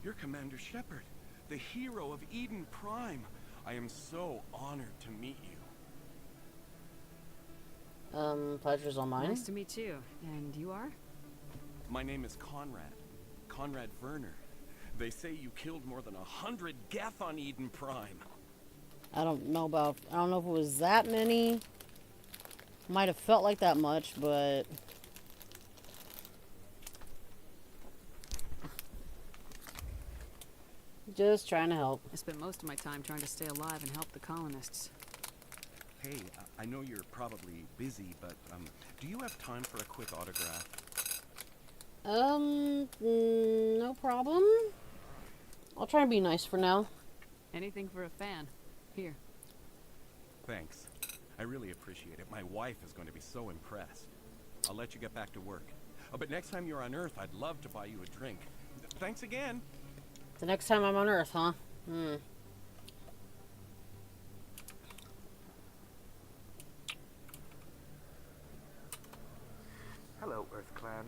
You're Commander Shepard, the hero of Eden Prime. I am so honored to meet you. Pleasure's all mine. Nice to meet you. And you are? My name is Conrad. Conrad Werner. They say you killed more than 100 Geth on Eden Prime. I don't know if it was that many. Might have felt like that much, but... Just trying to help. I spent most of my time trying to stay alive and help the colonists. Hey, I know you're probably busy, but do you have time for a quick autograph? No problem. I'll try and be nice for now. Anything for a fan. Here. Thanks. I really appreciate it. My wife is going to be so impressed. I'll let you get back to work. Oh, but next time you're on Earth, I'd love to buy you a drink. Thanks again. The next time I'm on Earth, huh? Hello, Earth Clan.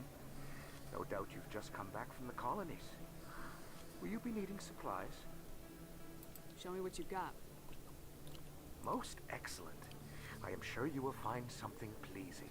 No doubt you've just come back from the colonies. Will you be needing supplies? Show me what you got. Most excellent. I am sure you will find something pleasing.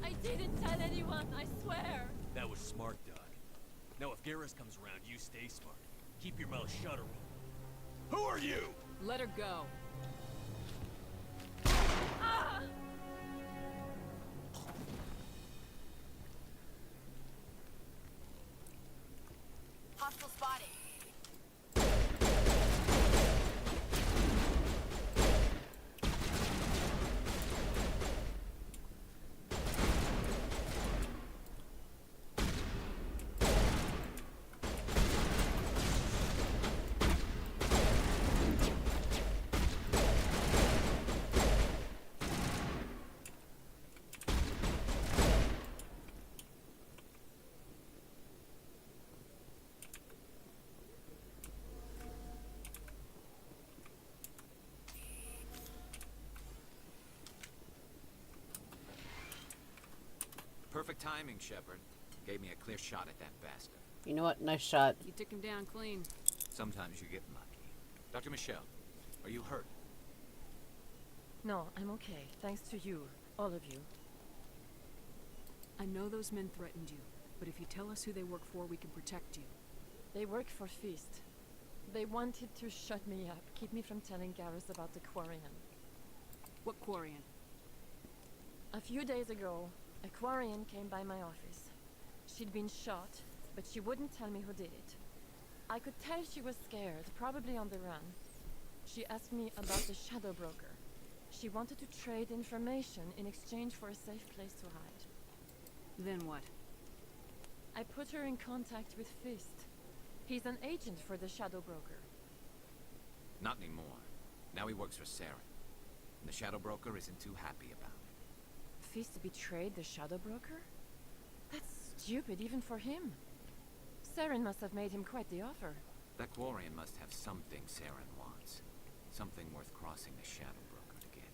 I didn't tell anyone, I swear. That was smart, Doc. Now if Garrus comes around, you stay smart. Keep your mouth shut, or who are you? Let her go. Ah! Hostile spotted. Perfect timing, Shepard. Gave me a clear shot at that bastard. You know what? Nice shot. You took him down clean. Sometimes you get lucky. Dr. Michelle, are you hurt? No, I'm okay. Thanks to you. All of you. I know those men threatened you, but if you tell us who they work for, we can protect you. They work for Feast. They wanted to shut me up, keep me from telling Garrus about the Quarian. What Quarian? A few days ago, a Quarian came by my office. She'd been shot, but she wouldn't tell me who did it. I could tell she was scared, probably on the run. She asked me about the Shadow Broker. She wanted to trade information in exchange for a safe place to hide. Then what? I put her in contact with Fist. He's an agent for the Shadow Broker. Not anymore. Now he works for Saren. And the Shadow Broker isn't too happy about it. Fist betrayed the Shadow Broker? That's stupid even for him. Saren must have made him quite the offer. That Quarian must have something Saren wants. Something worth crossing the Shadow Broker to get.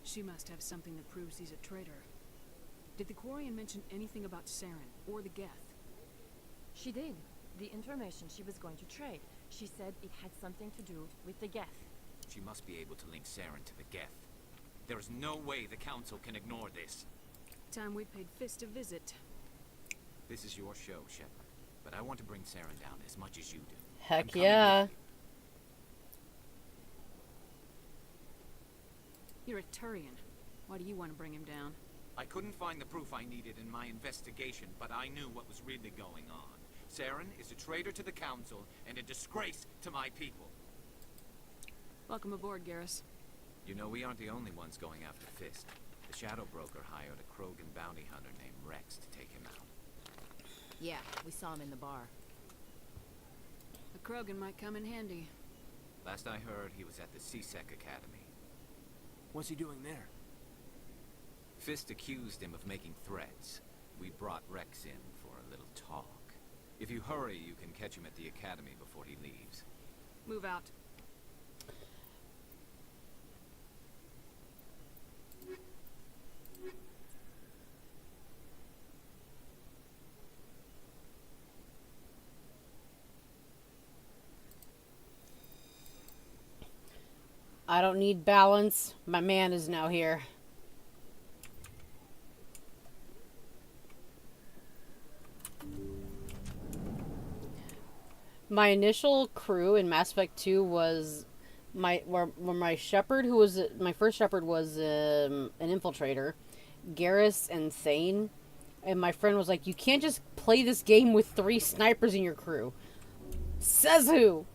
She must have something that proves he's a traitor. Did the Quarian mention anything about Saren or the Geth? She did. The information she was going to trade. She said it had something to do with the Geth. She must be able to link Saren to the Geth. There is no way the Council can ignore this. Time we paid Fist a visit. This is your show, Shepard. But I want to bring Saren down as much as you do. Heck yeah. You're a Turian. Why do you want to bring him down? I couldn't find the proof I needed in my investigation, but I knew what was really going on. Saren is a traitor to the Council and a disgrace to my people. Welcome aboard, Garrus. You know, we aren't the only ones going after Fist. The Shadow Broker hired a Krogan bounty hunter named Rex to take him out. Yeah, we saw him in the bar. A Krogan might come in handy. Last I heard, he was at the CSEC Academy. What's he doing there? Fist accused him of making threats. We brought Rex in for a little talk. If you hurry, you can catch him at the academy before he leaves. Move out. I don't need balance. My man is now here. My initial crew in Mass Effect 2 was where my Shepard, who was my first Shepard, was an infiltrator, Garrus and Thane, and my friend was like, "You can't just play this game with 3 snipers in your crew." Says who?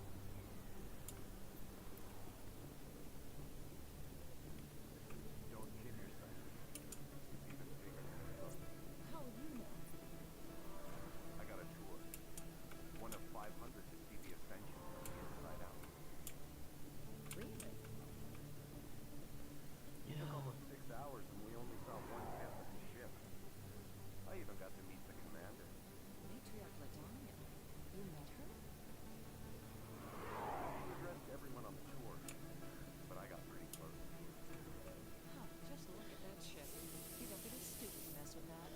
I got a tour. One of 500 to see the Ascension from the inside out. Really? It took almost 6 hours and we only saw 1/10 of the ship. I even got to meet the commander. Matriarch Ladonia. You met her? She addressed everyone on the tour, but I got pretty close. Huh, just look at that ship. You'd have to be stupid to mess with that.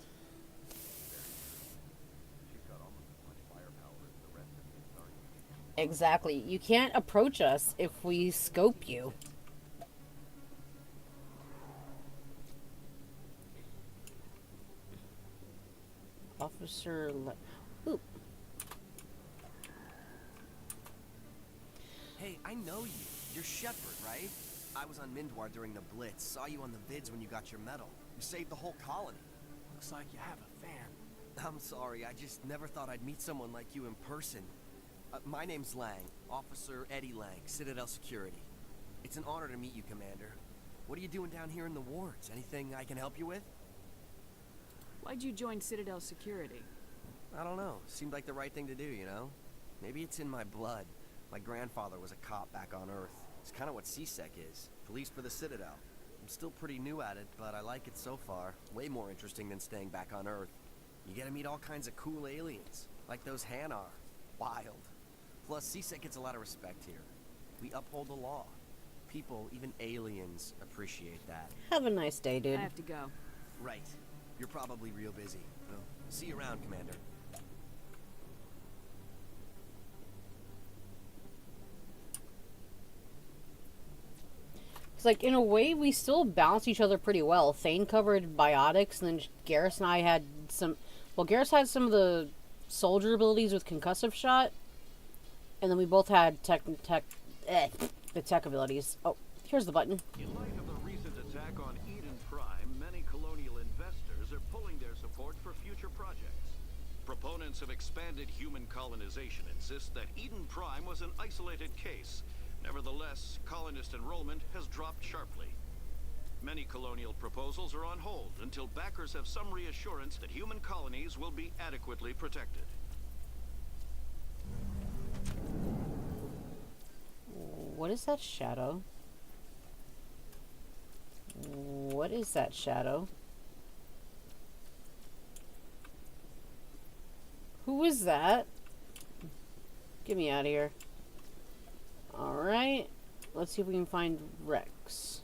She's got almost as much firepower as the rest of the Astartes. Exactly. You can't approach us if we scope you. Officer Ooh. Hey, I know you. You're Shepard, right? I was on Mindwar during the Blitz. Saw you on the vids when you got your medal. You saved the whole colony. Looks like you have a fan. I'm sorry, I just never thought I'd meet someone like you in person. My name's Lang, Officer Eddie Lang, Citadel Security. It's an honor to meet you, Commander. What are you doing down here in the wards? Anything I can help you with? Why'd you join Citadel Security? I don't know. Seemed like the right thing to do, you know? Maybe it's in my blood. My grandfather was a cop back on Earth. It's kind of what CSEC is. Police for the Citadel. I'm still pretty new at it, but I like it so far. Way more interesting than staying back on Earth. You get to meet all kinds of cool aliens, like those Hanar. Wild. Plus, CSEC gets a lot of respect here. We uphold the law. People, even aliens, appreciate that. Have a nice day, dude. I have to go. Right. You're probably real busy. Well, see you around, Commander. It's like, in a way, we still balance each other pretty well. Thane covered biotics, and then Garrus and I had some... Well, Garrus had some of the soldier abilities with concussive shot, and then we both had the tech abilities. Oh, here's the button. In light of the recent attack on Eden Prime, many colonial investors are pulling their support for future projects. Proponents of expanded human colonization insist that Eden Prime was an isolated case. Nevertheless, colonist enrollment has dropped sharply. Many colonial proposals are on hold until backers have some reassurance that human colonies will be adequately protected. What is that shadow? What is that shadow? Who is that? Get me out of here. Alright. Let's see if we can find Rex.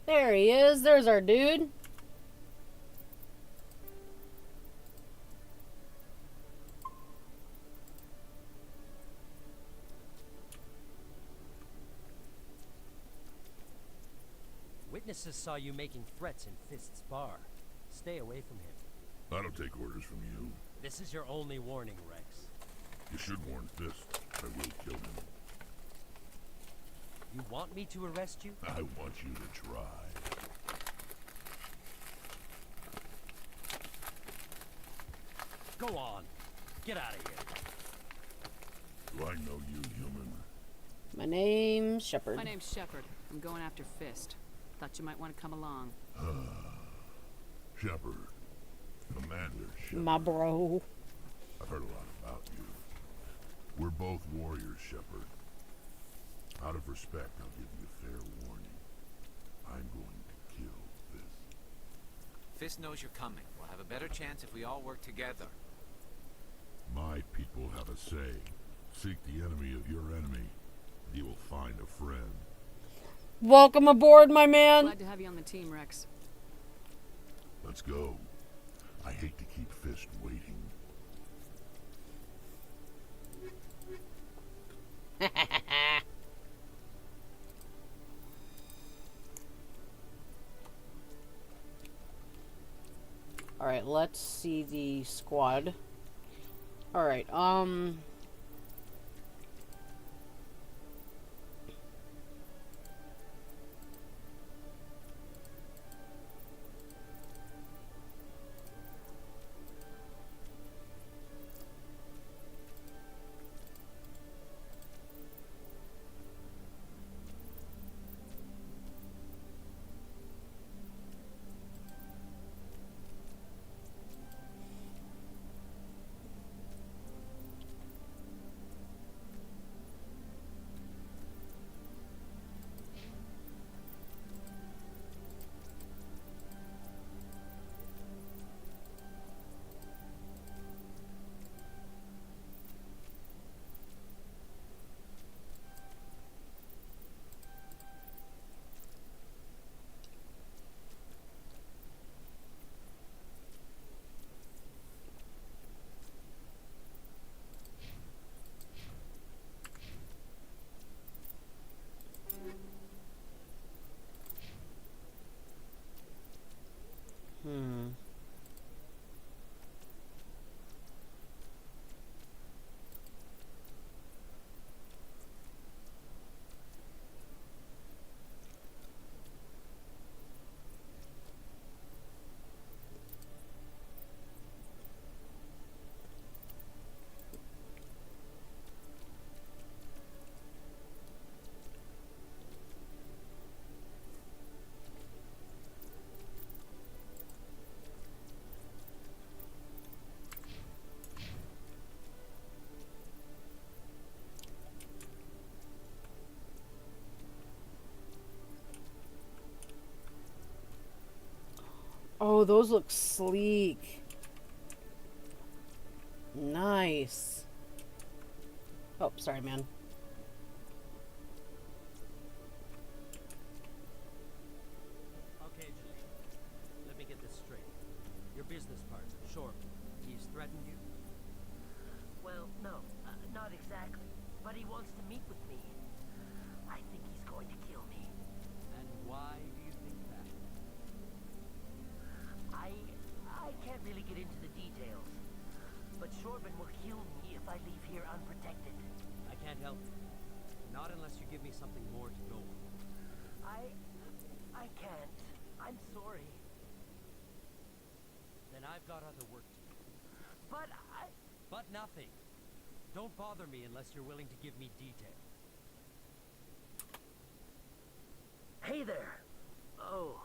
There he is. There's our dude. Witnesses saw you making threats in Fist's bar. Stay away from him. I don't take orders from you. This is your only warning, Rex. You should warn Fist. I will kill him. You want me to arrest you? I want you to try. Go on. Get out of here. Do I know you, human? My name's Shepard. My name's Shepard. I'm going after Fist. Thought you might want to come along. Shepard. Commander Shepard. My bro. I've heard a lot about you. We're both warriors, Shepard. Out of respect, I'll give you a fair warning. I'm going to kill Fist. Fist knows you're coming. We'll have a better chance if we all work together. My people have a say. Seek the enemy of your enemy. You will find a friend. Welcome aboard, my man. Glad to have you on the team, Rex. Let's go. I hate to keep Fist waiting. Alright, let's see the squad. Alright, oh, those look sleek. Nice. Oh, sorry, man. Okay, Julie. Let me get this straight. Your business partner, Shepard, he's threatened you? Well, no, not exactly. But he wants to meet with me. I think he's going to kill me. And why do you think that? I can't really get into the details. But Shepard will kill me if I leave here unprotected. I can't help you. Not unless you give me something more to go on. I can't. I'm sorry. Then I've got other work to do. But But nothing. Don't bother me unless you're willing to give me detail. Hey there. Oh,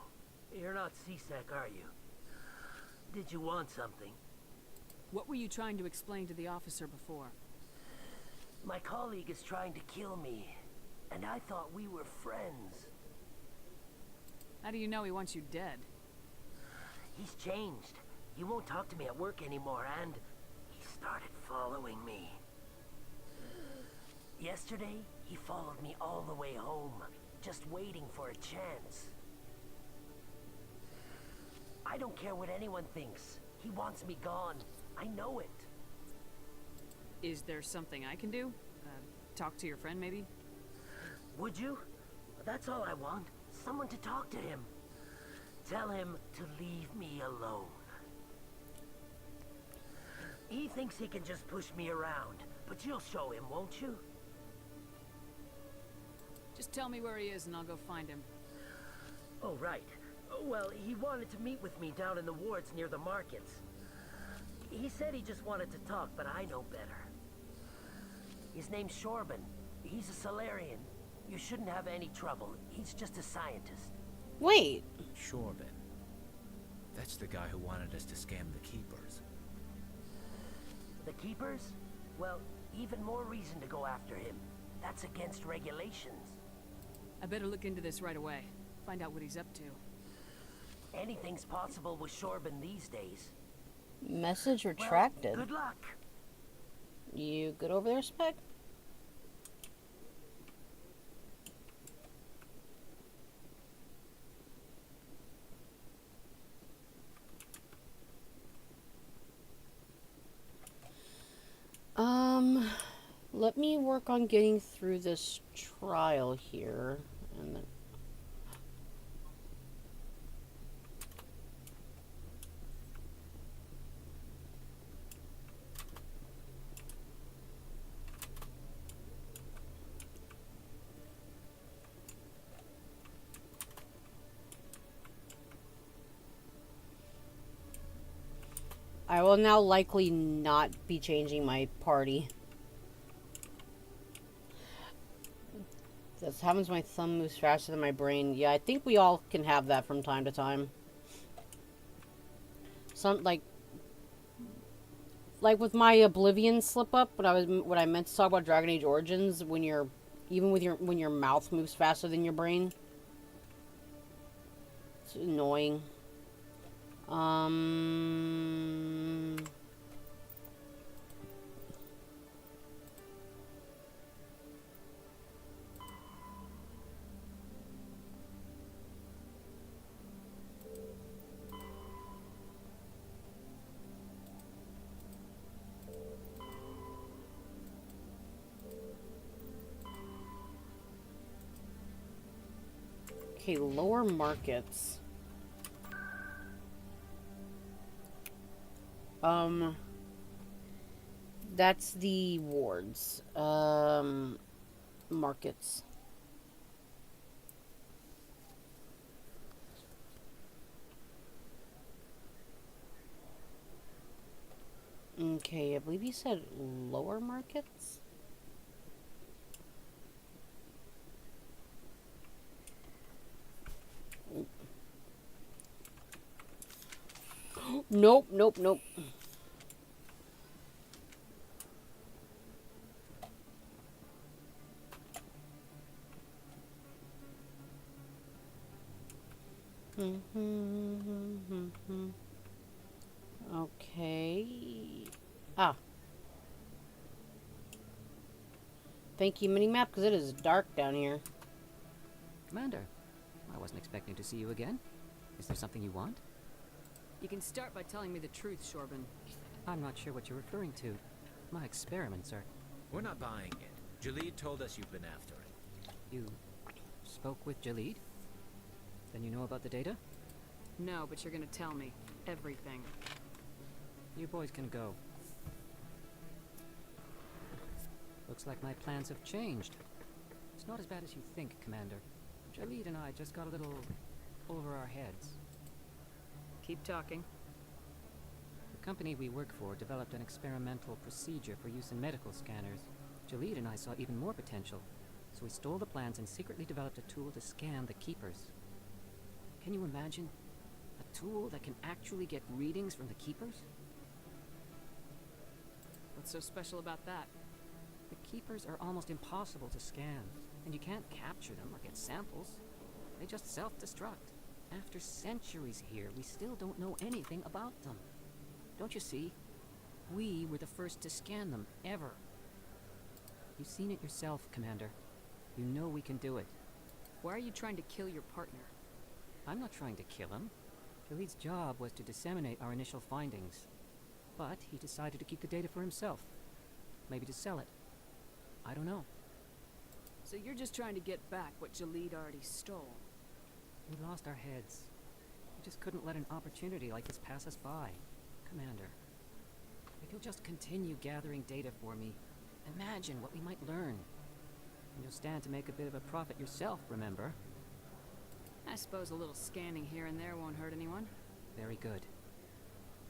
you're not C-Sec, are you? Did you want something? What were you trying to explain to the officer before? My colleague is trying to kill me, and I thought we were friends. How do you know he wants you dead? He's changed. He won't talk to me at work anymore, and he started following me. Yesterday, he followed me all the way home, just waiting for a chance. I don't care what anyone thinks. He wants me gone. I know it. Is there something I can do? Talk to your friend, maybe? Would you? That's all I want. Someone to talk to him. Tell him to leave me alone. He thinks he can just push me around, but you'll show him, won't you? Just tell me where he is and I'll go find him. Oh, right. Well, he wanted to meet with me down in the wards near the markets. He said he just wanted to talk, but I know better. His name's Shepard. He's a Solarian. You shouldn't have any trouble. He's just a scientist. Wait. Shepard. That's the guy who wanted us to scam the Keepers. The Keepers? Well, even more reason to go after him. That's against regulations. I better look into this right away. Find out what he's up to. Anything's possible with Shorban these days. Message retracted. Well, good luck. You good over there, Spec? Let me work on getting through this trial here, and then... I will now likely not be changing my party. This happens when my thumb moves faster than my brain. Yeah, I think we all can have that from time to time. Like with my Oblivion slip up when I meant to talk about Dragon Age Origins, when your mouth moves faster than your brain. It's annoying. Okay, lower markets. That's the wards. Markets. Okay, I believe you said lower markets? Nope, nope, nope. Okay. Ah. Thank you, minimap, because it is dark down here. Commander, I wasn't expecting to see you again. Is there something you want? You can start by telling me the truth, Shorban. I'm not sure what you're referring to. My experiments are... We're not buying it. Jalid told us you've been after it. You spoke with Jalid? Then you know about the data? No, but you're gonna tell me everything. You boys can go. Looks like my plans have changed. It's not as bad as you think, Commander. Jalid and I just got a little over our heads. Keep talking. The company we work for developed an experimental procedure for use in medical scanners. Jalid and I saw even more potential, so we stole the plans and secretly developed a tool to scan the Keepers. Can you imagine? A tool that can actually get readings from the Keepers? What's so special about that? The Keepers are almost impossible to scan, and you can't capture them or get samples. They just self-destruct. After centuries here, we still don't know anything about them. Don't you see? We were the first to scan them, ever. You've seen it yourself, Commander. You know we can do it. Why are you trying to kill your partner? I'm not trying to kill him. Jalid's job was to disseminate our initial findings. But he decided to keep the data for himself. Maybe to sell it. I don't know. So you're just trying to get back what Jalid already stole? We lost our heads. We just couldn't let an opportunity like this pass us by. Commander, if you'll just continue gathering data for me, imagine what we might learn. And you'll stand to make a bit of a profit yourself, remember? I suppose a little scanning here and there won't hurt anyone. Very good.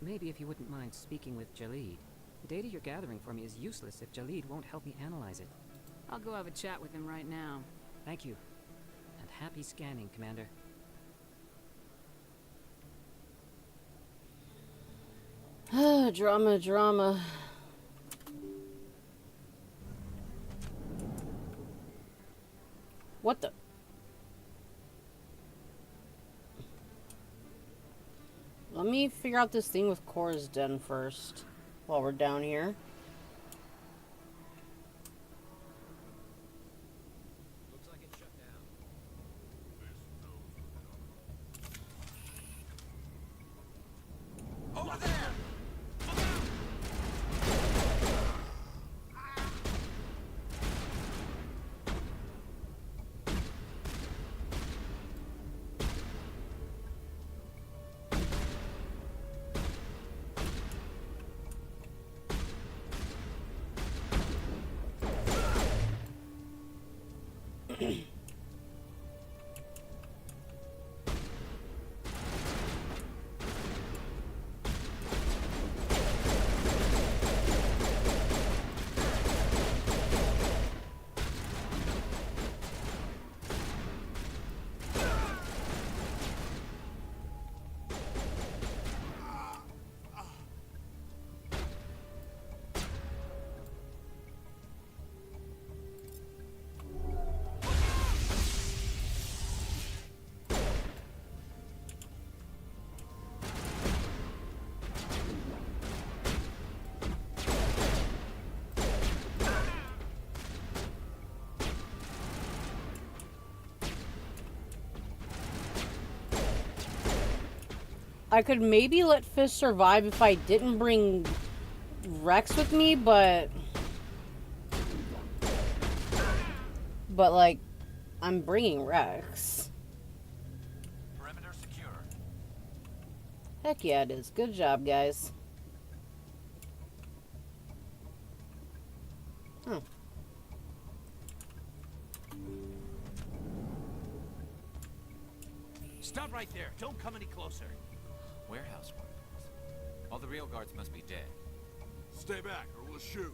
Maybe if you wouldn't mind speaking with Jalid. The data you're gathering for me is useless if Jalid won't help me analyze it. I'll go have a chat with him right now. Thank you. And happy scanning, Commander. Drama, drama. What the? Let me figure out this thing with Cora's Den first, while we're down here. Looks like it's shut down. Over there! I could maybe let Fist survive if I didn't bring Rex with me, but like, I'm bringing Rex. Perimeter secure. Heck yeah, it is. Good job, guys. Oh. Stop right there. Don't come any closer. Warehouse workers. All the real guards must be dead. Stay back, or we'll shoot.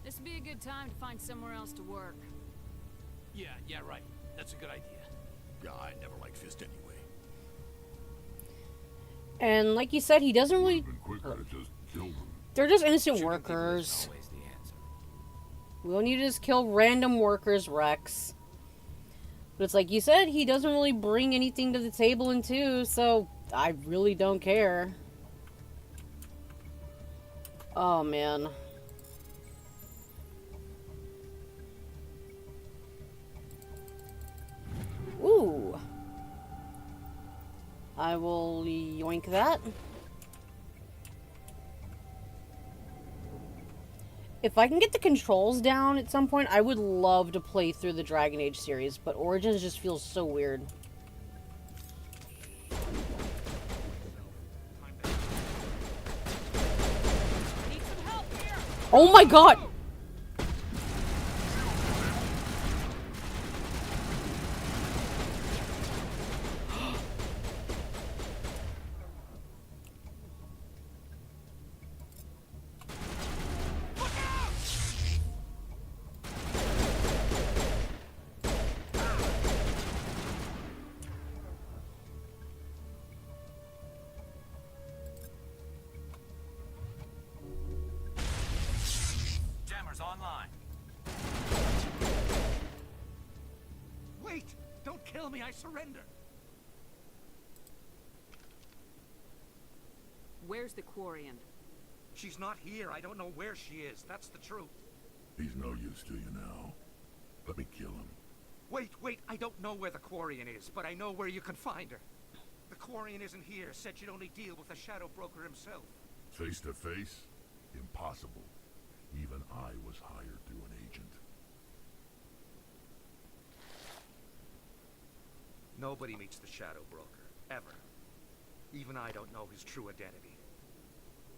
This would be a good time to find somewhere else to work. Yeah, right. That's a good idea. Yeah, I never liked Fist anyway. And like you said, he doesn't really... Quicker to just kill them. They're just innocent workers. We don't need to just kill random workers, Rex. But it's like you said, he doesn't really bring anything to the table in 2, so I really don't care. Oh, man. Ooh. I will yoink that. If I can get the controls down at some point, I would love to play through the Dragon Age series, but Origins just feels so weird. Oh my god! Online. Wait! Don't kill me, I surrender! Where's the Quarian? She's not here, I don't know where she is, that's the truth. He's no use to you now. Let me kill him. Wait, I don't know where the Quarian is, but I know where you can find her. The Quarian isn't here, said she'd only deal with the Shadow Broker himself. Face to face? Impossible. Even I was hired through an agent. Nobody meets the Shadow Broker, ever. Even I don't know his true identity.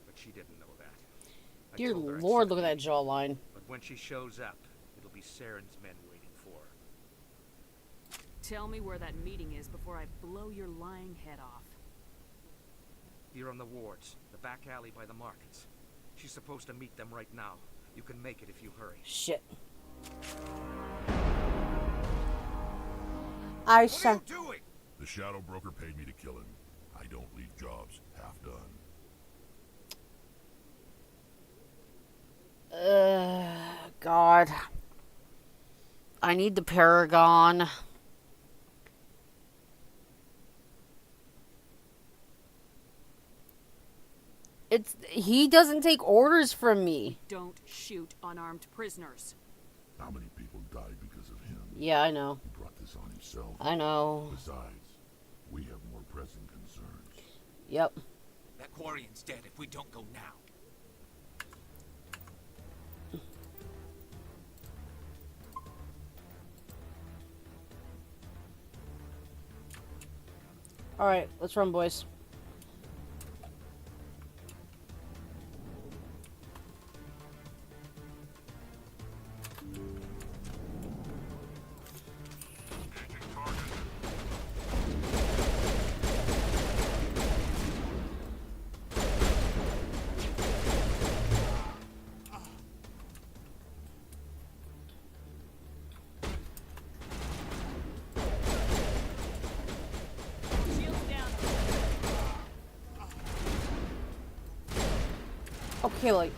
But she didn't know that. Dear Lord, look at that jawline. But when she shows up, it'll be Saren's men waiting for her. Tell me where that meeting is before I blow your lying head off. Here on the wards, the back alley by the markets. She's supposed to meet them right now. You can make it if you hurry. Shit. What are you doing? The Shadow Broker paid me to kill him. I don't leave jobs half done. God. I need the Paragon. He doesn't take orders from me. Don't shoot unarmed prisoners. How many people died because of him? Yeah, I know. He brought this on himself. I know. Besides, we have more pressing concerns. Yep. That Quarian's dead if we don't go now. Alright, let's run, boys. Okay, like...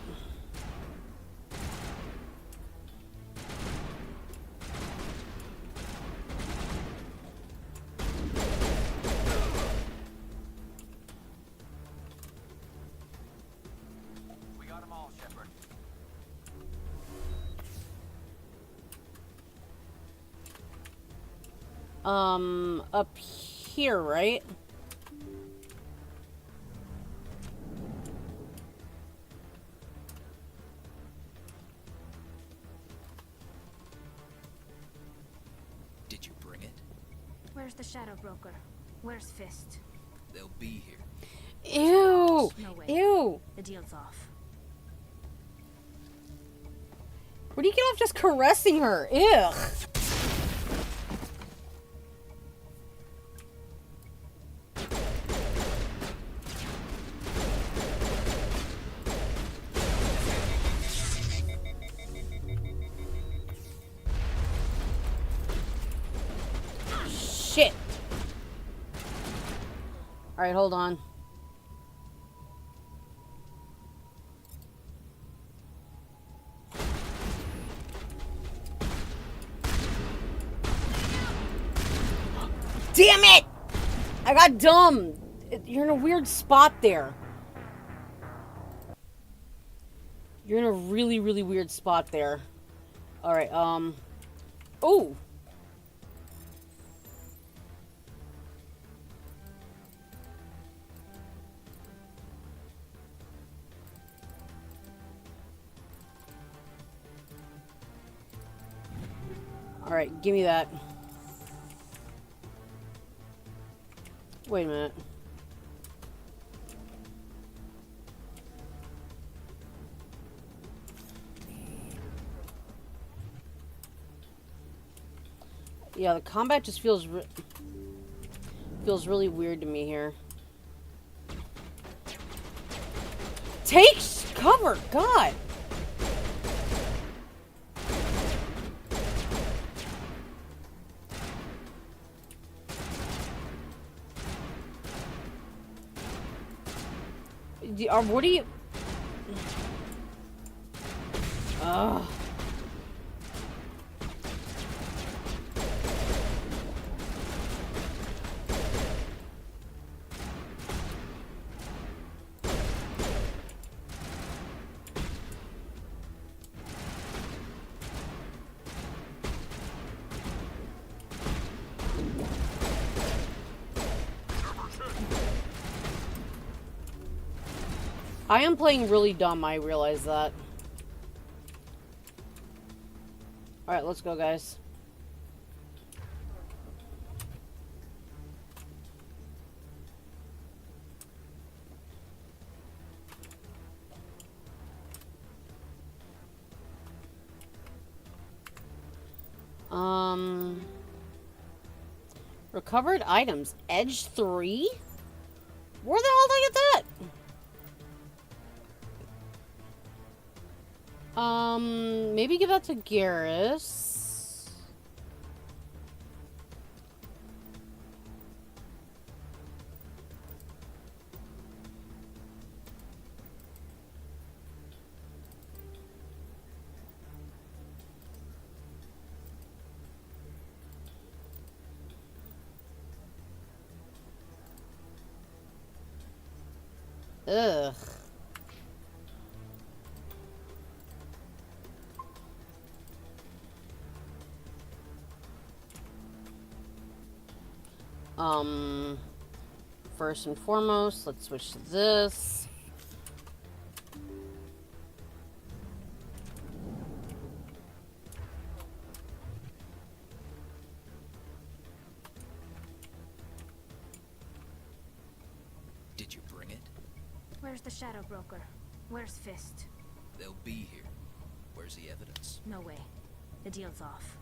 We got them all, Shepard. Up here, right? Did you bring it? Where's the Shadow Broker? Where's Fist? They'll be here. Ew! No way. Ew! The deal's off. Where do you get off just caressing her? Ew! Shit! Alright, hold on. Damn it! I got dumb. You're in a weird spot there. You're in a really, really weird spot there. Alright, Ooh! Alright, give me that. Wait a minute. Yeah, the combat just feels really weird to me here. Take cover, God. What are you? Ugh. I am playing really dumb, I realize that. Alright, let's go, guys. Recovered items. Edge 3? Where the hell did I get that? Maybe give that to Garrus. Ugh. First and foremost, let's switch to this. Did you bring it? Where's the Shadow Broker? Where's Fist? They'll be here. Where's the evidence? No way. The deal's off.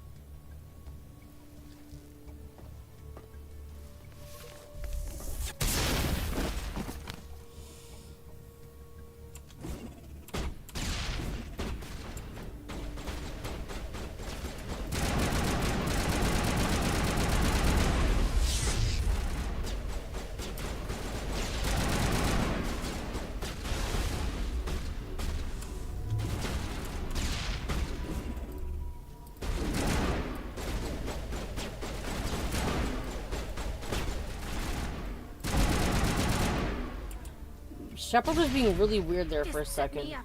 Shepard was being really weird there for a Fist set second. me up.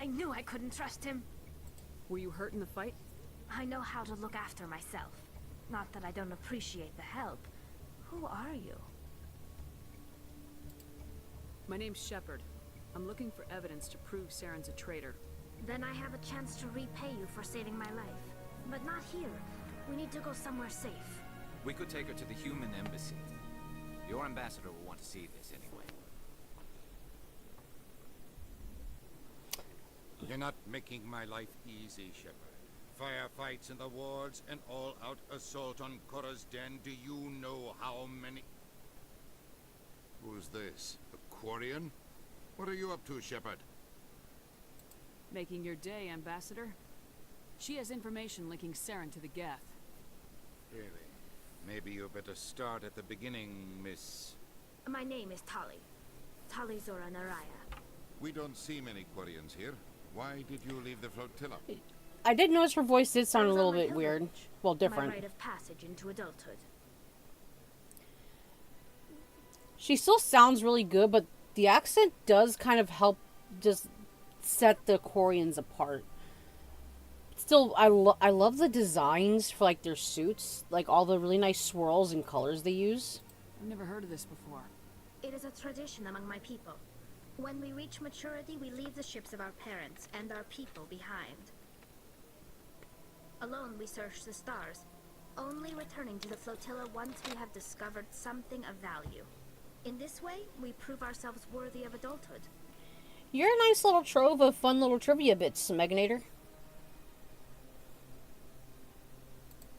I knew I couldn't trust him. Were you hurt in the fight? I know how to look after myself. Not that I don't appreciate the help. Who are you? My name's Shepard. I'm looking for evidence to prove Saren's a traitor. Then I have a chance to repay you for saving my life. But not here. We need to go somewhere safe. We could take her to the human embassy. Your ambassador will want to see this anyway. You're not making my life easy, Shepard. Firefights in the wards, an all-out assault on Korra's den. Do you know how many... Who's this? The Quarian? What are you up to, Shepard? Making your day, Ambassador. She has information linking Saren to the Geth. Really? Maybe you better start at the beginning, Miss... My name is Tali. Tali Zora Naraya. We don't see many Quarians here. Why did you leave the flotilla? I did notice her voice did sound a little bit weird. Well, different. My rite of passage into adulthood. She still sounds really good, but the accent does kind of help just set the Quarians apart. Still, I love the designs for, like, their suits. Like, all the really nice swirls and colors they use. I've never heard of this before. It is a tradition among my people. When we reach maturity, we leave the ships of our parents and our people behind. Alone, we search the stars, only returning to the flotilla once we have discovered something of value. In this way, we prove ourselves worthy of adulthood. You're a nice little trove of fun little trivia bits, Meganator.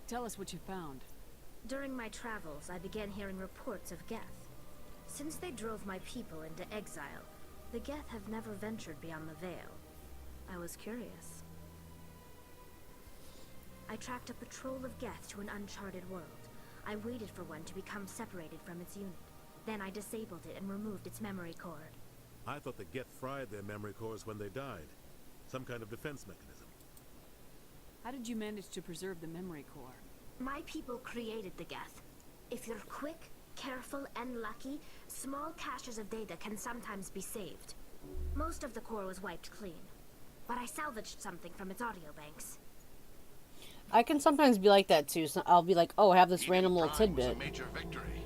Tell us what you found. During my travels, I began hearing reports of Geth. Since they drove my people into exile, the Geth have never ventured beyond the Veil. I was curious. I tracked a patrol of Geth to an uncharted world. I waited for one to become separated from its unit. Then I disabled it and removed its memory core. I thought the Geth fried their memory cores when they died. Some kind of defense mechanism. How did you manage to preserve the memory core? My people created the Geth. If you're quick, careful, and lucky, small caches of data can sometimes be saved. Most of the core was wiped clean, but I salvaged something from its audio banks. I can sometimes be like that too. So I'll be like, oh, I have this random little tidbit. Was a major victory.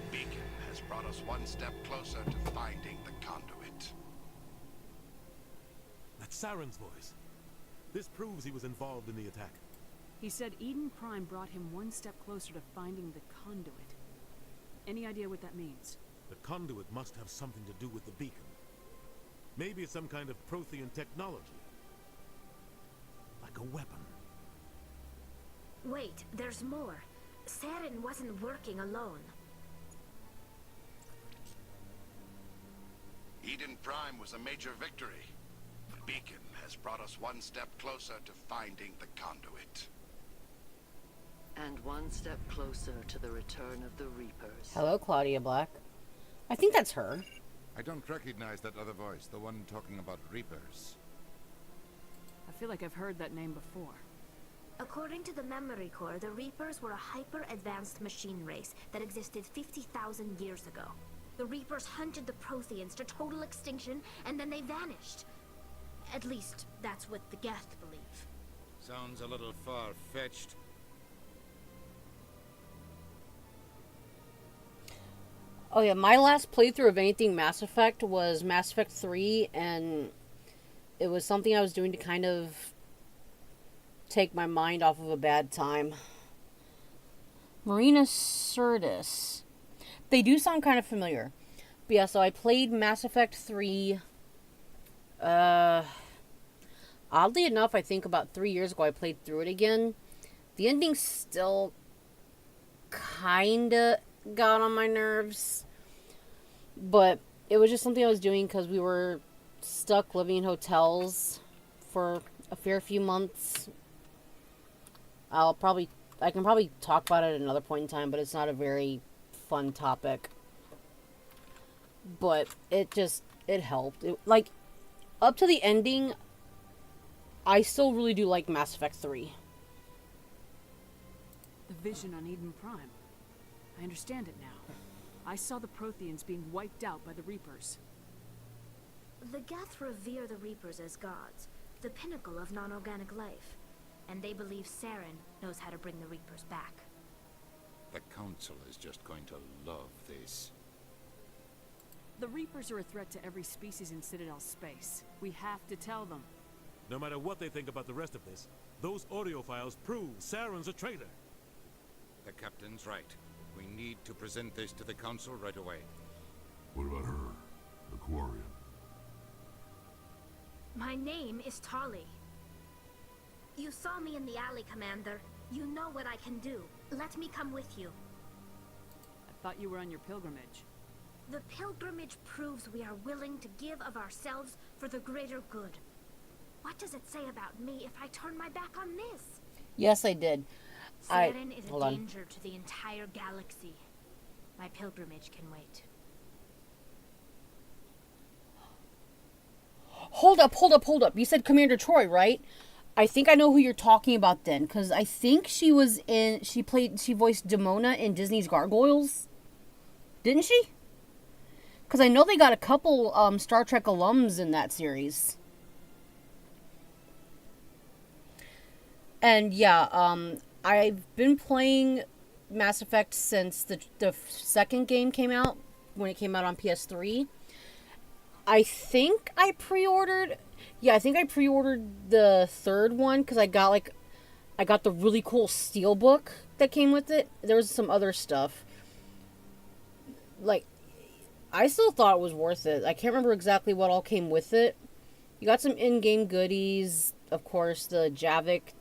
The beacon has brought us one step closer to finding the conduit. That's Saren's voice. This proves he was involved in the attack. He said Eden Prime brought him one step closer to finding the conduit. Any idea what that means? The conduit must have something to do with the beacon. Maybe it's some kind of Prothean technology. Like a weapon. Wait, there's more. Saren wasn't working alone. Eden Prime was a major victory. The beacon has brought us one step closer to finding the conduit. And one step closer to the return of the Reapers. Hello, Claudia Black. I think that's her. I don't recognize that other voice, the one talking about Reapers. I feel like I've heard that name before. According to the memory core, the Reapers were a hyper-advanced machine race that existed 50,000 years ago. The Reapers hunted the Protheans to total extinction, and then they vanished. At least, that's what the Geth believe. Sounds a little far-fetched. Oh yeah, my last playthrough of anything Mass Effect was Mass Effect 3, and it was something I was doing to kind of take my mind off of a bad time. Marina Sirtis. They do sound kind of familiar. But yeah, so I played Mass Effect 3. Oddly enough, I think about 3 years ago I played through it again. The ending still kinda got on my nerves. But it was just something I was doing because we were stuck living in hotels for a fair few months. I can probably talk about it at another point in time, but it's not a very fun topic. But it helped. Like, up to the ending, I still really do like Mass Effect 3. The vision on Eden Prime. I understand it now. I saw the Protheans being wiped out by the Reapers. The Geth revere the Reapers as gods, the pinnacle of non-organic life. And they believe Saren knows how to bring the Reapers back. The Council is just going to love this. The Reapers are a threat to every species in Citadel space. We have to tell them. No matter what they think about the rest of this, those audio files prove Saren's a traitor. The Captain's right. We need to present this to the Council right away. What about her? The Quarian? My name is Tali. You saw me in the alley, Commander. You know what I can do. Let me come with you. I thought you were on your pilgrimage. The pilgrimage proves we are willing to give of ourselves for the greater good. What does it say about me if I turn my back on this? Yes, I did. Saren is a danger to the entire galaxy. My pilgrimage can wait. Hold up. You said Commander Troy, right? I think I know who you're talking about then, because I think she voiced Demona in Disney's Gargoyles. Didn't she? Because I know they got a couple Star Trek alums in that series. And yeah, I've been playing Mass Effect since the second game came out, when it came out on PS3. I think I pre-ordered the third one because I got the really cool steelbook that came with it. There was some other stuff. Like, I still thought it was worth it. I can't remember exactly what all came with it. You got some in-game goodies, of course, the Javik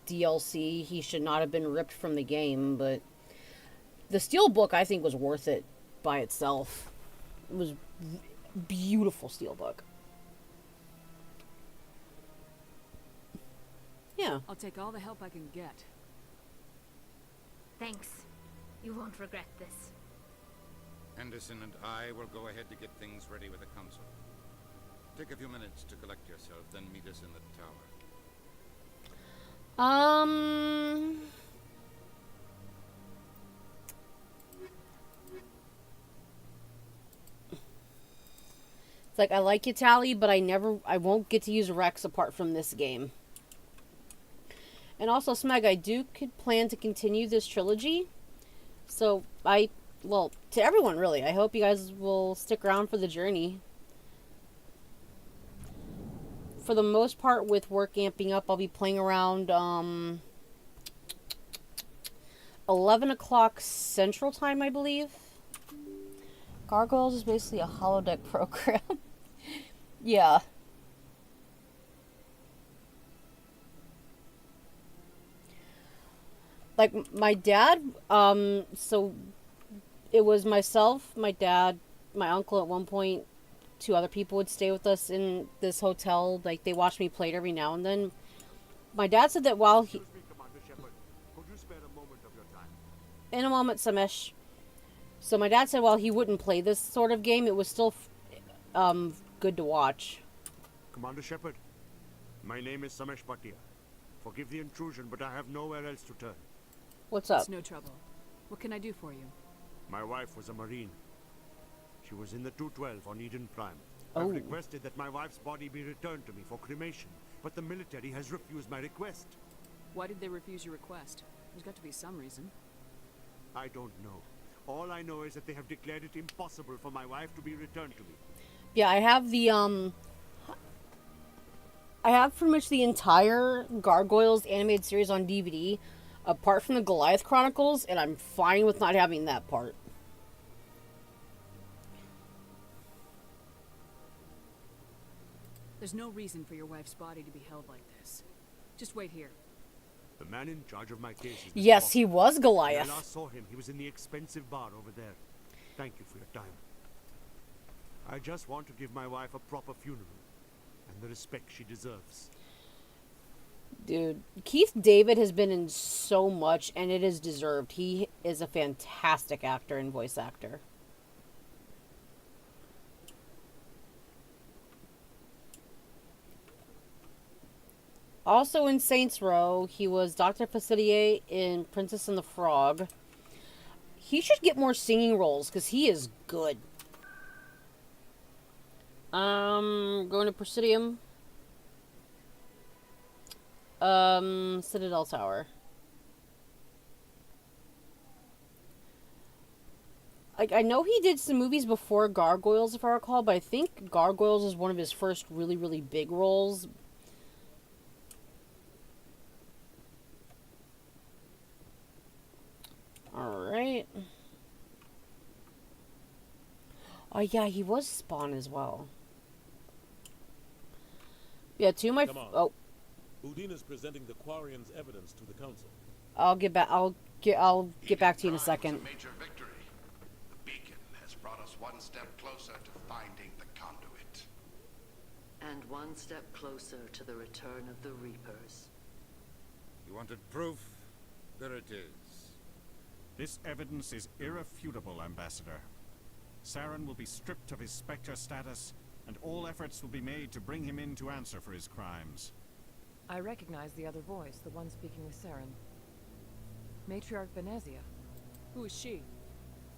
DLC. He should not have been ripped from the game, but the steelbook I think was worth it by itself. It was beautiful steelbook. Yeah. I'll take all the help I can get. Thanks. You won't regret this. Henderson and I will go ahead to get things ready with the Council. Take a few minutes to collect yourself, then meet us in the tower. It's like, I like you, Tally, but I won't get to use Rex apart from this game. And also, Smeg, I do plan to continue this trilogy. So, well, to everyone, really, I hope you guys will stick around for the journey. For the most part, with work amping up, I'll be playing around 11 o'clock Central Time, I believe. Gargoyles is basically a holodeck program. Yeah. Like, my dad, so it was myself, my dad, my uncle at one point, 2 other people would stay with us in this hotel. Like, they watched me play it every now and then. My dad said that while he... Excuse me, Commander Shepard. Could you spare a moment of your time? In a moment, Samesh. So my dad said while he wouldn't play this sort of game, it was still good to watch. Commander Shepard, my name is Samesh Bhatia. Forgive the intrusion, but I have nowhere else to turn. What's up? It's no trouble. What can I do for you? My wife was a Marine. She was in the 212 on Eden Prime. Oh. I've requested that my wife's body be returned to me for cremation, but the military has refused my request. Why did they refuse your request? There's got to be some reason. I don't know. All I know is that they have declared it impossible for my wife to be returned to me. Yeah, I have the, I have pretty much the entire Gargoyles animated series on DVD, apart from the Goliath Chronicles, and I'm fine with not having that part. There's no reason for your wife's body to be held like this. Just wait here. The man in charge of my case is... Yes, he was Goliath. When I last saw him, he was in the expensive bar over there. Thank you for your time. I just want to give my wife a proper funeral, and the respect she deserves. Dude, Keith David has been in so much, and it is deserved. He is a fantastic actor and voice actor. Also in Saints Row, he was Dr. Facilier in Princess and the Frog. He should get more singing roles, because he is good. Going to Presidium. Citadel Tower. Like, I know he did some movies before Gargoyles, if I recall, but I think Gargoyles is one of his first really, really big roles. Alright. Oh, yeah, he was Spawn as well. Yeah, two of my... Oh. Udina's presenting the Quarian's evidence to the council. I'll get back to you in a second. Major victory. The beacon has brought us one step closer to finding the conduit. And one step closer to the return of the Reapers. You wanted proof? There it is. This evidence is irrefutable, Ambassador. Saren will be stripped of his Spectre status, and all efforts will be made to bring him in to answer for his crimes. I recognize the other voice, the one speaking with Saren. Matriarch Benezia. Who is she?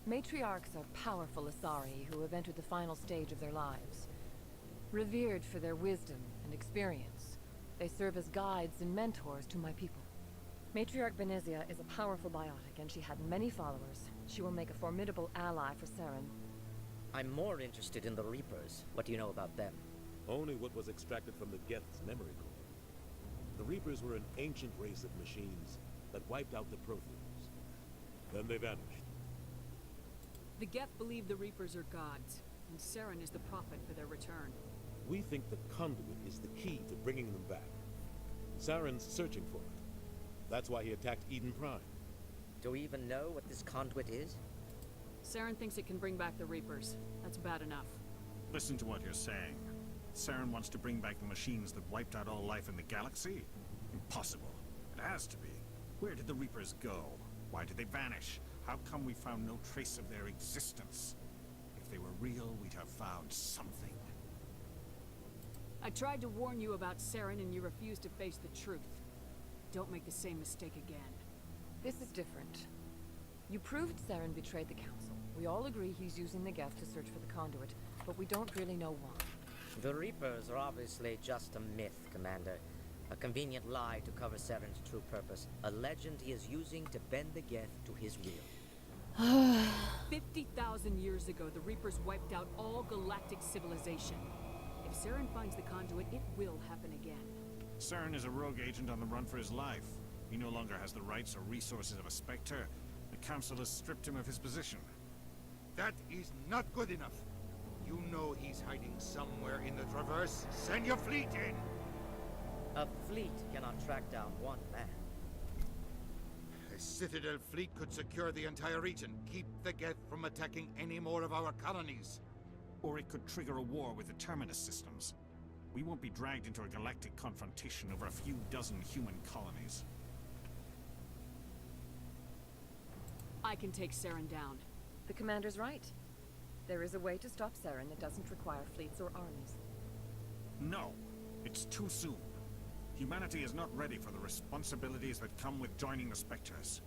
Matriarchs are powerful Asari who have entered the final stage of their lives. Revered for their wisdom and experience, they serve as guides and mentors to my people. Matriarch Benezia is a powerful biotic, and she had many followers. She will make a formidable ally for Saren. I'm more interested in the Reapers. What do you know about them? Only what was extracted from the Geth's memory core. The Reapers were an ancient race of machines that wiped out the Protheans. Then they vanished. The Geth believe the Reapers are gods, and Saren is the prophet for their return. We think the conduit is the key to bringing them back. Saren's searching for it. That's why he attacked Eden Prime. Do we even know what this conduit is? Saren thinks it can bring back the Reapers. That's bad enough. Listen to what you're saying. Saren wants to bring back the machines that wiped out all life in the galaxy? Impossible. It has to be. Where did the Reapers go? Why did they vanish? How come we found no trace of their existence? If they were real, we'd have found something. I tried to warn you about Saren, and you refused to face the truth. Don't make the same mistake again. This is different. You proved Saren betrayed the Council. We all agree he's using the Geth to search for the conduit, but we don't really know why. The Reapers are obviously just a myth, Commander. A convenient lie to cover Saren's true purpose. A legend he is using to bend the Geth to his will. 50,000 years ago, the Reapers wiped out all galactic civilization. If Saren finds the conduit, it will happen again. Saren is a rogue agent on the run for his life. He no longer has the rights or resources of a Spectre. The Council has stripped him of his position. That is not good enough. You know he's hiding somewhere in the Traverse. Send your fleet in! A fleet cannot track down one man. A Citadel fleet could secure the entire region. Keep the Geth from attacking any more of our colonies. Or it could trigger a war with the Terminus systems. We won't be dragged into a galactic confrontation over a few dozen human colonies. I can take Saren down. The Commander's right. There is a way to stop Saren that doesn't require fleets or armies. No, it's too soon. Humanity is not ready for the responsibilities that come with joining the Spectres.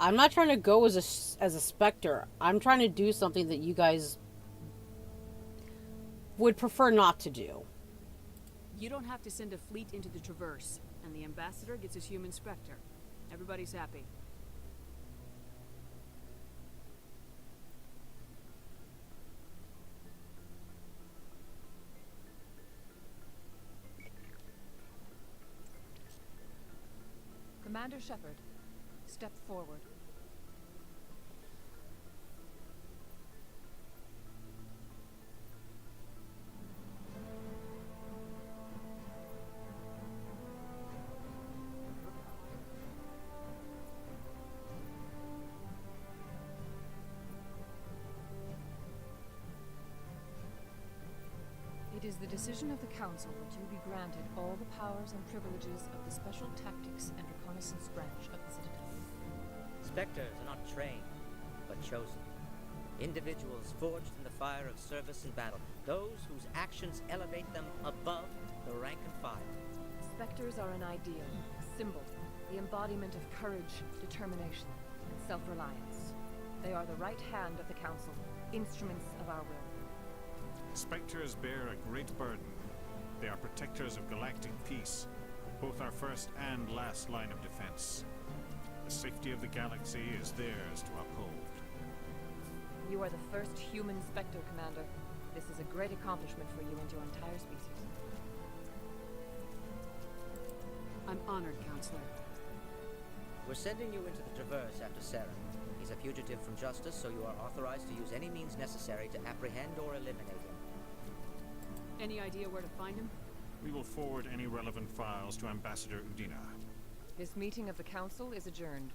I'm not trying to go as a Spectre. I'm trying to do something that you guys would prefer not to do. You don't have to send a fleet into the Traverse, and the ambassador gets his human Spectre. Everybody's happy. Commander Shepard, step forward. It is the decision of the Council that you be granted all the powers and privileges of the Special Tactics and Reconnaissance branch of the Citadel. Spectres are not trained, but chosen. Individuals forged in the fire of service and battle. Those whose actions elevate them above the rank and file. Spectres are an ideal, a symbol, the embodiment of courage, determination, and self-reliance. They are the right hand of the Council, instruments of our will. Spectres bear a great burden. They are protectors of galactic peace, both our first and last line of defense. The safety of the galaxy is theirs to uphold. You are the first human Spectre, Commander. This is a great accomplishment for you and your entire species. I'm honored, Counselor. We're sending you into the Traverse after Saren. He's a fugitive from justice, so you are authorized to use any means necessary to apprehend or eliminate him. Any idea where to find him? We will forward any relevant files to Ambassador Udina. This meeting of the Council is adjourned.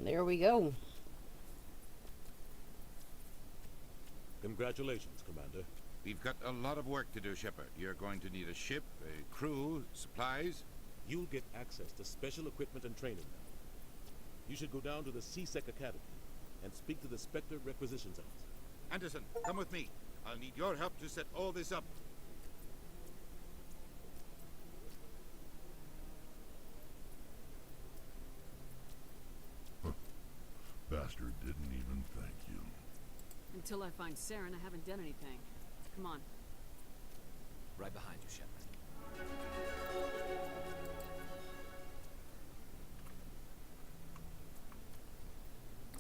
There we go. Congratulations, Commander. We've got a lot of work to do, Shepard. You're going to need a ship, a crew, supplies. You'll get access to special equipment and training now. You should go down to the CSEC Academy and speak to the Spectre Requisitions Officer. Anderson, come with me. I'll need your help to set all this up. Bastard didn't even thank you. Until I find Saren, I haven't done anything. Come on. Right behind you, Shepard.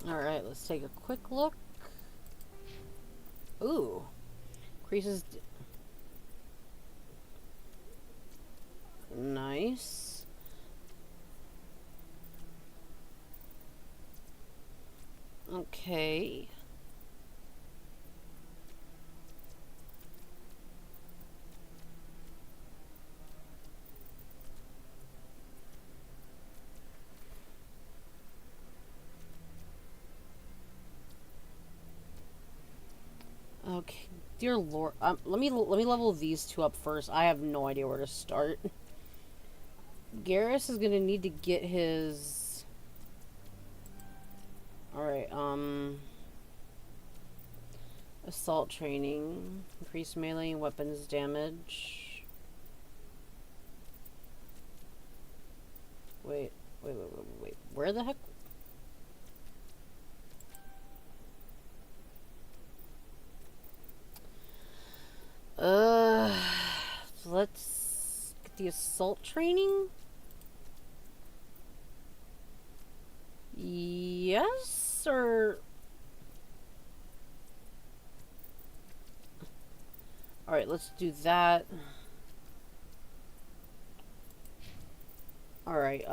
Alright, let's take a quick look. Ooh. Increases... Nice. Okay. Okay, dear Lord, let me level these two up first. I have no idea where to start. Garrus is gonna need to get his. All right, assault training, increase melee and weapons damage. Wait, where the heck? Let's get the assault training. Yes, or... Alright, let's do that. Alright,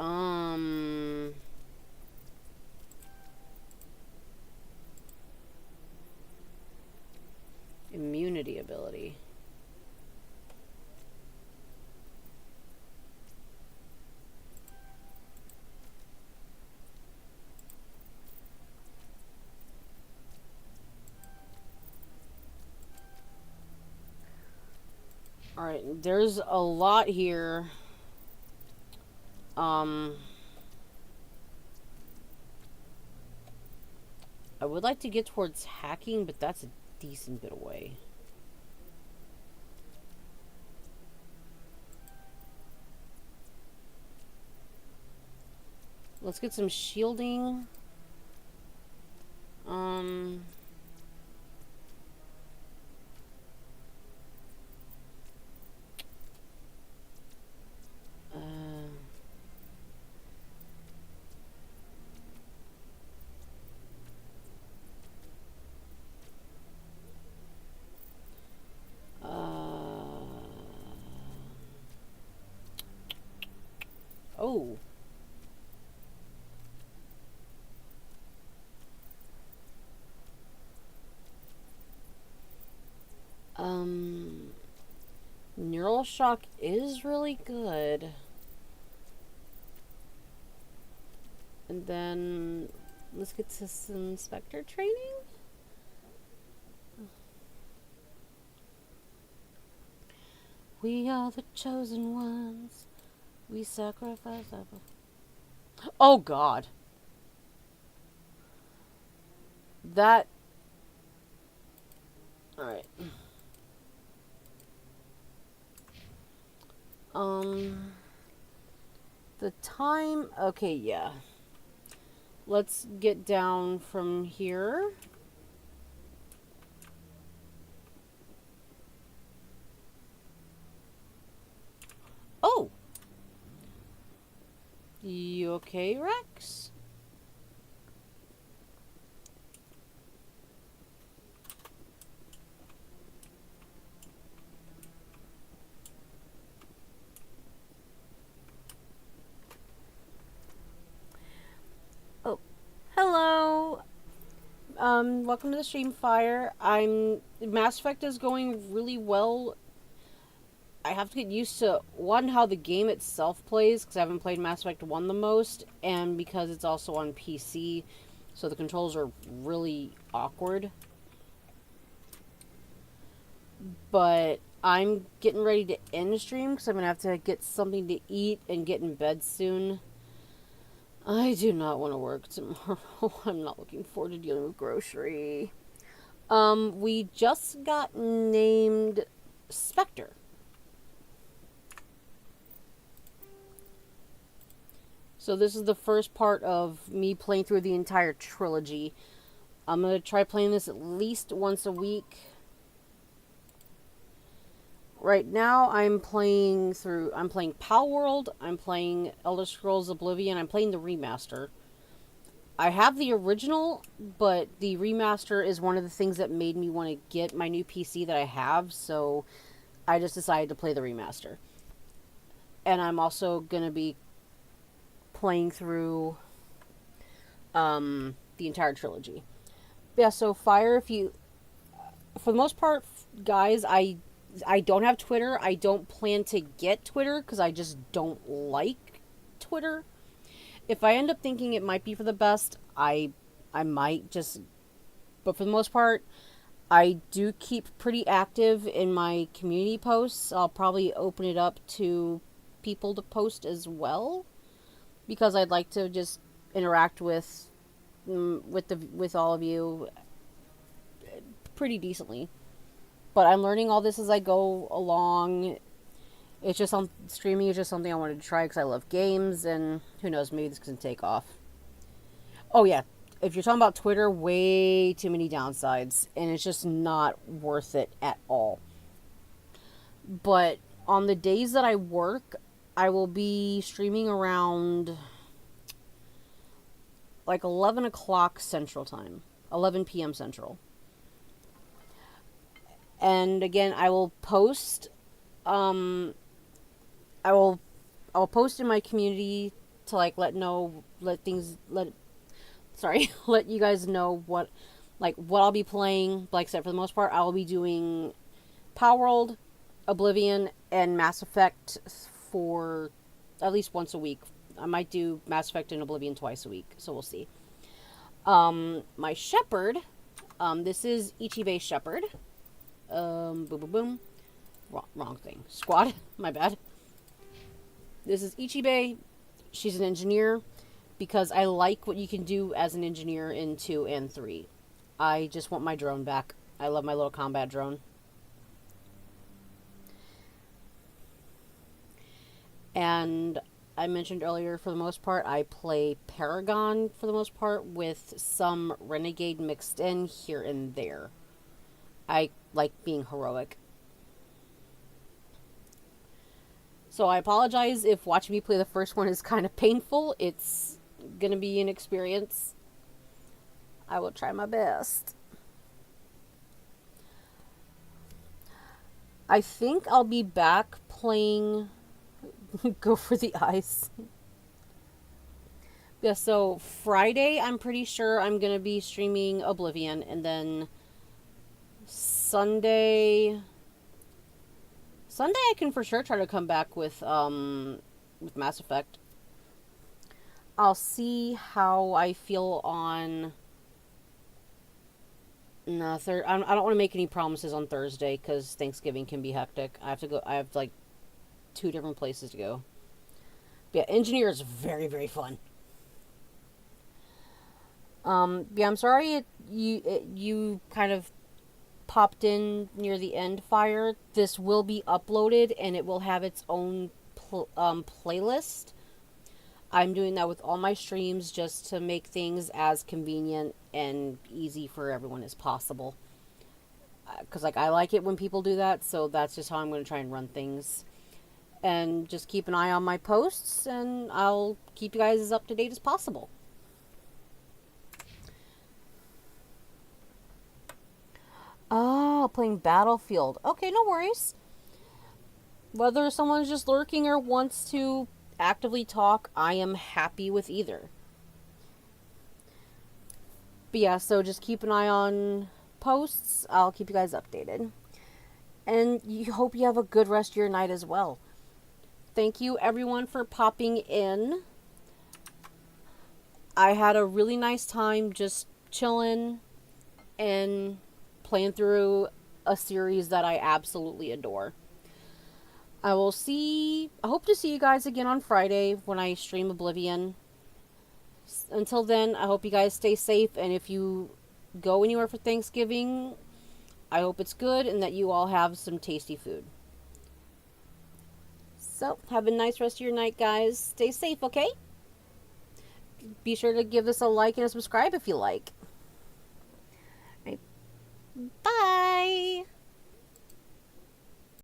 immunity ability. Alright, there's a lot here. I would like to get towards hacking, but that's a decent bit away. Let's get some shielding. Oh. Neural shock is really good. And then let's get to some Spectre training. We are the chosen ones. We sacrifice our... Oh God. That... Alright. The time... Okay, yeah. Let's get down from here. Oh! You okay, Rex? Oh, hello. Welcome to the stream, Fire. Mass Effect is going really well. I have to get used to, one, how the game itself plays, because I haven't played Mass Effect 1 the most, and because it's also on PC, so the controls are really awkward. But I'm getting ready to end the stream, because I'm going to have to get something to eat and get in bed soon. I do not want to work tomorrow. I'm not looking forward to dealing with grocery. We just got named Spectre. So this is the first part of me playing through the entire trilogy. I'm going to try playing this at least once a week. Right now I'm playing Pal World, I'm playing Elder Scrolls Oblivion, I'm playing the remaster. I have the original, but the remaster is one of the things that made me want to get my new PC that I have, so I just decided to play the remaster. And I'm also going to be playing through the entire trilogy. Yeah, so Fire, if you... For the most part, guys, I don't have Twitter. I don't plan to get Twitter because I just don't like Twitter. If I end up thinking it might be for the best, I might just... But for the most part, I do keep pretty active in my community posts. I'll probably open it up to people to post as well, because I'd like to just interact with all of you pretty decently. But I'm learning all this as I go along. It's just streaming is just something I wanted to try because I love games, and who knows, maybe this can take off. Oh yeah, if you're talking about Twitter, way too many downsides, and it's just not worth it at all. But on the days that I work, I will be streaming around like 11 o'clock Central Time. 11 p.m. Central. And again, I will post, I'll post in my community to like let you guys know what I'll be playing. Like I said, for the most part, I'll be doing Power World, Oblivion, and Mass Effect for at least once a week. I might do Mass Effect and Oblivion twice a week, so we'll see. My Shepard, this is Ichibae Shepard. Boom, boom, boom. Wrong thing. Squad, my bad. This is Ichibae. She's an engineer, because I like what you can do as an engineer in 2 and 3. I just want my drone back. I love my little combat drone. And I mentioned earlier, for the most part, I play Paragon for the most part with some Renegade mixed in here and there. I like being heroic. So I apologize if watching me play the first one is kind of painful. It's gonna be an experience. I will try my best. I think I'll be back playing Go for the Ice. Yeah, so Friday, I'm pretty sure I'm going to be streaming Oblivion, and then Sunday I can for sure try to come back with Mass Effect. I'll see how I feel on... No, I don't want to make any promises on Thursday, because Thanksgiving can be hectic. I have, like, 2 different places to go. But yeah, Engineer is very, very fun. Yeah, I'm sorry you kind of popped in near the end, Fire. This will be uploaded, and it will have its own playlist. I'm doing that with all my streams just to make things as convenient and easy for everyone as possible. Because, like, I like it when people do that, so that's just how I'm going to try and run things. And just keep an eye on my posts, and I'll keep you guys as up to date as possible. Oh, playing Battlefield. Okay, no worries. Whether someone's just lurking or wants to actively talk, I am happy with either. But yeah, so just keep an eye on posts. I'll keep you guys updated. And you hope you have a good rest of your night as well. Thank you everyone for popping in. I had a really nice time just chilling and playing through a series that I absolutely adore. I hope to see you guys again on Friday when I stream Oblivion. Until then, I hope you guys stay safe, and if you go anywhere for Thanksgiving, I hope it's good and that you all have some tasty food. So, have a nice rest of your night, guys. Stay safe, okay? Be sure to give this a like and a subscribe if you like. Bye!